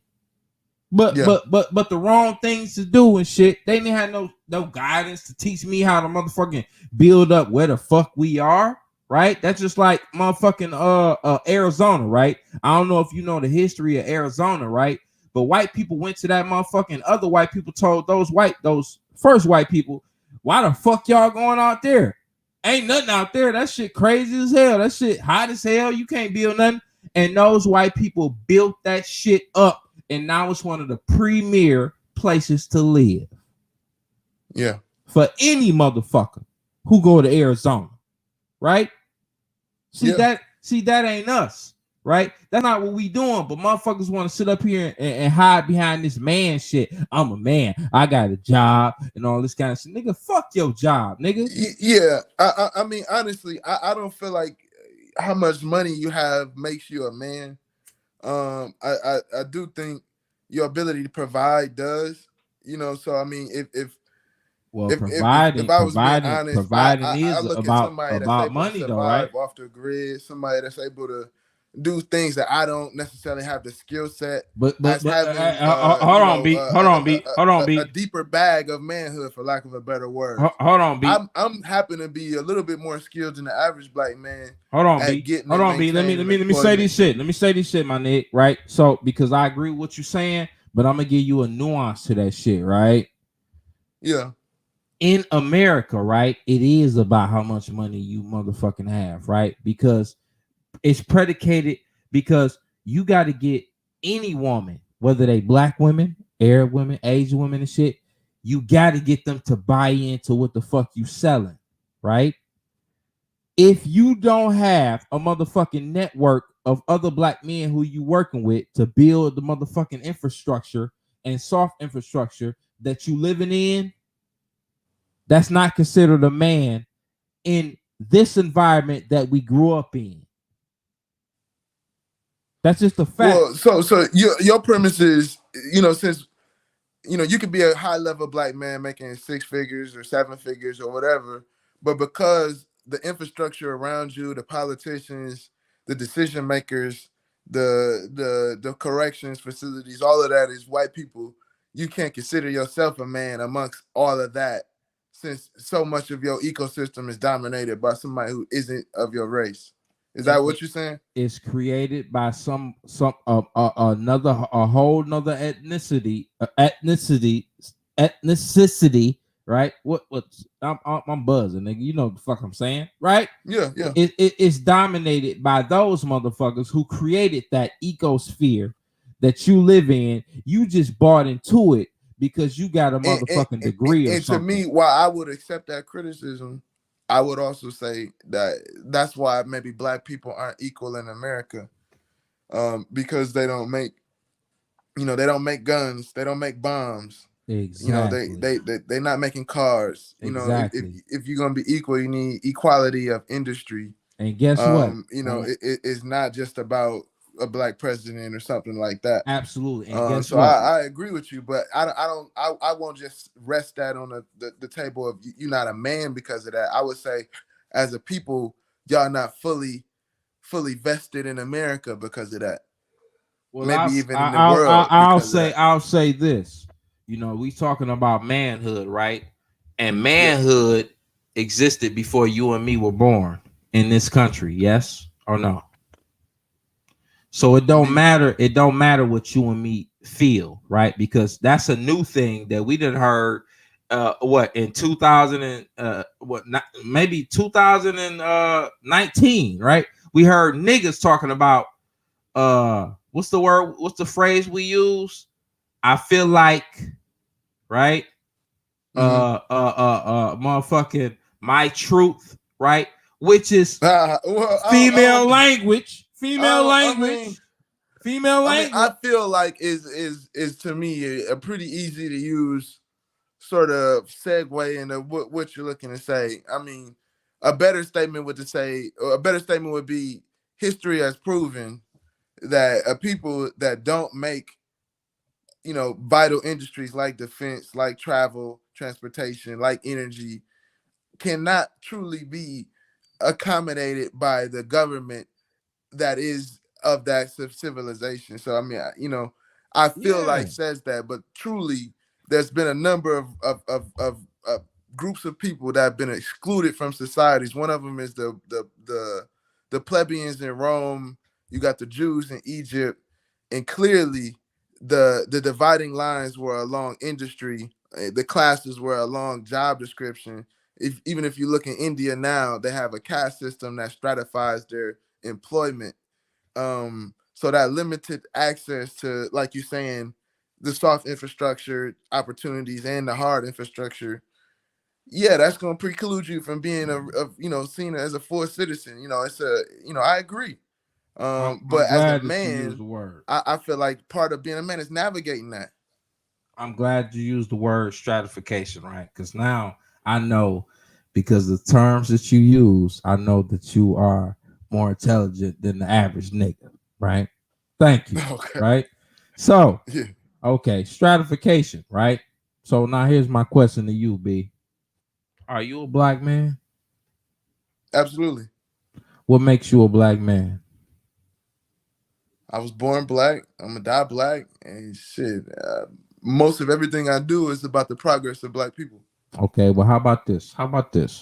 But the wrong things to do and shit. They didn't have no guidance to teach me how to motherfucking build up where the fuck we are, right? That's just like motherfucking Arizona, right? I don't know if you know the history of Arizona, right? But white people went to that motherfucking other white people told those first white people, why the fuck y'all going out there? Ain't nothing out there. That shit crazy as hell. That shit hot as hell. You can't build nothing. And those white people built that shit up. And now it's one of the premier places to live. Yeah. For any motherfucker who go to Arizona, right? See that ain't us, right? That's not what we doing. But motherfuckers want to sit up here and hide behind this man shit. I'm a man. I got a job and all this kind of shit. Nigga, fuck your job, nigga. Yeah. I mean, honestly, I don't feel like how much money you have makes you a man. I do think your ability to provide does, so I mean, if I was being honest, I look at somebody that's able money to though, right? survive off the grid, somebody that's able to do things that I don't necessarily have the skill set, but having hold on, B. A deeper bag of manhood, for lack of a better word. Hold on, B. I'm happy to be a little bit more skilled than the average black man. Hold on, B. Hold on, B. Let me say this shit. Let me say this shit, my nigga. Right? So because I agree with what you're saying, but I'm gonna give you a nuance to that shit, right? Yeah. In America, right? It is about how much money you motherfucking have, right? Because it's predicated because you got to get any woman, whether they black women, Arab women, Asian women and shit, you got to get them to buy into what the fuck you selling, right? If you don't have a motherfucking network of other black men who you working with to build the motherfucking infrastructure and soft infrastructure that you living in, that's not considered a man in this environment that we grew up in. That's just a fact. Well, so your premise is, since you could be a high level black man making 6 figures or 7 figures or whatever, but because the infrastructure around you, the politicians, the decision makers, the corrections facilities, all of that is white people, you can't consider yourself a man amongst all of that, since so much of your ecosystem is dominated by somebody who isn't of your race. Is that what you're saying? It's created by some a whole nother ethnicity, right? What I'm buzzing, nigga. You know what the fuck I'm saying, right? Yeah. It's dominated by those motherfuckers who created that ecosphere that you live in. You just bought into it because you got a motherfucking degree or something. And to me, while I would accept that criticism, I would also say that that's why maybe black people aren't equal in America, because they don't make guns, they don't make bombs, You know, Exactly. they're not making cars. You know, Exactly. if you're gonna be equal, you need equality of industry. And guess what? You know, it's not just about a black president or something like that. Absolutely. And guess So what? I agree with you, but I won't just rest that on the table of you're not a man because of that. I would say, as a people, y'all not fully vested in America because of that. Well, Maybe even in the world. I'll say this. You know, we talking about manhood, right? And Yeah. manhood existed before you and me were born in this country, yes or no? So it don't matter. It don't matter what you and me feel, right? Because that's a new thing that we didn't heard. What in 2000 and maybe 2019, right? We heard niggas talking about what's the word? What's the phrase we use? I feel like, right? Motherfucking my truth, right? Which is female language. Female language. I feel like is to me a pretty easy to use sort of segue into what you're looking to say. I mean, a better statement would be history has proven that people that don't make, you know, vital industries like defense, like travel, transportation, like energy cannot truly be accommodated by the government that is of that civilization. So I mean, you know, I feel like says that, but truly, there's been a number of groups of people that have been excluded from societies. One of them is the plebeians in Rome. You got the Jews in Egypt, and clearly, the dividing lines were along industry. The classes were along job description. Even if you look in India now, they have a caste system that stratifies their employment. So that limited access to, like you're saying, the soft infrastructure opportunities and the hard infrastructure, yeah, that's going to preclude you from being seen as a full citizen. You know, I agree. But as a man, I feel like part of being a man is navigating that. I'm glad you used the word stratification, right? Because now I know, because the terms that you use, I know that you are more intelligent than the average nigga, right? Thank you. Okay. Right? So, Yeah. okay, stratification, right? So now here's my question to you, B. Are you a black man? Absolutely. What makes you a black man? I was born black. I'm gonna die black, and shit. Most of everything I do is about the progress of black people. Okay, well, how about this?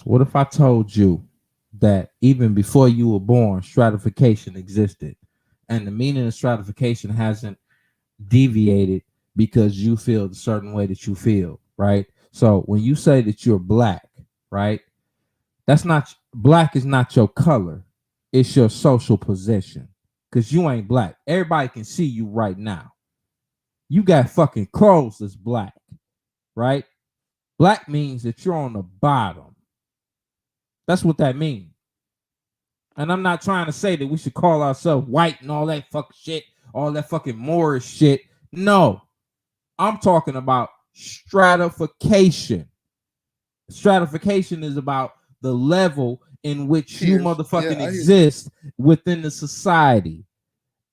What if I told you that even before you were born, stratification existed, and the meaning of stratification hasn't deviated because you feel the certain way that you feel, right? So when you say that you're black, right, that's not, black is not your color, it's your social position, because you ain't black. Everybody can see you right now. You got fucking clothes that's black, right? Black means that you're on the bottom. That's what that means. And I'm not trying to say that we should call ourselves white and all that fucking shit, all that fucking Moorish shit. No, I'm talking about stratification. Stratification is about the level in which you motherfucking exist within the society.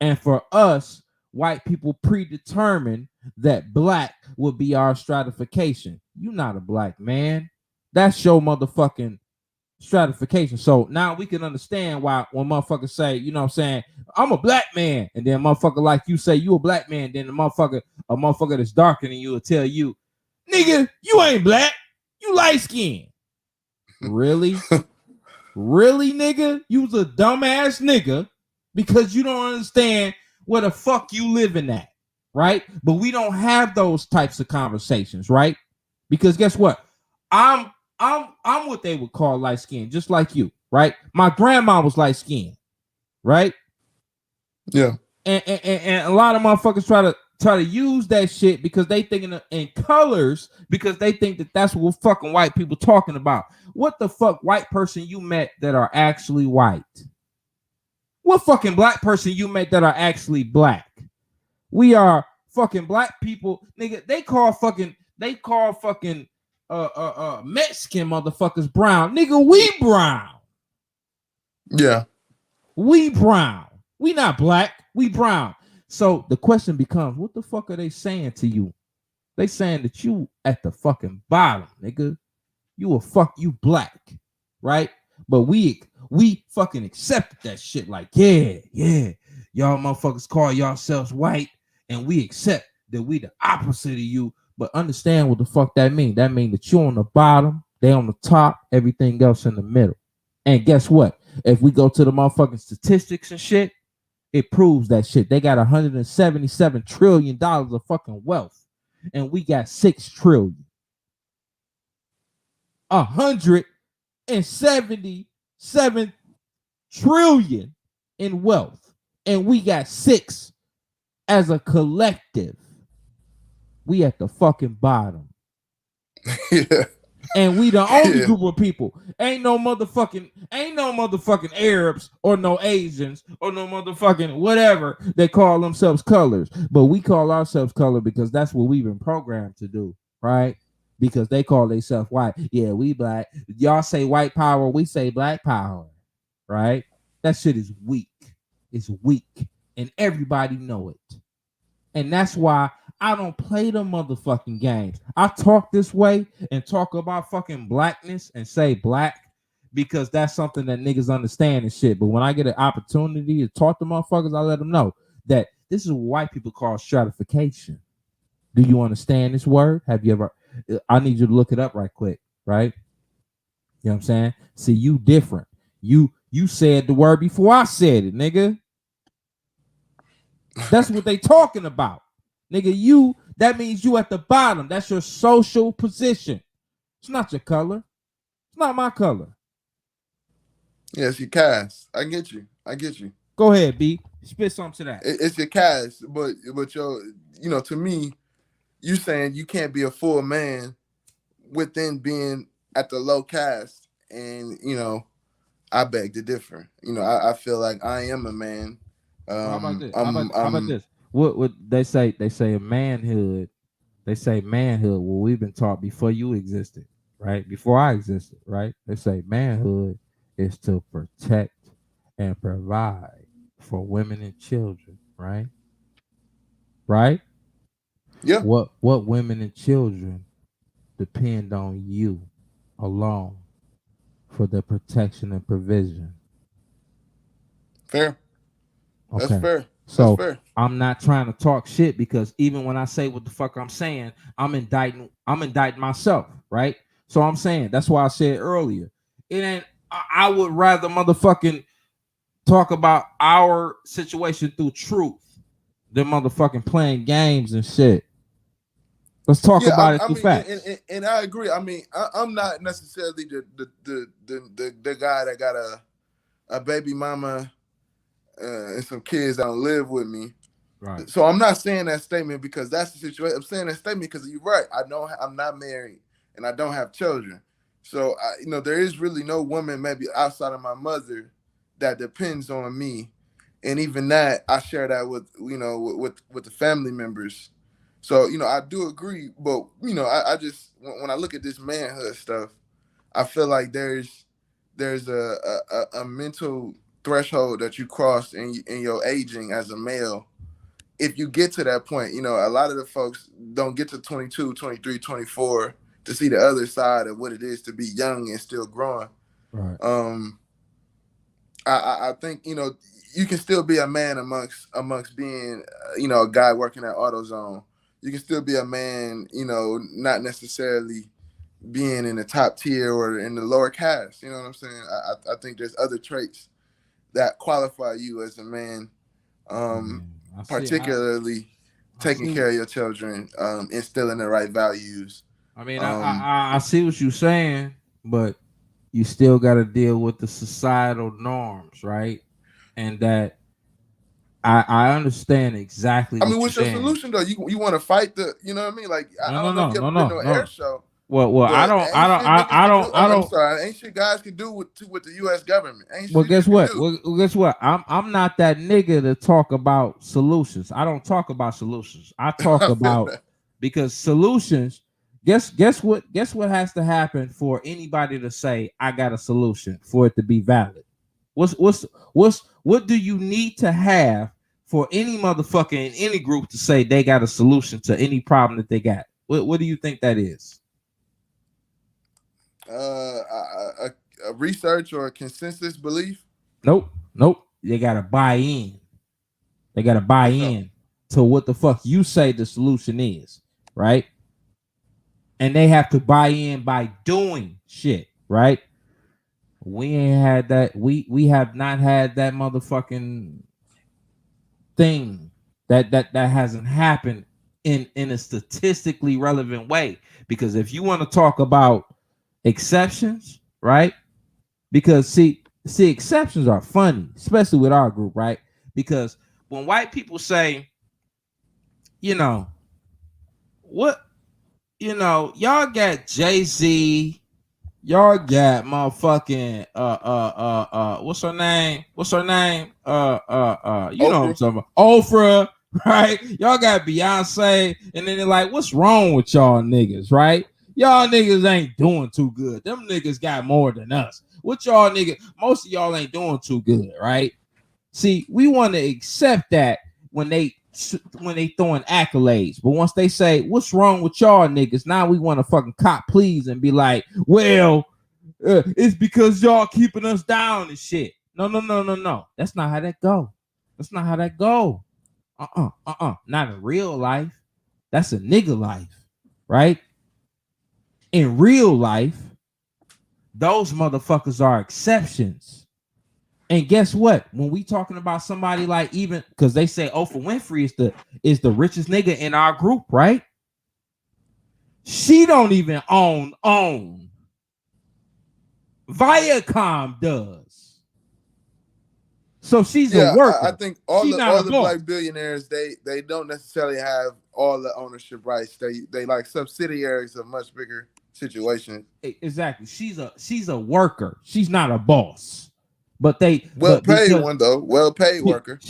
And for us, white people predetermine that black will be our stratification. You're not a black man. That's your motherfucking stratification. So now we can understand why when motherfuckers say, you know what I'm saying, I'm a black man, and then motherfucker like you say you a black man, then a motherfucker that's darker than you will tell you, nigga, you ain't black, you light skinned. Really? Really, nigga? You's a dumbass nigga because you don't understand where the fuck you living at, right? But we don't have those types of conversations, right? Because guess what? I'm what they would call light skinned, just like you, right? My grandma was light skinned, right? Yeah. And a lot of motherfuckers try to use that shit because they thinking in colors, because they think that that's what fucking white people talking about. What the fuck white person you met that are actually white? What fucking black person you met that are actually black? We are fucking black people, nigga. They call fucking They call fucking Mexican motherfuckers brown. Nigga, we brown. Yeah. We brown. We not black. We brown. So the question becomes, what the fuck are they saying to you? They saying that you at the fucking bottom, nigga. You black, right? But we fucking accepted that shit. Like, yeah, y'all motherfuckers call yourselves white, and we accept that we the opposite of you. But understand what the fuck that mean. That mean that you on the bottom, they on the top, everything else in the middle. And guess what? If we go to the motherfucking statistics and shit, it proves that shit. They got $177 trillion of fucking wealth, and we got 6 trillion. 177 trillion in wealth, and we got 6 as a collective. We at the fucking bottom. Yeah. And we the only group of people. Ain't no motherfucking Arabs or no Asians or no motherfucking whatever they call themselves colors. But we call ourselves color because that's what we've been programmed to do, right? Because they call themselves white. Yeah, we black. Y'all say white power, we say black power, right? That shit is weak. It's weak. And everybody know it. And that's why I don't play the motherfucking games. I talk this way and talk about fucking blackness and say black because that's something that niggas understand and shit. But when I get an opportunity to talk to motherfuckers, I let them know that this is what white people call stratification. Do you understand this word? Have you ever? I need you to look it up right quick, right? You know what I'm saying? See, you different. You said the word before I said it, nigga. That's what they talking about. Nigga, that means you at the bottom. That's your social position. It's not your color. It's not my color. Yes, your caste. I get you. Go ahead, B. Spit something to that. It's your caste, but your, to me, you saying you can't be a full man within being at the low caste, and I beg to differ. I feel like I am a man. How about this? How about this? What they say? They say a manhood. They say manhood. Well, we've been taught before you existed, right? Before I existed, right? They say manhood is to protect and provide for women and children, right? Right? Yeah. What women and children depend on you alone for their protection and provision. Fair. Okay. That's fair. So fair. I'm not trying to talk shit because even when I say what the fuck I'm saying, I'm indicting myself, right? So I'm saying that's why I said earlier, it ain't. I would rather motherfucking talk about our situation through truth than motherfucking playing games and shit. Let's talk about it through facts. And I agree. I mean, I'm not necessarily the guy that got a baby mama and some kids that don't live with me. Right. So I'm not saying that statement because that's the situation. I'm saying that statement because you're right. I'm not married and I don't have children. So there is really no woman maybe outside of my mother that depends on me. And even that, I share that with the family members. So, I do agree, but, I just, when I look at this manhood stuff, I feel like there's a mental threshold that you cross in your aging as a male. If you get to that point, a lot of the folks don't get to 22, 23, 24 to see the other side of what it is to be young and still growing. Right. I think, you can still be a man amongst being, a guy working at AutoZone. You can still be a man, not necessarily being in the top tier or in the lower caste. You know what I'm saying? I think there's other traits that qualify you as a man, particularly taking care of your children, instilling the right values. I mean, I see what you're saying, but you still got to deal with the societal norms, right? And that I understand exactly. I mean, what's your solution though? You want to fight the? You know what I mean? Like I don't know if you've ever been to an air show. Well, I don't. I'm sorry, ain't shit guys can do with the U.S. government. Well, guess what? Well, guess what? I'm not that nigga to talk about solutions. I don't talk about solutions. I talk about because solutions Guess what has to happen for anybody to say I got a solution for it to be valid? What do you need to have for any motherfucker in any group to say they got a solution to any problem that they got? What do you think that is? A research or a consensus belief? Nope. They gotta buy in. They gotta buy in to what the fuck you say the solution is, right? And they have to buy in by doing shit, right? We ain't had that. We have not had that motherfucking thing that hasn't happened in a statistically relevant way. Because if you want to talk about exceptions, right? Because see, exceptions are funny, especially with our group, right? Because when white people say, y'all got Jay-Z, y'all got motherfucking what's her name? You know what I'm talking about. Oprah, right? Y'all got Beyonce, and then they're like, what's wrong with y'all niggas, right? Y'all niggas ain't doing too good. Them niggas got more than us. What y'all niggas, most of y'all ain't doing too good, right? See, we want to accept that when they throwing accolades, but once they say what's wrong with y'all niggas, now we want to fucking cop please and be like, well, it's because y'all keeping us down and shit. No. That's not how that go. Not in real life. That's a nigga life, right? In real life, those motherfuckers are exceptions. And guess what? When we talking about somebody like, even because they say Oprah Winfrey is the richest nigga in our group, right? She don't even own. Viacom does. So she's a worker. I think all the black billionaires, they don't necessarily have all the ownership rights. They like subsidiaries of much bigger situations. Exactly. She's a worker. She's not a boss. But well paid worker.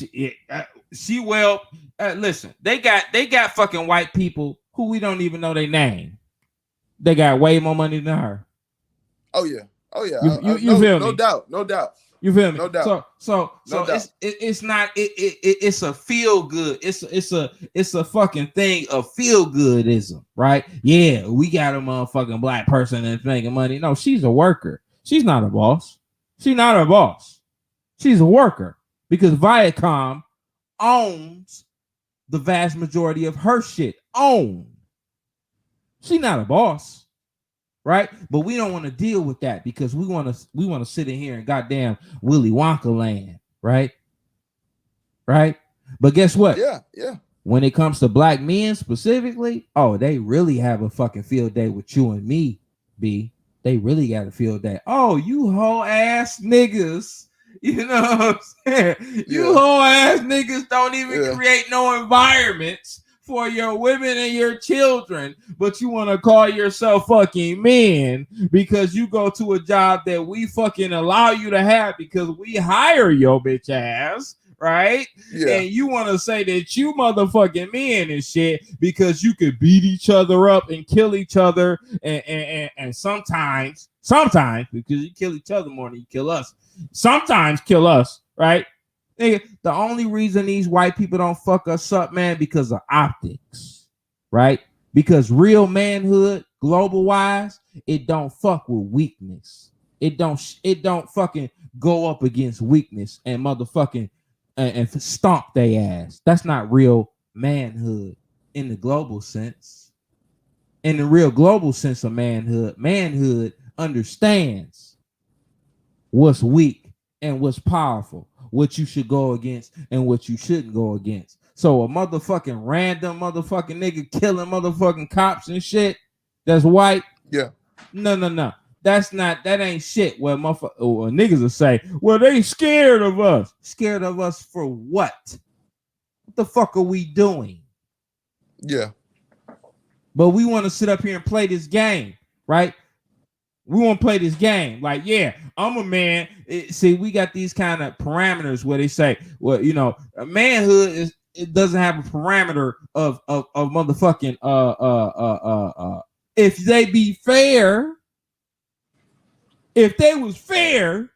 Listen, they got fucking white people who we don't even know their name. They got way more money than her. Oh yeah. You feel me? No doubt. You feel me? No doubt. So it's not it's a feel good. It's a fucking thing of feel goodism, right? Yeah, we got a motherfucking black person that's making money. No, she's a worker. She's not a boss. She's not a boss. She's a worker because Viacom owns the vast majority of her shit. She's not a boss, right? But we don't want to deal with that because we want to sit in here and goddamn Willy Wonka land, right? Right? But guess what? Yeah. When it comes to black men specifically, they really have a fucking field day with you and me, B. They really got a field day. Oh, you whole ass niggas. You know what I'm saying? Yeah. You whole ass niggas don't even create no environments for your women and your children, but you want to call yourself fucking men because you go to a job that we fucking allow you to have because we hire your bitch ass. Right? Yeah. And you want to say that you motherfucking men and shit because you could beat each other up and kill each other and sometimes because you kill each other more than you kill us. Sometimes kill us, right? Nigga, the only reason these white people don't fuck us up, man, because of optics, right? Because real manhood, global wise, it don't fuck with weakness. It don't fucking go up against weakness and motherfucking and stomp they ass. That's not real manhood in the global sense. In the real global sense of manhood understands what's weak and what's powerful, what you should go against and what you shouldn't go against. So a motherfucking random motherfucking nigga killing motherfucking cops and shit that's white. Yeah. No. That ain't shit. Well, niggas will say, well, they scared of us. Scared of us for what? What the fuck are we doing? Yeah. But we want to sit up here and play this game, right? We want to play this game. Like, yeah, I'm a man. See, we got these kind of parameters where they say, well, manhood it doesn't have a parameter of motherfucking if they be fair, if they was fair,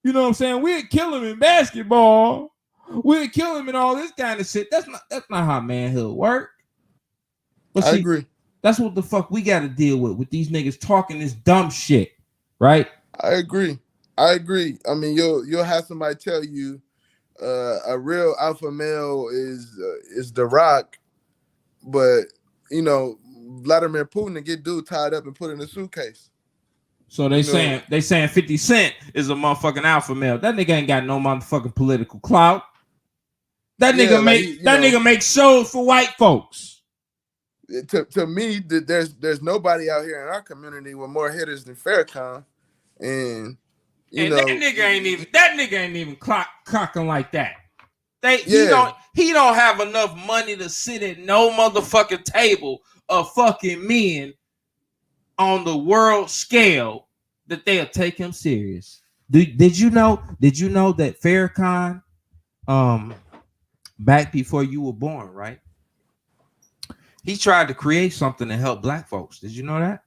you know what I'm saying? We'd kill him in basketball. We'd kill him in all this kind of shit. That's not how manhood work. But I see, agree. that's what the fuck we got to deal with these niggas talking this dumb shit, right? I agree. I mean, you'll have somebody tell you a real alpha male is The Rock, but you know, Vladimir Putin to get dude tied up and put in a suitcase. So they saying 50 Cent is a motherfucking alpha male. That nigga ain't got no motherfucking political clout. That nigga nigga make shows for white folks. To me, there's nobody out here in our community with more hitters than Farrakhan, and that nigga ain't even clocking like that. He don't have enough money to sit at no motherfucking table of fucking men on the world scale that they'll take him serious. Did you know that Farrakhan, back before you were born, right? He tried to create something to help black folks. Did you know that?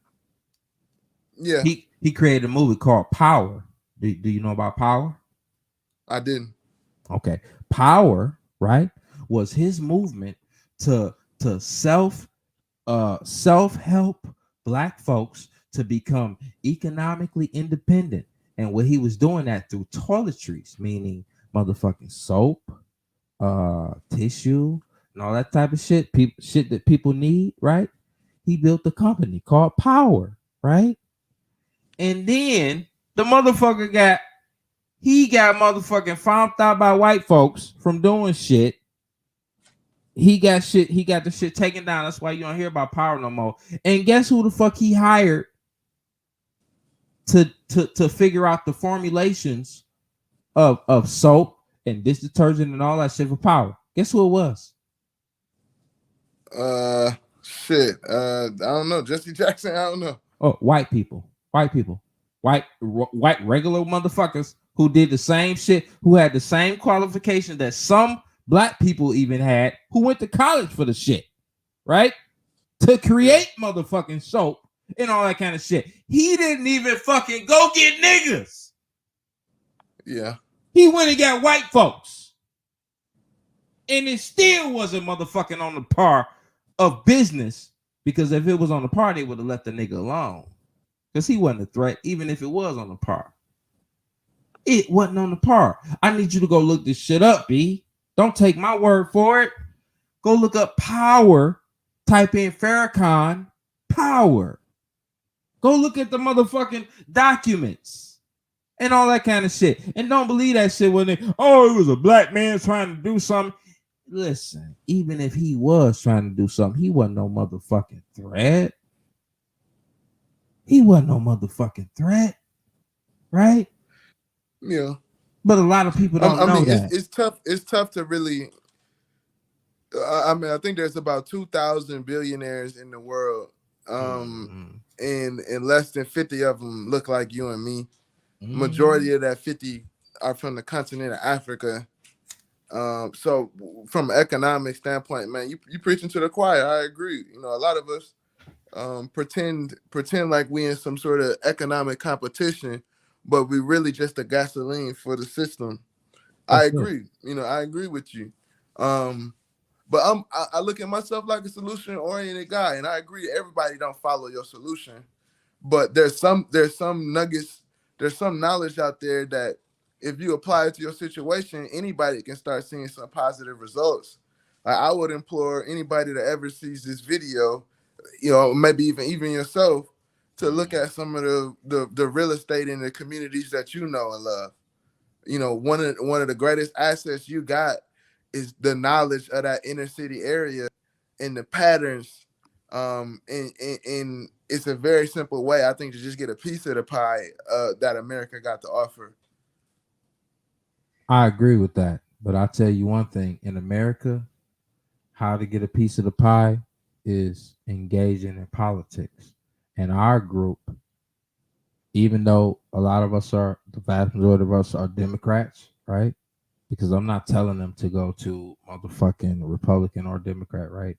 Yeah. He created a movie called Power. Do you know about Power? I didn't. Okay. Power, right, was his movement to self-help black folks to become economically independent. And what he was doing that through toiletries, meaning motherfucking soap, tissue, and all that type of shit, shit that people need, right? He built a company called Power, right? And then the motherfucker got motherfucking found out by white folks from doing shit. He got the shit taken down. That's why you don't hear about Power no more. And guess who the fuck he hired to figure out the formulations of soap and dish detergent and all that shit for Power? Guess who it was? I don't know. Jesse Jackson. I don't know. Oh, white people, white regular motherfuckers who did the same shit, who had the same qualification that some black people even had, who went to college for the shit, right? To create motherfucking soap and all that kind of shit. He didn't even fucking go get niggas. Yeah. He went and got white folks. And it still wasn't motherfucking on the par of business, because if it was on the par, they would have left the nigga alone. Because he wasn't a threat, even if it was on the par. It wasn't on the par. I need you to go look this shit up, B. Don't take my word for it. Go look up Power. Type in Farrakhan Power. Go look at the motherfucking documents and all that kind of shit. And don't believe that shit when it was a black man trying to do something. Listen, even if he was trying to do something, he wasn't no motherfucking threat. He wasn't no motherfucking threat, right? Yeah. But a lot of people don't know that. It's tough. It's tough to really. I mean, I think there's about 2,000 billionaires in the world, and less than 50 of them look like you and me. Majority of that 50 are from the continent of Africa. So from an economic standpoint, man, you preaching to the choir. I agree. You know, a lot of us pretend like we in some sort of economic competition, but we really just the gasoline for the system. I agree. You know, I agree with you. But I look at myself like a solution-oriented guy, and I agree everybody don't follow your solution. But there's some nuggets, there's some knowledge out there that if you apply it to your situation, anybody can start seeing some positive results. I would implore anybody that ever sees this video, you know, maybe even yourself, to look at some of the real estate in the communities that you know and love. You know, one of the greatest assets you got is the knowledge of that inner city area and the patterns. And it's a very simple way, I think, to just get a piece of the pie that America got to offer. I agree with that. But I'll tell you one thing. In America, how to get a piece of the pie is engaging in politics. And our group, even though a lot of us the vast majority of us are Democrats, right? Because I'm not telling them to go to motherfucking Republican or Democrat, right?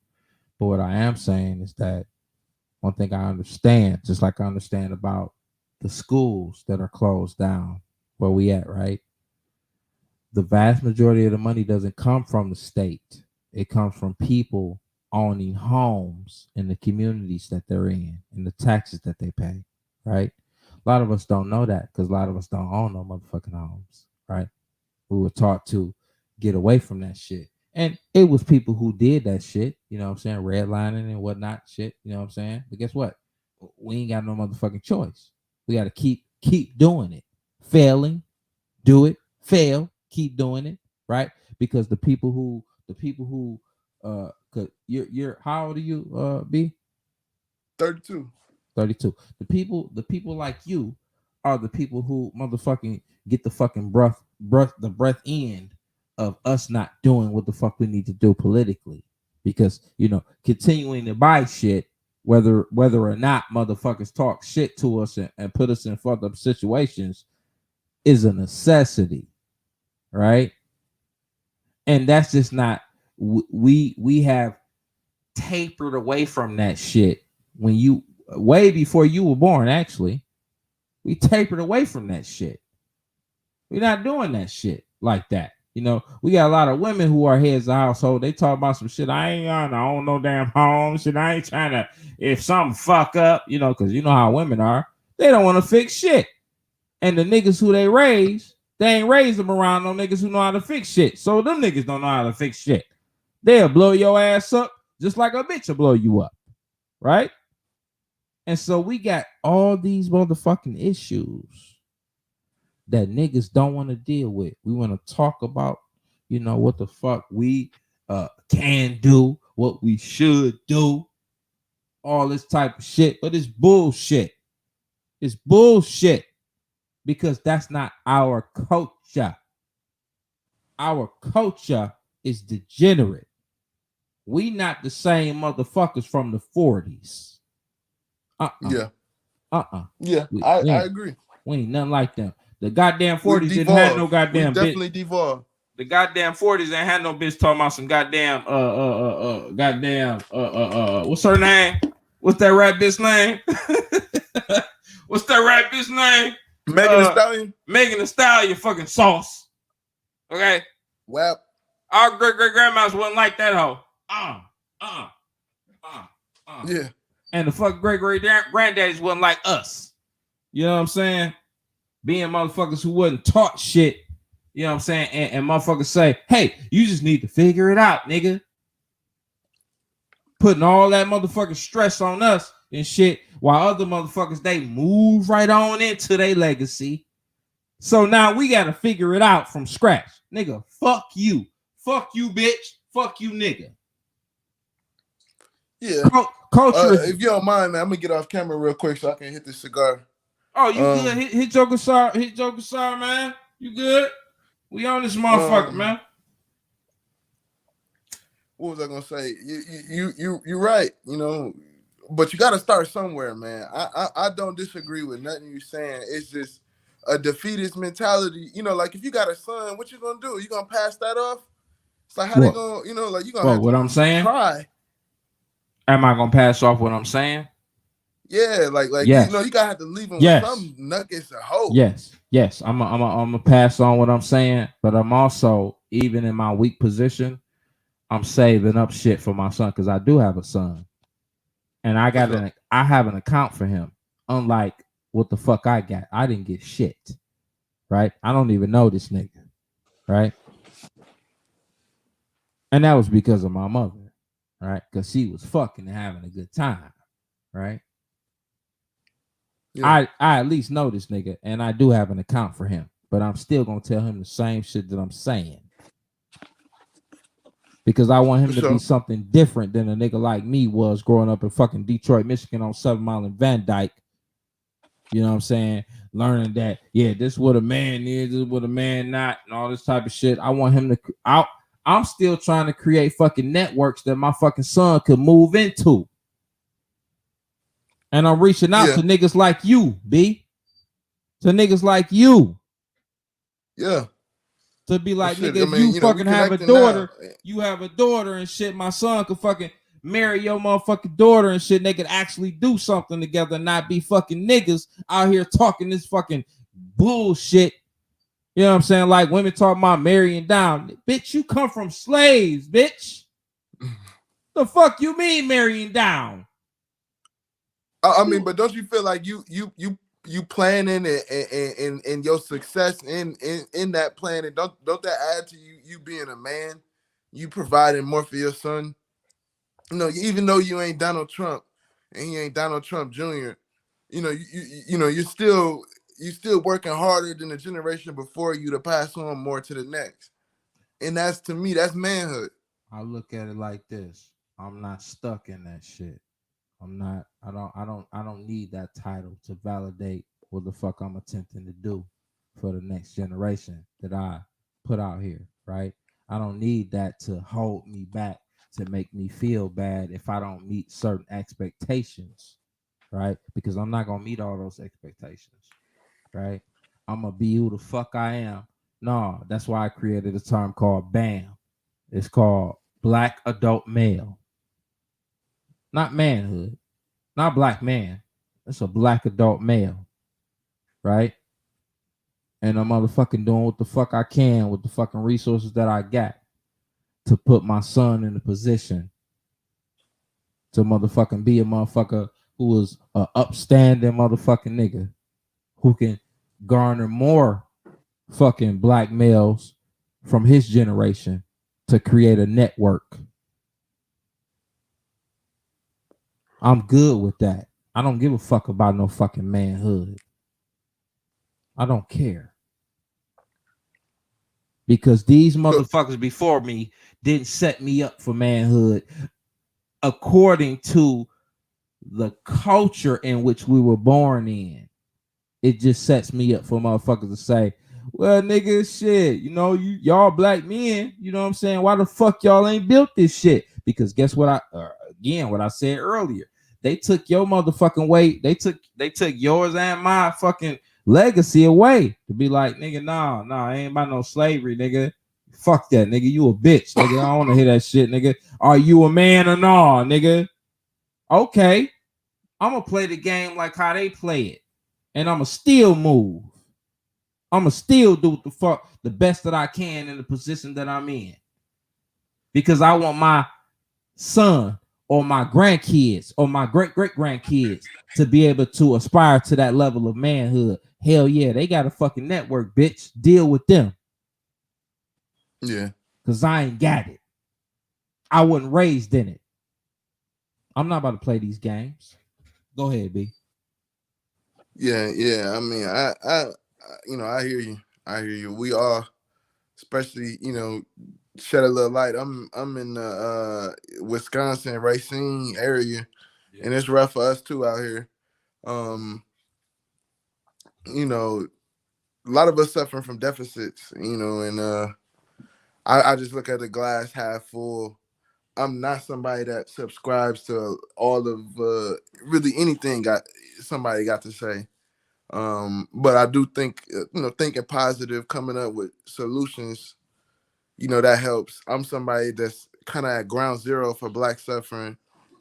But what I am saying is that One thing I understand, just like I understand about the schools that are closed down where we at, right? The vast majority of the money doesn't come from the state. It comes from people owning homes in the communities that they're in and the taxes that they pay, right? A lot of us don't know that because a lot of us don't own no motherfucking homes, right? We were taught to get away from that shit. And it was people who did that shit, you know what I'm saying? Redlining and whatnot shit, you know what I'm saying? But guess what? We ain't got no motherfucking choice. We got to keep doing it. Failing, do it, fail, keep doing it, right? Because the people who you're how old are you, B? 32. 32. The people like you are the people who motherfucking get the fucking breath end of us not doing what the fuck we need to do politically. Because, you know, continuing to buy shit, whether or not motherfuckers talk shit to us and put us in fucked up situations, is a necessity, right? And that's just not, we have tapered away from that shit when you, way before you were born, actually. We tapered away from that shit. We're not doing that shit like that. You know, we got a lot of women who are heads of household. They talk about some shit. I ain't on own no damn home. Shit, I ain't trying to, if something fuck up, you know, because you know how women are. They don't want to fix shit. And the niggas who they ain't raised them around no niggas who know how to fix shit. So them niggas don't know how to fix shit. They'll blow your ass up just like a bitch will blow you up. Right? And so we got all these motherfucking issues that niggas don't want to deal with. We want to talk about, you know, what the fuck we can do, what we should do, all this type of shit. But it's bullshit. It's bullshit because that's not our culture. Our culture is degenerate. We not the same motherfuckers from the 40s. Yeah. Yeah, I agree. We ain't nothing like them. The goddamn 40s didn't have no goddamn bitch. Definitely devolved. The goddamn 40s ain't had no bitch talking about some goddamn what's her name? What's that rap bitch name? What's that rap bitch name? Megan Thee Stallion. Megan Thee Stallion fucking sauce. Okay. WAP. Our great grandmas wasn't like that hoe. Yeah. And the fuck great granddaddies wasn't like us. You know what I'm saying? Being motherfuckers who wasn't taught shit. You know what I'm saying? And motherfuckers say, hey, you just need to figure it out, nigga. Putting all that motherfucking stress on us and shit, while other motherfuckers, they move right on into their legacy. So now we got to figure it out from scratch. Nigga, fuck you. Fuck you, bitch. Fuck you, nigga. Yeah. Culture. If you don't mind, man, I'm going to get off camera real quick so I can hit this cigar. Oh, you good? Hit your guitar. Hit your guitar, man. You good? We on this motherfucker, man. What was I gonna say? You're right, you know, but you got to start somewhere, man. I don't disagree with nothing you're saying. It's just a defeatist mentality. You know, like if you got a son, what you gonna do? You gonna pass that off? It's like how they gonna, you know, like you gonna have what to I'm saying? try. Am I gonna pass off what I'm saying? Yeah, like yes. You know, you gotta have to leave them with some nuggets of hope. Yes. I'm gonna pass on what I'm saying, but I'm also, even in my weak position, I'm saving up shit for my son because I do have a son, and I have an account for him. Unlike what the fuck I got, I didn't get shit. Right? I don't even know this nigga. Right? And that was because of my mother. Right? Because she was fucking and having a good time. Right? Yeah. I at least know this nigga, and I do have an account for him, but I'm still gonna tell him the same shit that I'm saying because I want him to be something different than a nigga like me was growing up in fucking Detroit, Michigan on 7 Mile and Van Dyke. You know what I'm saying? Learning that, yeah, this is what a man is, this is what a man not, and all this type of shit. I want him to. I'm still trying to create fucking networks that my fucking son could move into. And I'm reaching out to niggas like you, B. To niggas like you. Yeah. To be like, nigga, if you fucking have a daughter, you have a daughter and shit, my son could fucking, marry your motherfucking daughter and shit. And they could actually do something together and not be fucking niggas out here talking this fucking bullshit. You know what I'm saying? Like women talking about marrying down. Bitch, you come from slaves, bitch. The fuck you mean marrying down? I mean, but don't you feel like you planning and your success in that planning? Don't that add to you being a man? You providing more for your son. You know, even though you ain't Donald Trump and he ain't Donald Trump Jr., you know, you know, you're still working harder than the generation before you to pass on more to the next. And that's, to me, that's manhood. I look at it like this. I'm not stuck in that shit. I don't need that title to validate what the fuck I'm attempting to do for the next generation that I put out here, right? I don't need that to hold me back, to make me feel bad if I don't meet certain expectations, right? Because I'm not gonna meet all those expectations, right? I'm gonna be who the fuck I am. No, that's why I created a term called BAM. It's called Black Adult Male. Not manhood, not black man. It's a black adult male, right? And I'm motherfucking doing what the fuck I can with the fucking resources that I got to put my son in a position to motherfucking be a motherfucker who is a upstanding motherfucking nigga who can garner more fucking black males from his generation to create a network. I'm good with that. I don't give a fuck about no fucking manhood. I don't care. Because these motherfuckers before me didn't set me up for manhood according to the culture in which we were born in. It just sets me up for motherfuckers to say, well, nigga, shit, you know, y'all black men, you know what I'm saying? Why the fuck y'all ain't built this shit? Because guess what what I said earlier. They took your motherfucking weight. They took yours and my fucking legacy away to be like, nigga, nah, I ain't about no slavery, nigga. Fuck that, nigga. You a bitch, nigga. I don't want to hear that shit, nigga. Are you a man or nah, nigga? Okay. I'm going to play the game like how they play it. And I'm going to still move. I'm going to still do what the fuck the best that I can in the position that I'm in. Because I want my son or my grandkids or my great-great-grandkids to be able to aspire to that level of manhood. Hell yeah, they got a fucking network, bitch. Deal with them. Yeah. Because I ain't got it. I wasn't raised in it. I'm not about to play these games. Go ahead, B. Yeah. I mean, I you know, I hear you. We all, especially, you know, shed a little light. I'm in the Wisconsin Racine area, and it's rough for us too out here. You know, a lot of us suffering from deficits, you know, and I just look at the glass half full. I'm not somebody that subscribes to all of really anything somebody got to say. But I do think, you know, thinking positive, coming up with solutions, you know, that helps. I'm somebody that's kind of at ground zero for Black suffering.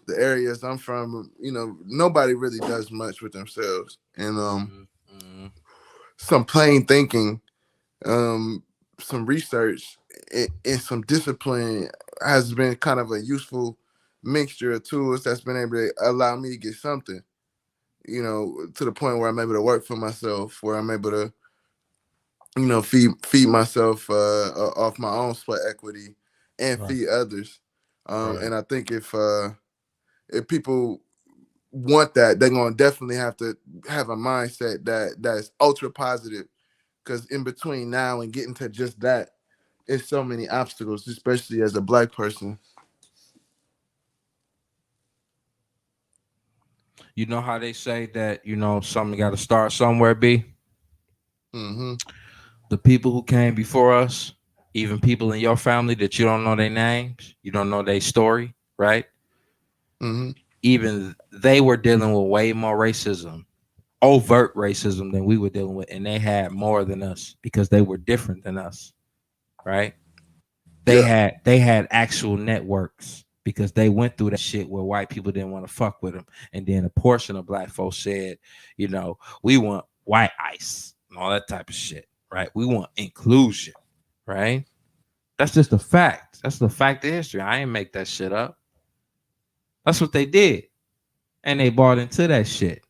The areas I'm from, you know, nobody really does much with themselves. And some plain thinking, some research, and some discipline has been kind of a useful mixture of tools that's been able to allow me to get something, you know, to the point where I'm able to work for myself, where I'm able to, you know, feed myself off my own sweat equity and feed others. And I think if people want that, they're gonna definitely have to have a mindset that's ultra positive, because in between now and getting to just that, it's so many obstacles, especially as a Black person. You know how they say that, you know, something got to start somewhere, B? Mm-hmm. The people who came before us, even people in your family that you don't know their names, you don't know their story, right? Mm-hmm. Even they were dealing with way more racism, overt racism, than we were dealing with, and they had more than us because they were different than us, right? They had actual networks because they went through that shit where white people didn't want to fuck with them. And then a portion of black folks said, you know, we want white ice and all that type of shit, right? We want inclusion, right? That's just a fact. That's the fact of history. I ain't make that shit up. That's what they did. And they bought into that shit.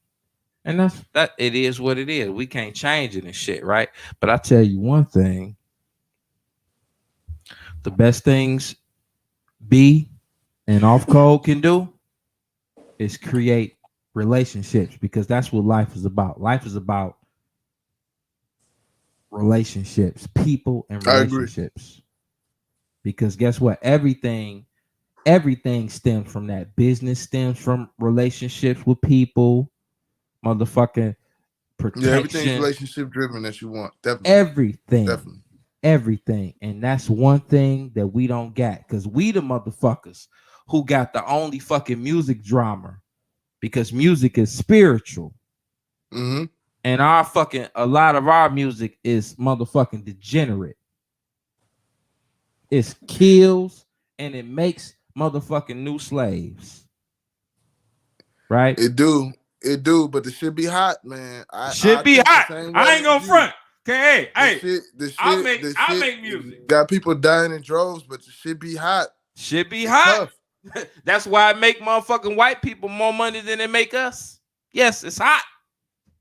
And that it is what it is. We can't change it and shit, right? But I tell you one thing. The best things B and off code can do is create relationships, because that's what life is about. Life is about relationships, people and I agree. relationships. Because guess what? Everything stems from that. Business stems from relationships with people, motherfucking Yeah, everything's protection, relationship driven that you want. Definitely. everything. Everything. And that's one thing that we don't get, because we the motherfuckers who got the only fucking music drama, because music is spiritual. Mm-hmm. And a lot of our music is motherfucking degenerate. It kills and it makes motherfucking new slaves. Right? It do, but the shit be hot, man. Shit be think the hot. same I way ain't gonna as you. front. Okay, hey, The shit, I make music. got people dying in droves, but the shit be hot. Shit be It's hot. tough. That's why it make motherfucking white people more money than it make us. Yes, it's hot.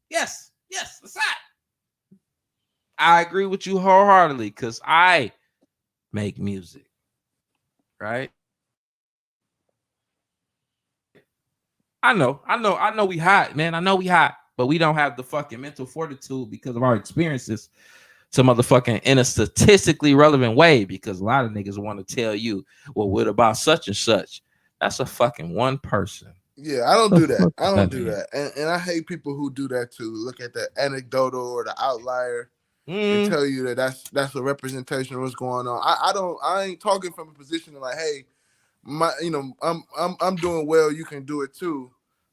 Yes, it's hot. I agree with you wholeheartedly, because I make music. Right? I know we hot, man. I know we hot, but we don't have the fucking mental fortitude because of our experiences to motherfucking in a statistically relevant way, because a lot of niggas want to tell you, well, what about such and such? That's a fucking one person. Yeah, I don't do that. I don't do mean? that. And I hate people who do that too. Look at the anecdotal or the outlier and tell you that that's a representation of what's going on. I ain't talking from a position of like, hey, I'm doing well, you can do it too.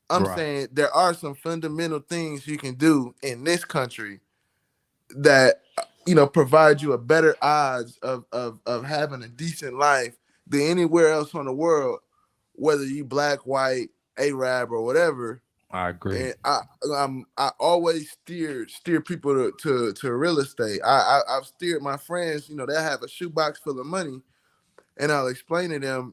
I'm saying there are some fundamental things you can do in this country that provide you a better odds of having a decent life than anywhere else on the world, whether you black, white, Arab, or whatever. I agree. And I always steer people to real estate. I've steered my friends, they have a shoebox full of money, and I'll explain to them,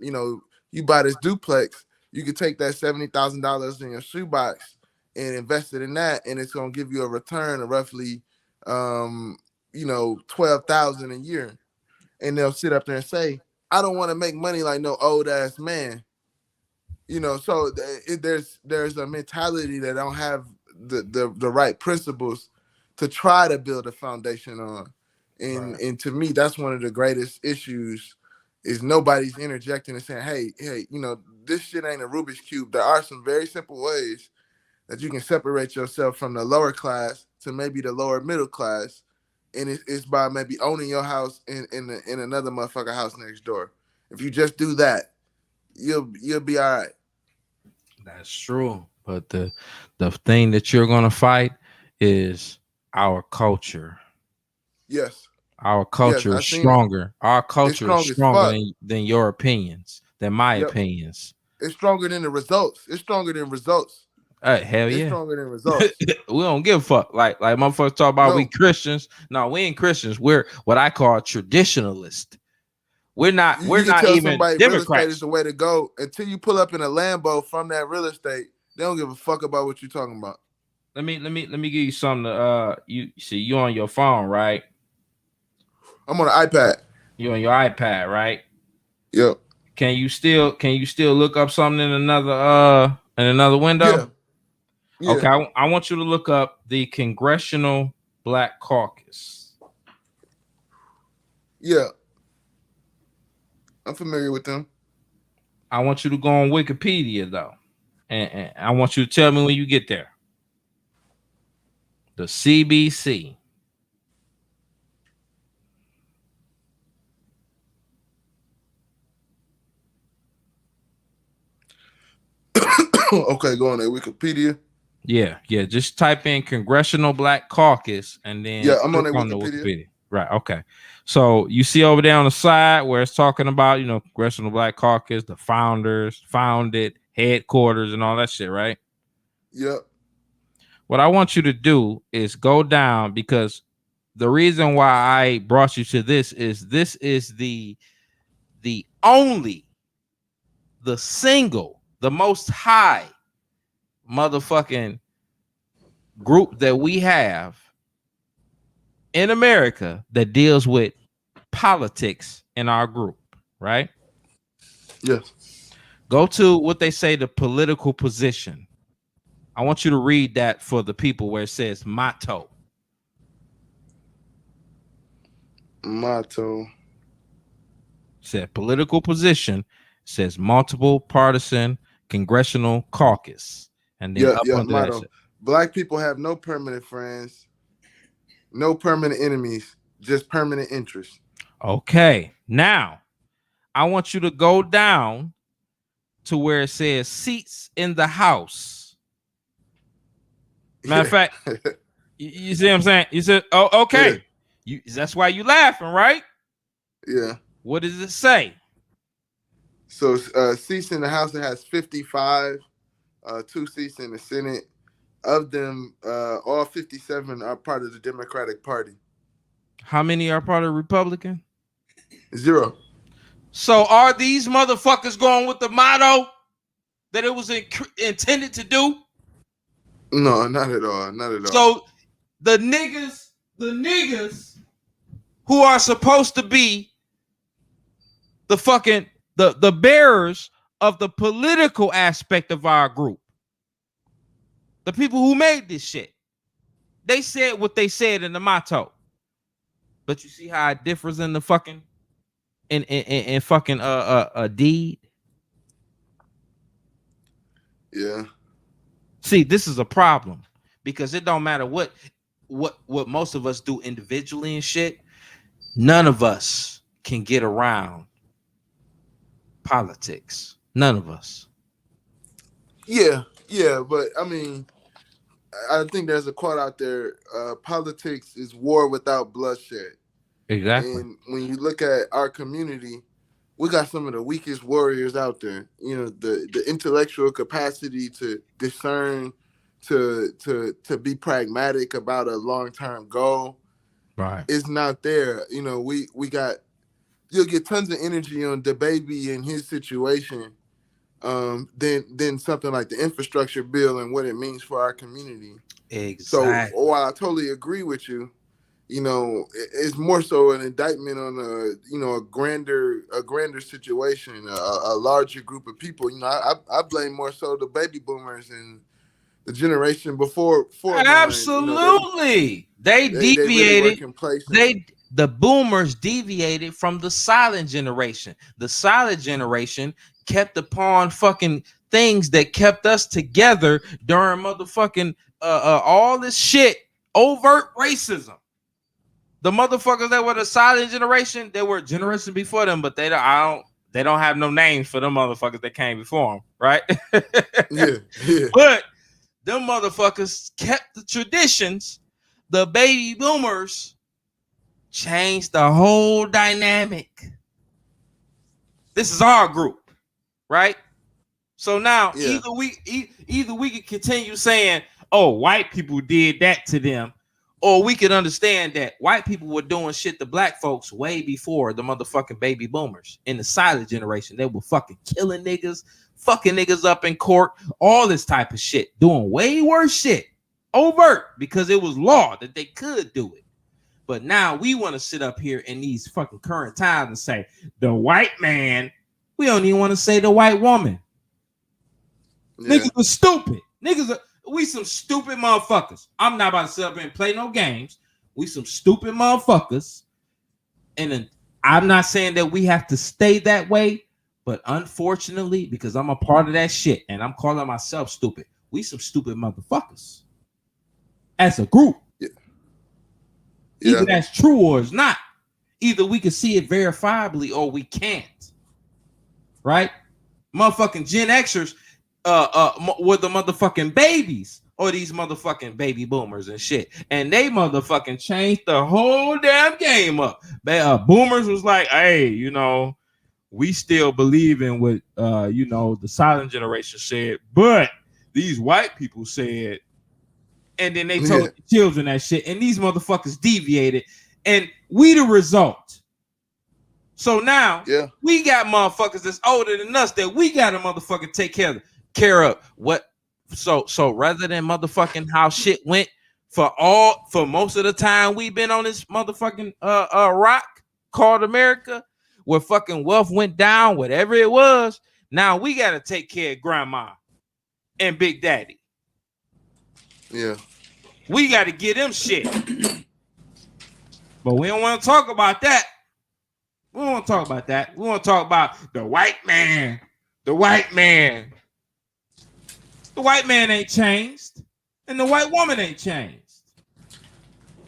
you buy this duplex, you can take that $70,000 in your shoebox and invest it in that, and it's gonna give you a return of roughly $12,000 a year. And they'll sit up there and say, I don't want to make money like no old ass man. So there's a mentality that don't have the right principles to try to build a foundation on. And to me, that's one of the greatest issues, is nobody's interjecting and saying, hey, this shit ain't a Rubik's Cube. There are some very simple ways that you can separate yourself from the lower class to maybe the lower middle class. And it's by maybe owning your house in another motherfucker house next door. If you just do that, you'll be all right. That's true. But the thing that you're gonna fight is our culture. Yes. Our culture is stronger. Our culture is stronger than your opinions, than my opinions. It's stronger than the results. It's stronger than results. Hell it's yeah. Stronger than results. We don't give a fuck. Like motherfuckers talk about we Christians. No, we ain't Christians. We're what I call traditionalist. We're not. We're not tell even somebody Democrats. Real estate is the way to go until you pull up in a Lambo from that real estate. They don't give a fuck about what you're talking about. Let me give you something. You see, you on your phone, right? I'm on an iPad. You on your iPad, right? Yep. Can you still look up something in another window? Yeah. Okay, I want you to look up the Congressional Black Caucus. Yeah. I'm familiar with them. I want you to go on Wikipedia though. And I want you to tell me when you get there. The CBC. Okay, go on there, Wikipedia. Yeah. Just type in Congressional Black Caucus and then I'm on Wikipedia. Right. Okay. So you see over there on the side where it's talking about, Congressional Black Caucus, the founders, founded, headquarters, and all that shit, right? Yep. What I want you to do is go down, because the reason why I brought you to this is the only, the single, the most high motherfucking group that we have in America that deals with politics in our group, right? Yes. Go to what they say, the political position. I want you to read that for the people where it says motto. Motto. Said political position, says multiple partisan congressional caucus. And then up under motto. that, Black people have no permanent friends, no permanent enemies, just permanent interests. okay. Now, I want you to go down to where it says seats in the House. Matter of fact, you see what I'm saying? You said, oh, okay. Yeah. That's why you laughing, right? Yeah. What does it say? So seats in the House, it has 55, 2 seats in the Senate. Of them, all 57 are part of the Democratic Party. How many are part of Republican? 0. So are these motherfuckers going with the motto that it was intended to do? No, not at all. Not at all. So the niggas who are supposed to be the fucking the bearers of the political aspect of our group, the people who made this shit, they said what they said in the motto. But you see how it differs in the fucking in fucking a deed. Yeah. See, this is a problem, because it don't matter what most of us do individually and shit. None of us can get around politics. None of us. Yeah, but I mean, I think there's a quote out there: "Politics is war without bloodshed." Exactly. And when you look at our community, we got some of the weakest warriors out there. The intellectual capacity to discern, to be pragmatic about a long-term goal, right, is not there. We got, you'll get tons of energy on the baby and his situation, then something like the infrastructure bill and what it means for our community. Exactly. So while I totally agree with you, it's more so an indictment on a grander situation, a larger group of people. I blame more so the baby boomers and the generation before absolutely. They deviated. They really in place. The boomers deviated from the silent generation. The silent generation kept upon fucking things that kept us together during motherfucking all this shit, overt racism. The motherfuckers that were the silent generation, they were a generation before them, but they don't have no names for them motherfuckers that came before them, right? yeah. But them motherfuckers kept the traditions. The baby boomers changed the whole dynamic. This is our group, right? So now either we can continue saying, oh, white people did that to them, or we could understand that white people were doing shit to black folks way before the motherfucking baby boomers. In the silent generation, they were fucking killing niggas, fucking niggas up in court, all this type of shit, doing way worse shit, overt, because it was law that they could do it. But now we want to sit up here in these fucking current times and say the white man. We don't even want to say the white woman. Yeah. Niggas are stupid. We some stupid motherfuckers. I'm not about to sit up here and play no games. We some stupid motherfuckers. And then I'm not saying that we have to stay that way, but unfortunately, because I'm a part of that shit and I'm calling myself stupid, we some stupid motherfuckers as a group. Yeah. Either that's true or it's not. Either we can see it verifiably or we can't. Right? Motherfucking Gen Xers were the motherfucking babies or these motherfucking baby boomers and shit. And they motherfucking changed the whole damn game up. Boomers was like, hey, you know, we still believe in what you know, the silent generation said, but these white people said, and then they told the children that shit, and these motherfuckers deviated, and we the result. So now we got motherfuckers that's older than us that we gotta motherfucking take care of. What? So rather than motherfucking how shit went for most of the time we've been on this motherfucking rock called America, where fucking wealth went down, whatever it was. Now we gotta take care of grandma and Big Daddy. Yeah. We gotta get them shit. But we don't want to talk about that. We don't want to talk about that. We want to talk about the white man. The white man. The white man ain't changed. And the white woman ain't changed.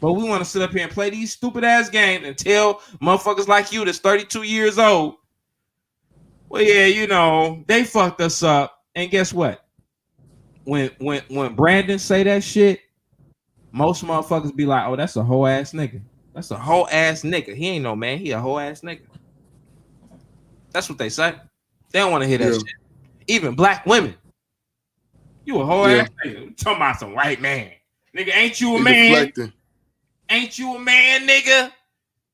But we want to sit up here and play these stupid ass games and tell motherfuckers like you that's 32 years old, well, yeah, you know, they fucked us up. And guess what? When Brandon say that shit, most motherfuckers be like, oh, that's a whole ass nigga. That's a whole ass nigga. He ain't no man. He a whole ass nigga. That's what they say. They don't want to hear that shit. Even black women. You a whole ass nigga. We talking about some white man. Nigga, ain't you a man? Deflecting. Ain't you a man, nigga?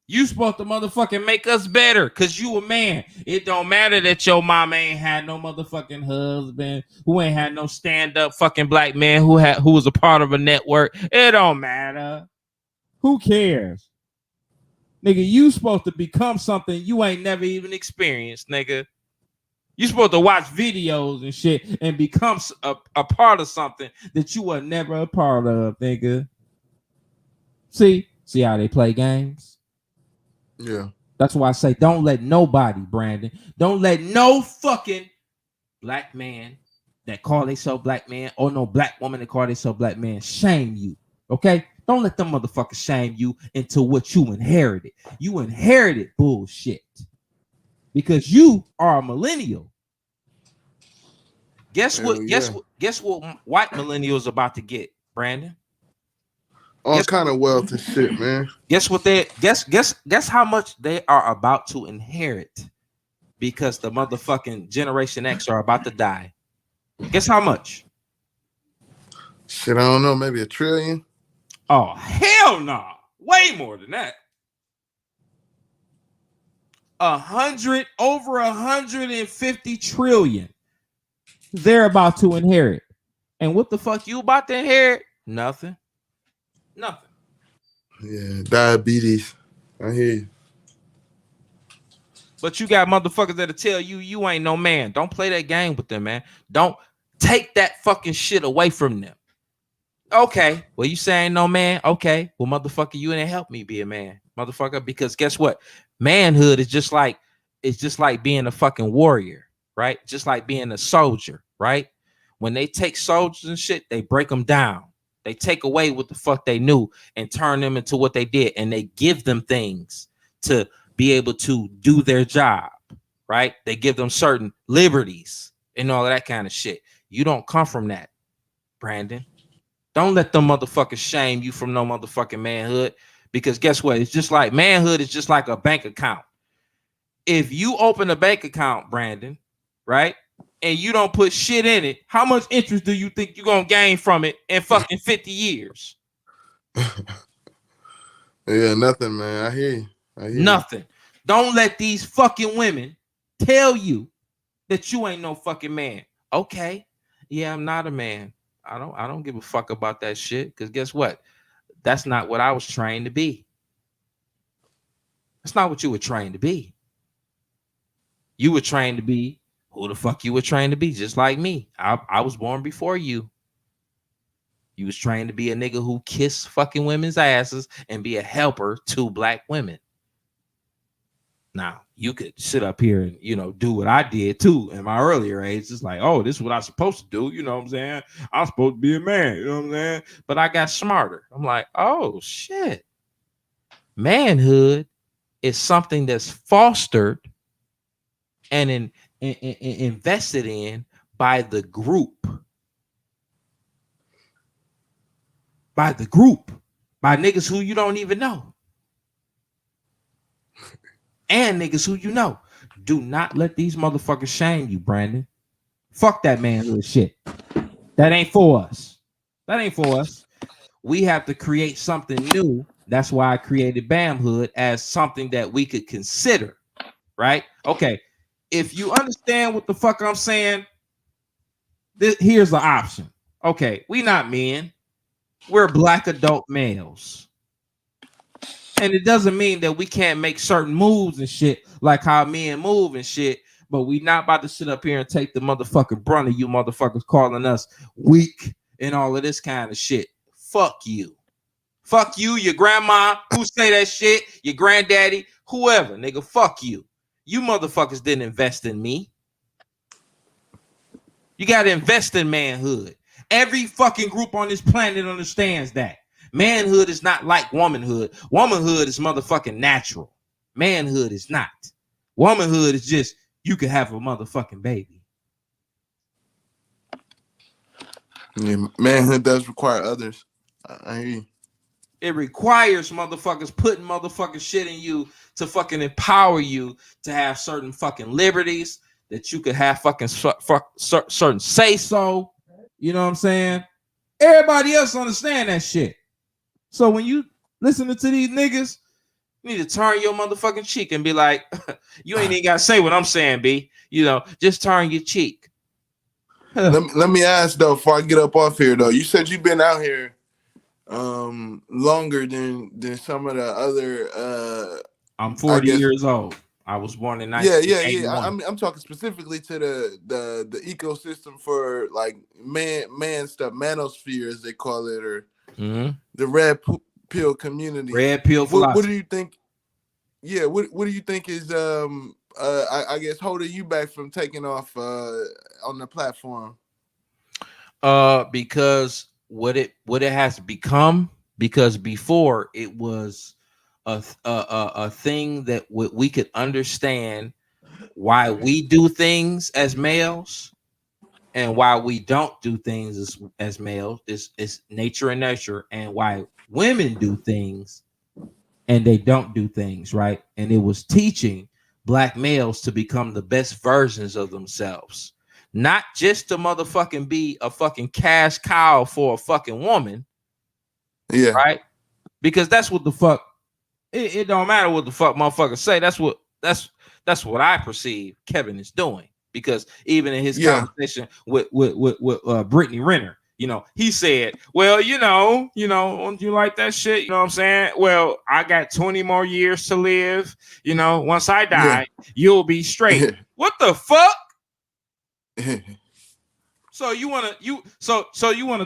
You supposed to motherfucking make us better because you a man. It don't matter that your mama ain't had no motherfucking husband, who ain't had no stand-up fucking black man who was a part of a network. It don't matter. Who cares? Nigga, you supposed to become something you ain't never even experienced, nigga. You supposed to watch videos and shit and become a part of something that you were never a part of, nigga. See how they play games? Yeah. That's why I say don't let nobody, Brandon, don't let no fucking black man that call themselves black man or no black woman that call themselves black man shame you, okay? Don't let them motherfuckers shame you into what you inherited. You inherited bullshit because you are a millennial. Guess what? Guess what white millennials about to get, Brandon? All kind of wealth and shit, man. Guess what guess how much they are about to inherit because the motherfucking Generation X are about to die. Guess how much? Shit, I don't know, maybe $1 trillion. Oh, hell no. Way more than that. Over 150 trillion. They're about to inherit. And what the fuck you about to inherit? Nothing. Yeah, diabetes. I hear you. But you got motherfuckers that'll tell you you ain't no man. Don't play that game with them, man. Don't take that fucking shit away from them. Okay, well, you say ain't no man. Okay, well, motherfucker, you didn't help me be a man, motherfucker. Because guess what? Manhood is just like being a fucking warrior, right? Just like being a soldier, right? When they take soldiers and shit, they break them down. They take away what the fuck they knew and turn them into what they did, and they give them things to be able to do their job, right? They give them certain liberties and all of that kind of shit. You don't come from that, Brandon. Don't let them motherfuckers shame you from no motherfucking manhood, because guess what? It's just like manhood is just like a bank account. If you open a bank account, Brandon, right, and you don't put shit in it, how much interest do you think you're going to gain from it in fucking 50 years? Yeah, nothing, man. I hear you. Nothing. Don't let these fucking women tell you that you ain't no fucking man. Okay. Yeah, I'm not a man. I don't give a fuck about that shit, because guess what? That's not what I was trained to be. That's not what you were trained to be. You were trained to be who the fuck you were trained to be, just like me. I was born before you. You was trained to be a nigga who kiss fucking women's asses and be a helper to black women. Now, you could sit up here and, you know, do what I did too in my earlier age. It's like, oh, this is what I'm supposed to do. You know what I'm saying? I'm supposed to be a man. You know what I'm saying? But I got smarter. I'm like, oh, shit. Manhood is something that's fostered and invested in by the group. by the group, by niggas who you don't even know. And niggas who you know. Do not let these motherfuckers shame you, Brandon. Fuck that manhood shit. That ain't for us. That ain't for us. We have to create something new. That's why I created Bamhood as something that we could consider, right? Okay, if you understand what the fuck I'm saying, here's the option. Okay, we not men. We're black adult males. And it doesn't mean that we can't make certain moves and shit, like how men move and shit, but we not about to sit up here and take the motherfucking brunt of you motherfuckers calling us weak and all of this kind of shit. Fuck you. Fuck you, your grandma, who say that shit, your granddaddy, whoever, nigga, fuck you. You motherfuckers didn't invest in me. You got to invest in manhood. Every fucking group on this planet understands that. Manhood is not like womanhood. Womanhood is motherfucking natural. Manhood is not. Womanhood is just, you can have a motherfucking baby. Yeah, manhood does require others. I hear you. It requires motherfuckers putting motherfucking shit in you to fucking empower you to have certain fucking liberties, that you could have fucking certain say so. You know what I'm saying? Everybody else understand that shit. So when you listening to these niggas, you need to turn your motherfucking cheek and be like, you ain't even got to say what I'm saying, B. You know, just turn your cheek. Let me ask though, before I get up off here though. You said you've been out here longer than some of the other I'm 40 years old. I was born in 1981. I'm talking specifically to the ecosystem for like man stuff, manosphere as they call it, or the red pill community. Red pill philosophy. What do you think? Yeah, what do you think is I guess holding you back from taking off on the platform? Because what it has become, because before it was a thing that we could understand why we do things as males and why we don't do things as males is nature and nurture, and why women do things and they don't do things, right? And it was teaching black males to become the best versions of themselves, not just to motherfucking be a fucking cash cow for a fucking woman. Yeah. Right? Because that's what the fuck, it don't matter what the fuck motherfuckers say. That's what I perceive Kevin is doing. Because even in his conversation with Brittany Renner, you know, he said, well, you know, don't you like that shit? You know what I'm saying? Well, I got 20 more years to live. You know, once I die, you'll be straight. What the fuck? So you wanna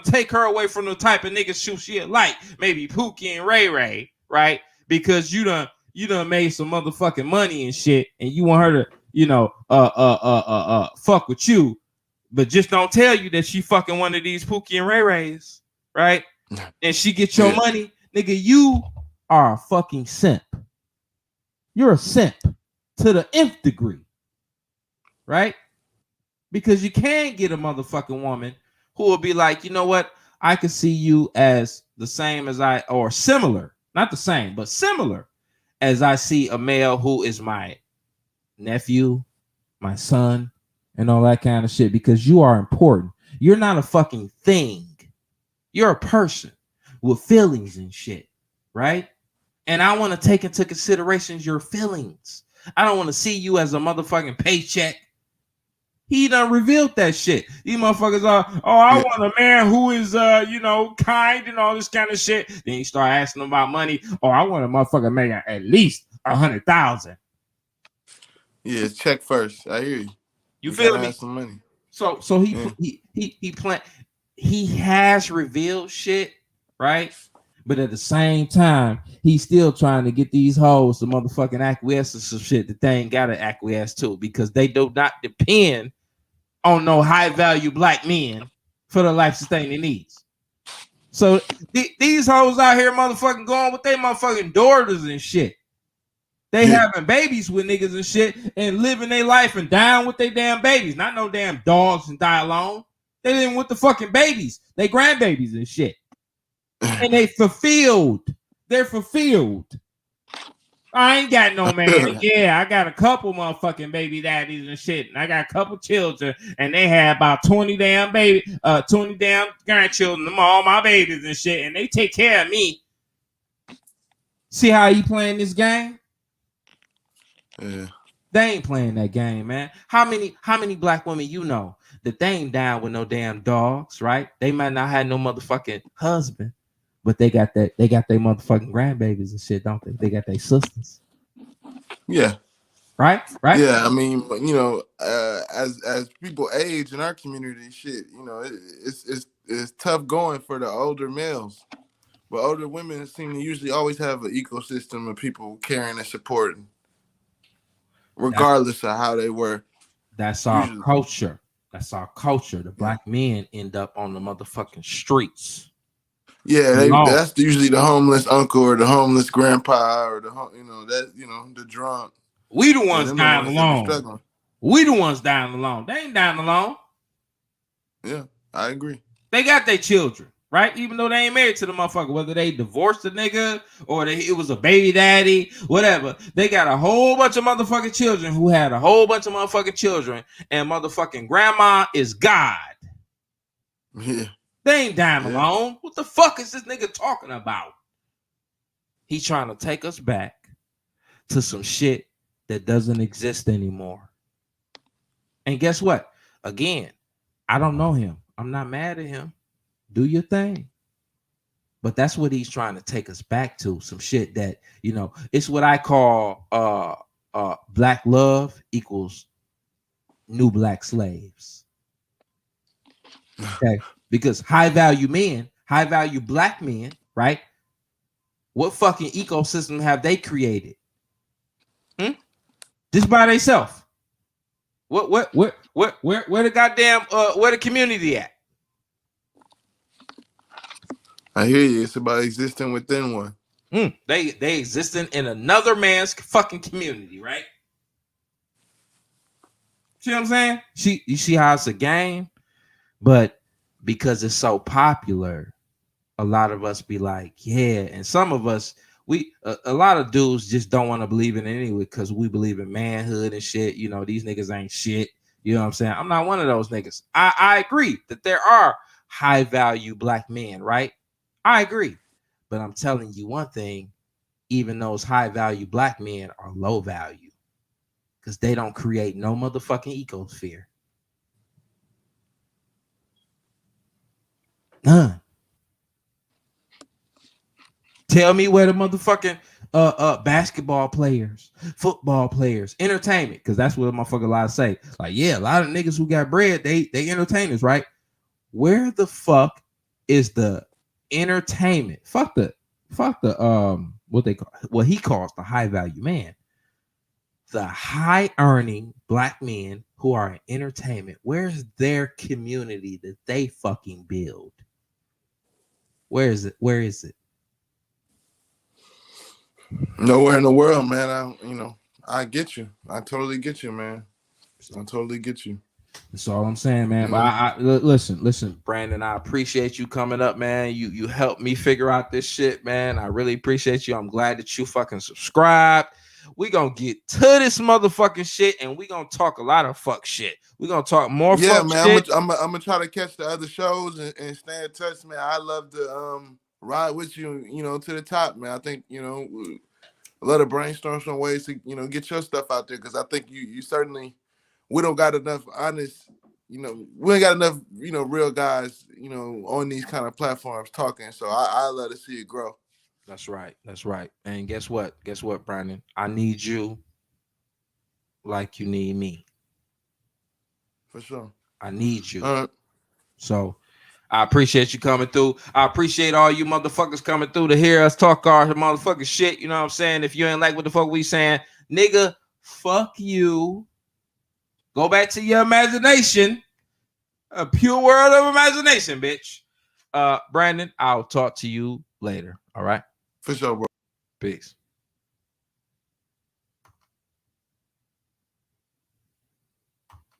take her away from the type of niggas who she like, maybe Pookie and Ray Ray, right? Because you done made some motherfucking money and shit, and you want her to, you know, fuck with you, but just don't tell you that she fucking one of these Pookie and Ray Rays, right? And she get your money, nigga. You are a fucking simp. You're a simp to the nth degree, right? Because you can get a motherfucking woman who will be like, you know what? I could see you as the same as or similar, not the same, but similar as I see a male who is my nephew, my son, and all that kind of shit, because you are important. You're not a fucking thing. You're a person with feelings and shit, right? And I want to take into consideration your feelings. I don't want to see you as a motherfucking paycheck. He done revealed that shit. These motherfuckers are, I want a man who is, kind and all this kind of shit. Then you start asking them about money. I want a motherfucker making at least 100,000. Yeah, check first. I hear you. You feel me? Have some money. So he has revealed shit, right? But at the same time, he's still trying to get these hoes to motherfucking acquiesce to some shit that they ain't gotta acquiesce to, because they do not depend on no high value black men for the life sustaining needs. So these hoes out here motherfucking going with their motherfucking daughters and shit. They having babies with niggas and shit and living their life and dying with their damn babies. Not no damn dogs and die alone. They living with the fucking babies, they grandbabies and shit. and they fulfilled. They're fulfilled. I ain't got no man. Yeah, I got a couple motherfucking baby daddies and shit. And I got a couple children, and they had about 20 damn grandchildren. Them all my babies and shit, and they take care of me. See how he playing this game? Yeah. They ain't playing that game, man. How many black women you know that they ain't down with no damn dogs, right? They might not have no motherfucking husband, but they got their motherfucking grandbabies and shit, don't they? They got their sisters. Yeah. Right? Yeah, I mean, you know, as people age in our community, shit, you know, it's tough going for the older males, but older women seem to usually always have an ecosystem of people caring and supporting, regardless of how they were. That's our culture. That's our culture. The black men end up on the motherfucking streets. Yeah, that's usually the homeless uncle or the homeless grandpa or the drunk. We the ones dying alone. We the ones dying alone. They ain't dying alone. Yeah, I agree. They got their children, right? Even though they ain't married to the motherfucker, whether they divorced the nigga or it was a baby daddy, whatever. They got a whole bunch of motherfucking children who had a whole bunch of motherfucking children, and motherfucking grandma is God. Yeah. They ain't dying alone. What the fuck is this nigga talking about? He's trying to take us back to some shit that doesn't exist anymore. And guess what? Again, I don't know him. I'm not mad at him. Do your thing. But that's what he's trying to take us back to. Some shit that, you know, it's what I call black love equals new black slaves. Okay. Because high value black men, right? What fucking ecosystem have they created? Just by themselves. Where the goddamn where the community at? I hear you. It's about existing within one. They existing in another man's fucking community, right? See what I'm saying? You see how it's a game, but because it's so popular, a lot of us be like, yeah, and some of us. A lot of dudes just don't want to believe in it anyway because we believe in manhood and shit. You know, these niggas ain't shit. You know what I'm saying? I'm not one of those niggas. I agree that there are high value black men, right? I agree. But I'm telling you one thing, even those high value black men are low value because they don't create no motherfucking ecosphere. None. Tell me where the motherfucking basketball players, football players, entertainment, because that's what a motherfucker a lot say. Like, yeah, a lot of niggas who got bread, they entertainers, right? Where the fuck is the entertainment? Fuck the what he calls the high value man. The high earning black men who are in entertainment. Where's their community that they fucking build? Where is it? Where is it? Nowhere in the world, man. I get you. I totally get you, man. I totally get you. That's all I'm saying, man. But listen, Brandon. I appreciate you coming up, man. You helped me figure out this shit, man. I really appreciate you. I'm glad that you fucking subscribed. We gonna get to this motherfucking shit, and we gonna talk a lot of fuck shit. We gonna talk more fuck shit. I'm gonna try to catch the other shows and stay in touch, man. I love to ride with you, to the top, man. I think, a lot of brainstorm some ways to, get your stuff out there, because I think you certainly, we don't got enough honest, we ain't got enough, real guys, on these kind of platforms talking. So I love to see it grow. That's right. That's right. And guess what? Guess what, Brandon? I need you like you need me. For sure. I need you. So I appreciate you coming through. I appreciate all you motherfuckers coming through to hear us talk our motherfucking shit. You know what I'm saying? If you ain't like what the fuck we saying, nigga, fuck you. Go back to your imagination. A pure world of imagination, bitch. Brandon, I'll talk to you later. All right? For sure, bro. Peace.